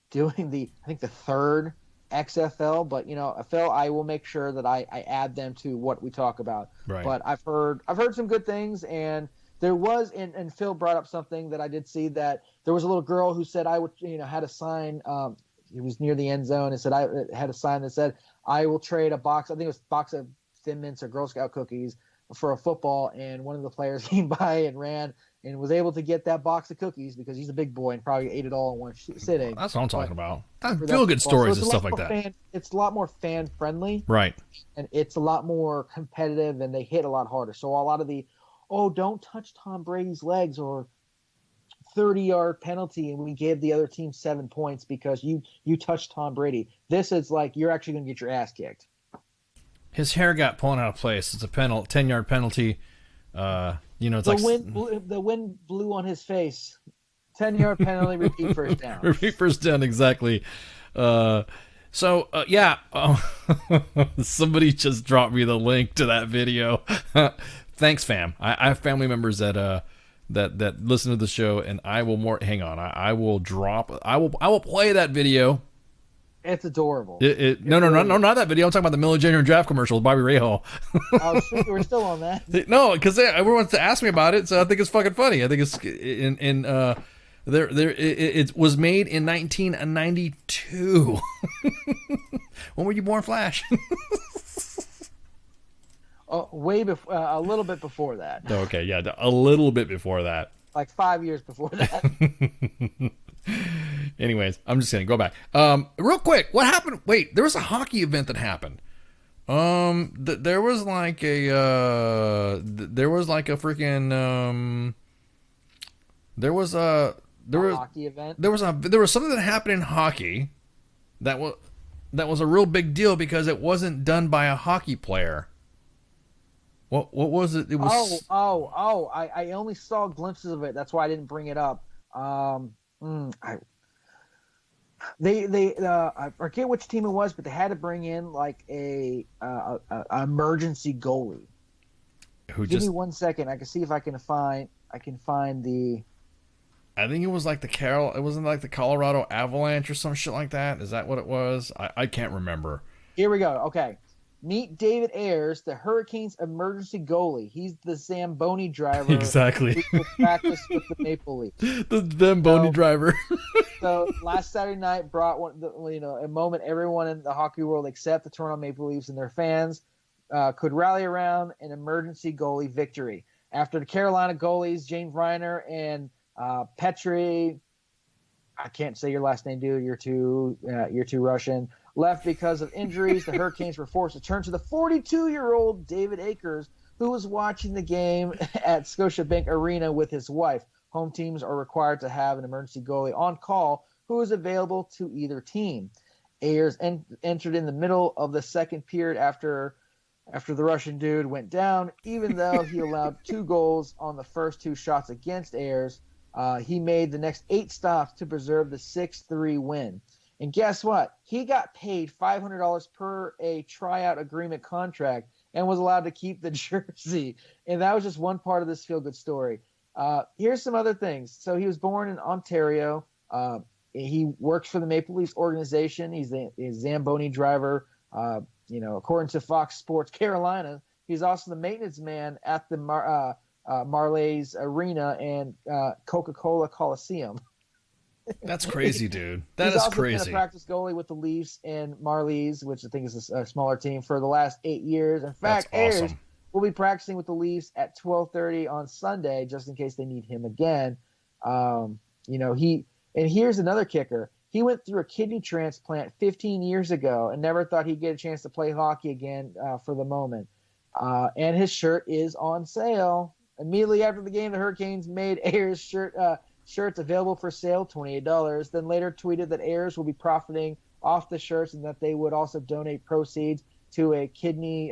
doing the third XFL. But Phil, I will make sure that I add them to what we talk about. Right. But I've heard some good things, and there was and Phil brought up something that I did see, that there was a little girl who said I would had a sign. It was near the end zone. It said I had a sign that said I will trade a box. I think it was a box of Thin Mints or Girl Scout cookies for a football, and one of the players came by and ran and was able to get that box of cookies because he's a big boy and probably ate it all in one sitting. That's what I'm talking about. That For feel good football. stories So and it's a stuff lot like more that. it's a lot more fan friendly, Right. and it's a lot more competitive, and they hit a lot harder. So a lot of the, don't touch Tom Brady's legs, or 30-yard penalty, and we gave the other team 7 points because you touched Tom Brady. This is like you're actually going to get your ass kicked. His hair got pulled out of place. It's a 10-yard penalty. It's The wind blew on his face. 10-yard penalty, repeat first down. Repeat first down, exactly. Somebody just dropped me the link to that video. Thanks, fam. I have family members that listen to the show, and I will hang on. I will play that video. It's adorable. No, not that video. I'm talking about the Miller Jr. draft commercial with Bobby Rahal. Oh, shit, we're still on that. No, because everyone wants to ask me about it, so I think it's fucking funny. I think it's it was made in 1992. When were you born, Flash? Way before, a little bit before that. Okay, yeah, a little bit before that. Like 5 years before that. Anyways, I'm just gonna go back. Real quick, what happened? Wait, there was a hockey event that happened. There was like a hockey event. There was something that happened in hockey that was a real big deal because it wasn't done by a hockey player. What was it? It was I only saw glimpses of it. That's why I didn't bring it up. I forget which team it was, but they had to bring in like a emergency goalie. Give me 1 second. I can see if I can find the. I think it was like it wasn't like the Colorado Avalanche or some shit like that. Is that what it was? I can't remember. Here we go. Okay. Meet David Ayers, the Hurricanes emergency goalie. He's the Zamboni driver. Exactly. Who will practice with the Maple Leafs. The Zamboni driver. So last Saturday night brought a moment everyone in the hockey world except the Toronto Maple Leafs and their fans could rally around an emergency goalie victory. After the Carolina goalies, James Reiner and Petri, I can't say your last name, dude. You're too Russian. Left because of injuries, the Hurricanes were forced to turn to the 42-year-old David Akers, who was watching the game at Scotiabank Arena with his wife. Home teams are required to have an emergency goalie on call who is available to either team. Ayers entered in the middle of the second period after the Russian dude went down. Even though he allowed 2 goals on the first 2 shots against Ayers, he made the next 8 stops to preserve the 6-3 win. And guess what? He got paid $500 per a tryout agreement contract and was allowed to keep the jersey. And that was just one part of this feel-good story. Here's some other things. So he was born in Ontario. He works for the Maple Leafs organization. He's a Zamboni driver. According to Fox Sports Carolina, he's also the maintenance man at the Marlies Arena and Coca-Cola Coliseum. That's crazy, dude. That He's is also crazy. been a practice goalie with the Leafs and Marlies, which I think is a smaller team, for the last 8 years. In fact, That's awesome. Ayers will be practicing with the Leafs at 12:30 on Sunday, just in case they need him again. And here's another kicker. He went through a kidney transplant 15 years ago and never thought he'd get a chance to play hockey again for the moment. And his shirt is on sale. Immediately after the game, the Hurricanes made Ayers' shirts available for sale, $28. Then later tweeted that Ayers will be profiting off the shirts and that they would also donate proceeds to a kidney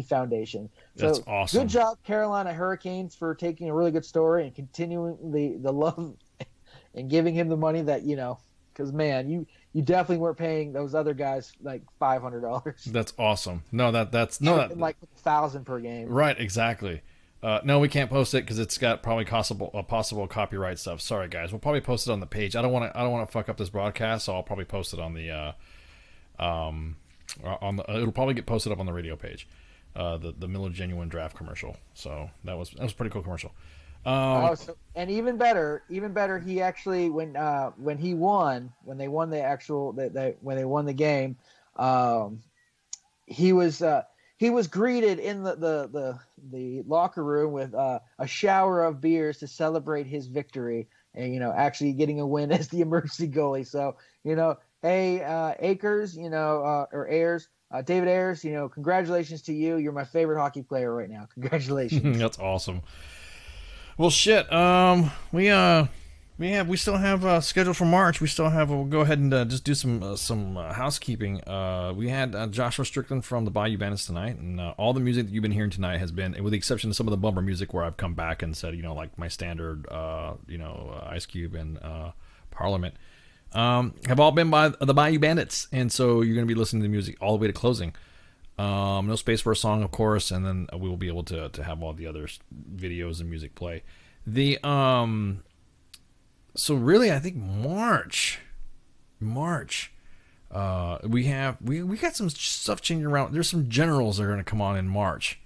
foundation. That's so awesome. Good job, Carolina Hurricanes, for taking a really good story and continuing the love and giving him the money that, because, man, you definitely weren't paying those other guys like $500. That's awesome. No, that's like $1,000 per game. Right, exactly. No, we can't post it because it's got probably possible copyright stuff. Sorry, guys. We'll probably post it on the page. I don't want to fuck up this broadcast, so I'll probably post it on the it'll probably get posted up on the radio page. The Miller Genuine Draft commercial. So that was a pretty cool commercial. And even better, he actually when they won the game, he he was greeted in the locker room with a shower of beers to celebrate his victory, and actually getting a win as the emergency goalie. So hey, Akers, or Ayers, David Ayers, congratulations to you. You're my favorite hockey player right now. Congratulations. That's awesome. Well, shit. We still have scheduled for March. We'll go ahead and just do some housekeeping. We had Joshua Strickland from the Bayou Bandits tonight, and all the music that you've been hearing tonight has been, with the exception of some of the bumper music where I've come back and said, like my standard, Ice Cube and Parliament, have all been by the Bayou Bandits, and so you're going to be listening to the music all the way to closing. No space for a song, of course, and then we will be able to have all the other videos and music play. So really, I think March. We got some stuff changing around. There's some generals that are going to come on in March,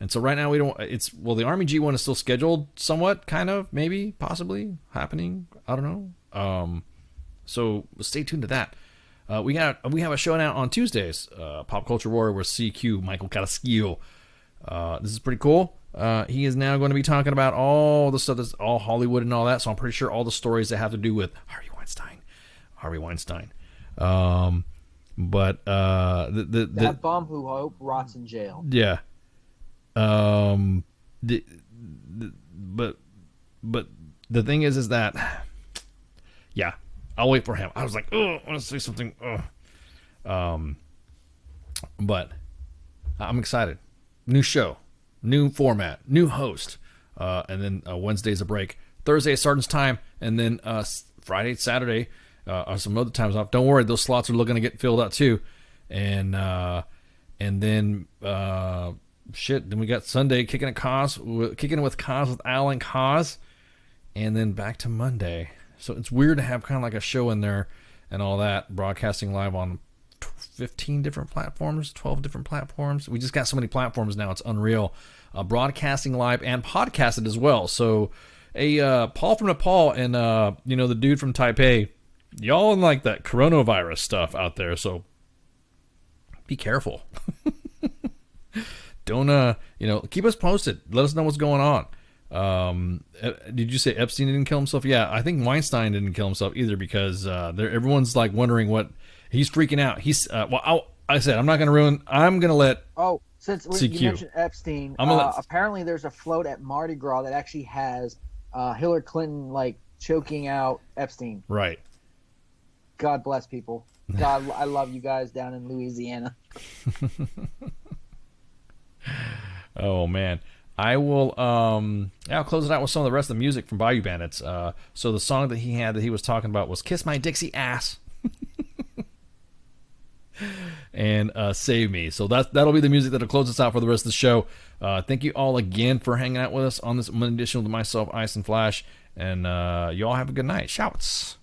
and so right now we don't. The Army G1 is still scheduled, somewhat, kind of, maybe, possibly happening. I don't know. So stay tuned to that. We have a show now on Tuesdays, Pop Culture Warrior with CQ Michael Carrasquillo. This is pretty cool. He is now going to be talking about all the stuff that's all Hollywood and all that. So I'm pretty sure all the stories that have to do with Harvey Weinstein. But that bum who hope rots in jail. Yeah. But the thing is that, yeah, I'll wait for him. I was like, oh, I want to say something. But I'm excited. New show. New format, new host, and then Wednesday's a break. Thursday Sergeant's time, and then Friday, Saturday, are some other times off. Don't worry, those slots are looking to get filled out too. And then then we got Sunday kicking with Cause with Al and Cause, and then back to Monday. So it's weird to have kind of like a show in there and all that, broadcasting live on 15 different platforms, 12 different platforms. We just got so many platforms now, it's unreal. Broadcasting live and podcasted as well. So Paul from Nepal and the dude from Taipei, y'all in like that coronavirus stuff out there, so be careful. Don't keep us posted. Let us know what's going on. Did you say Epstein didn't kill himself? Yeah, I think Weinstein didn't kill himself either, because everyone's like wondering what. He's freaking out. He's I said I'm not going to ruin. I'm going to let. Oh, since CQ. You mentioned Epstein, apparently there's a float at Mardi Gras that actually has Hillary Clinton like choking out Epstein. Right. God bless people. God, I love you guys down in Louisiana. Oh man. I will. I'll close it out with some of the rest of the music from Bayou Bandits. So the song that he was talking about was "Kiss My Dixie Ass." And Save Me. So that'll be the music that'll close us out for the rest of the show. Thank you all again for hanging out with us on this Monday edition with myself, Ice and Flash, and you all have a good night. Shouts.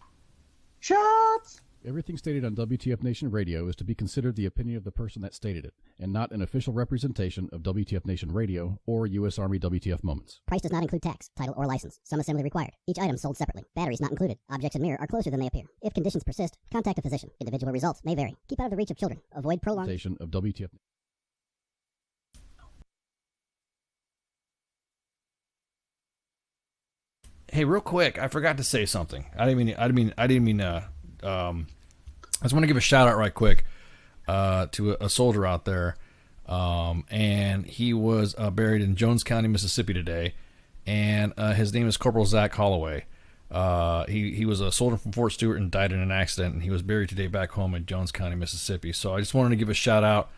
Everything stated on WTF Nation Radio is to be considered the opinion of the person that stated it, and not an official representation of WTF Nation Radio or U.S. Army WTF Moments. Price does not include tax, title, or license. Some assembly required. Each item sold separately. Batteries not included. Objects in mirror are closer than they appear. If conditions persist, contact a physician. Individual results may vary. Keep out of the reach of children. Avoid prolonged... of WTF. Hey, real quick, I forgot to say something. I didn't mean. I just want to give a shout out right quick to a soldier out there, and he was buried in Jones County, Mississippi today, and his name is Corporal Zach Holloway. He was a soldier from Fort Stewart and died in an accident, and he was buried today back home in Jones County, Mississippi. So I just wanted to give a shout out,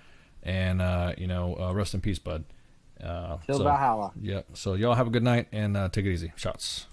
and rest in peace, bud. Valhalla. Yeah. So y'all have a good night and take it easy. Shots.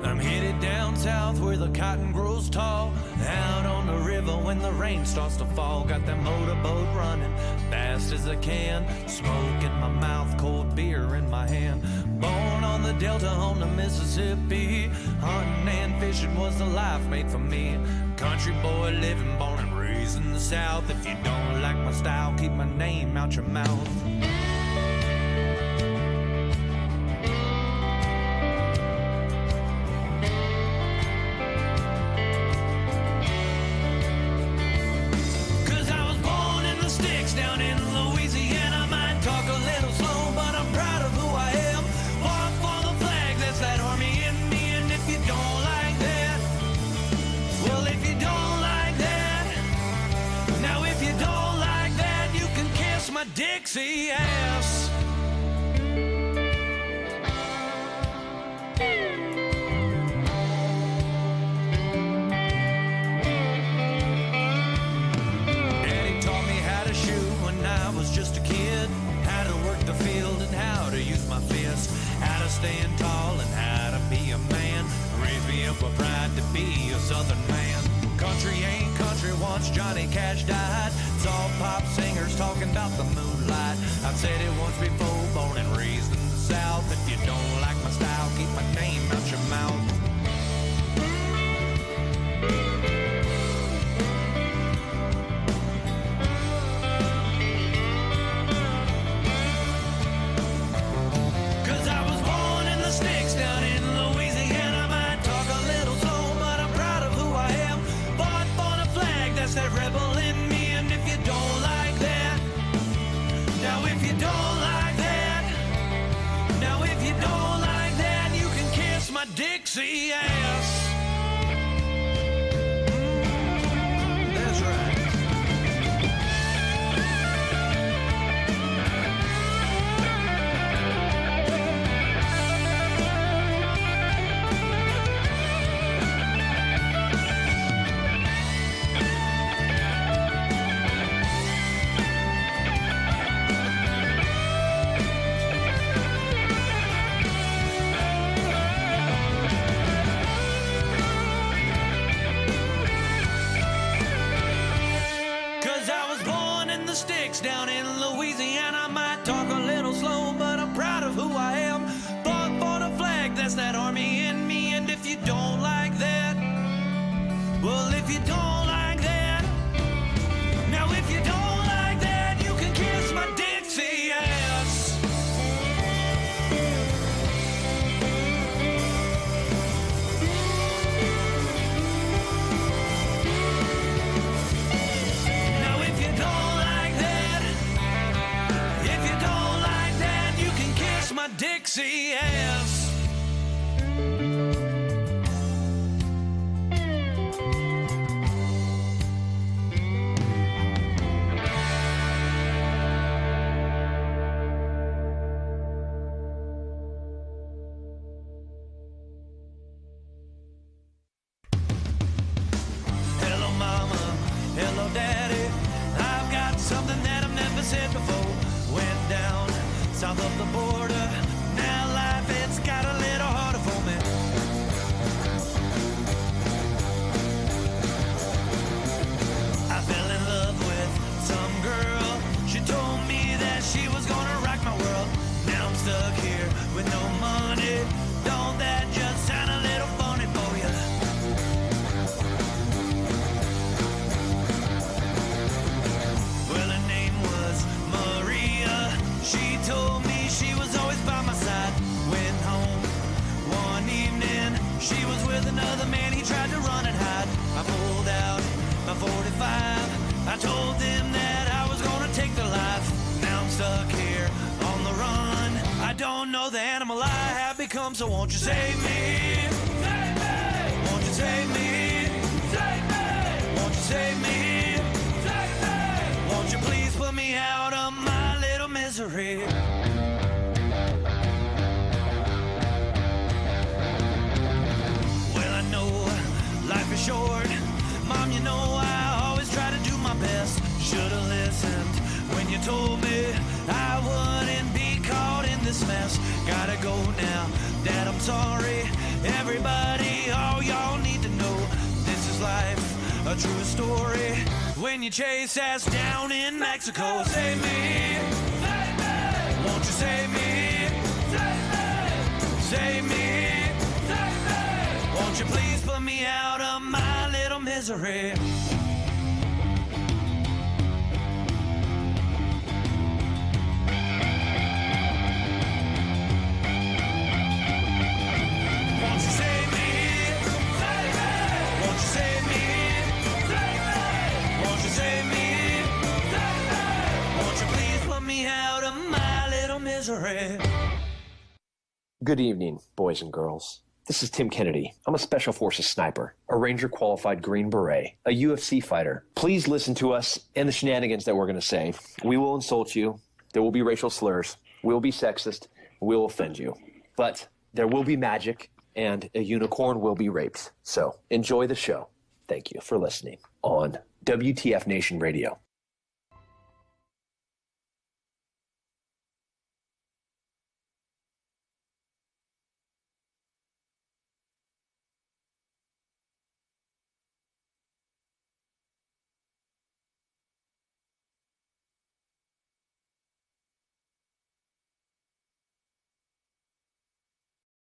I'm headed down south where the the cotton grows tall. Out on the river when the rain starts to fall. Got that motorboat running fast as I can. Smoke in my mouth, cold beer in my hand. Born on the Delta on the Mississippi. Hunting and fishing was the life made for me. Country boy living, born and raised in the South. If you don't like my style, keep my name out your mouth. Dixie ass. Daddy taught me how to shoot when I was just a kid. How to work the field and how to use my fist. How to stand tall and how to be a man. Raised me up with pride to be a southern man. Country ain't country once Johnny Cash died. It's all pop singers talking about the moonlight. I've said it once before, born and raised in the South. If you don't like my style, keep my name out your mouth. Cause I was born in the sticks down in Louisiana. Might talk a little slow, but I'm proud of who I am. Fought for the flag, that's that rebel in me. And if you don't like that, now if you don't like that, now if you don't like that, you can kiss my Dixie ass. That's right. Down in Louisiana, I might talk a little slow, but I'm proud of who I am. Fought for the flag, that's that army in me. And if you don't like that, well, if you don't like that, now if you don't like that, you can kiss my Dixie ass. Now if you don't like that, if you don't like that, you can kiss my Dixie ass. Hello mama, hello daddy, I've got something that I've never said before. Went down south of the border, now life it's got a little harder for me. I fell in love with some girl, she told me that she was gonna rock my world. Now I'm stuck here with no money, don't that just sound a little funny for you? Well, her name was Maria. She told me she was always by my side. Went home one evening, she was with another man, he tried to run and hide. I pulled out my 45, I told them that I was gonna take their life. Now I'm stuck here on the run, I don't know the animal I have become, so won't you save me? Save me! Won't you save me? Save me! Won't you save me? Save me! Won't you please put me out of my little misery? Well, I know life is short, Mom, you know I always try to do my best. Should've listened when you told me I wouldn't be caught in this mess. Gotta go now, Dad, I'm sorry. Everybody, all y'all need to know A true story. When you chase us down in Mexico, save me. Save me. Won't you save me? Save me. Save me. Save me. Won't you please put me out of my little misery? Won't you save me? Save me. Won't you save me? Save me. Won't you save me? Save me. Won't you please put me out of my little misery? Good evening, boys and girls. This is Tim Kennedy. I'm a Special Forces sniper, a Ranger qualified Green Beret, a UFC fighter. Please listen to us and the shenanigans that we're going to say. We will insult you. There will be racial slurs. We will be sexist. We will offend you. But there will be magic, and a unicorn will be raped. So enjoy the show. Thank you for listening on WTF Nation Radio.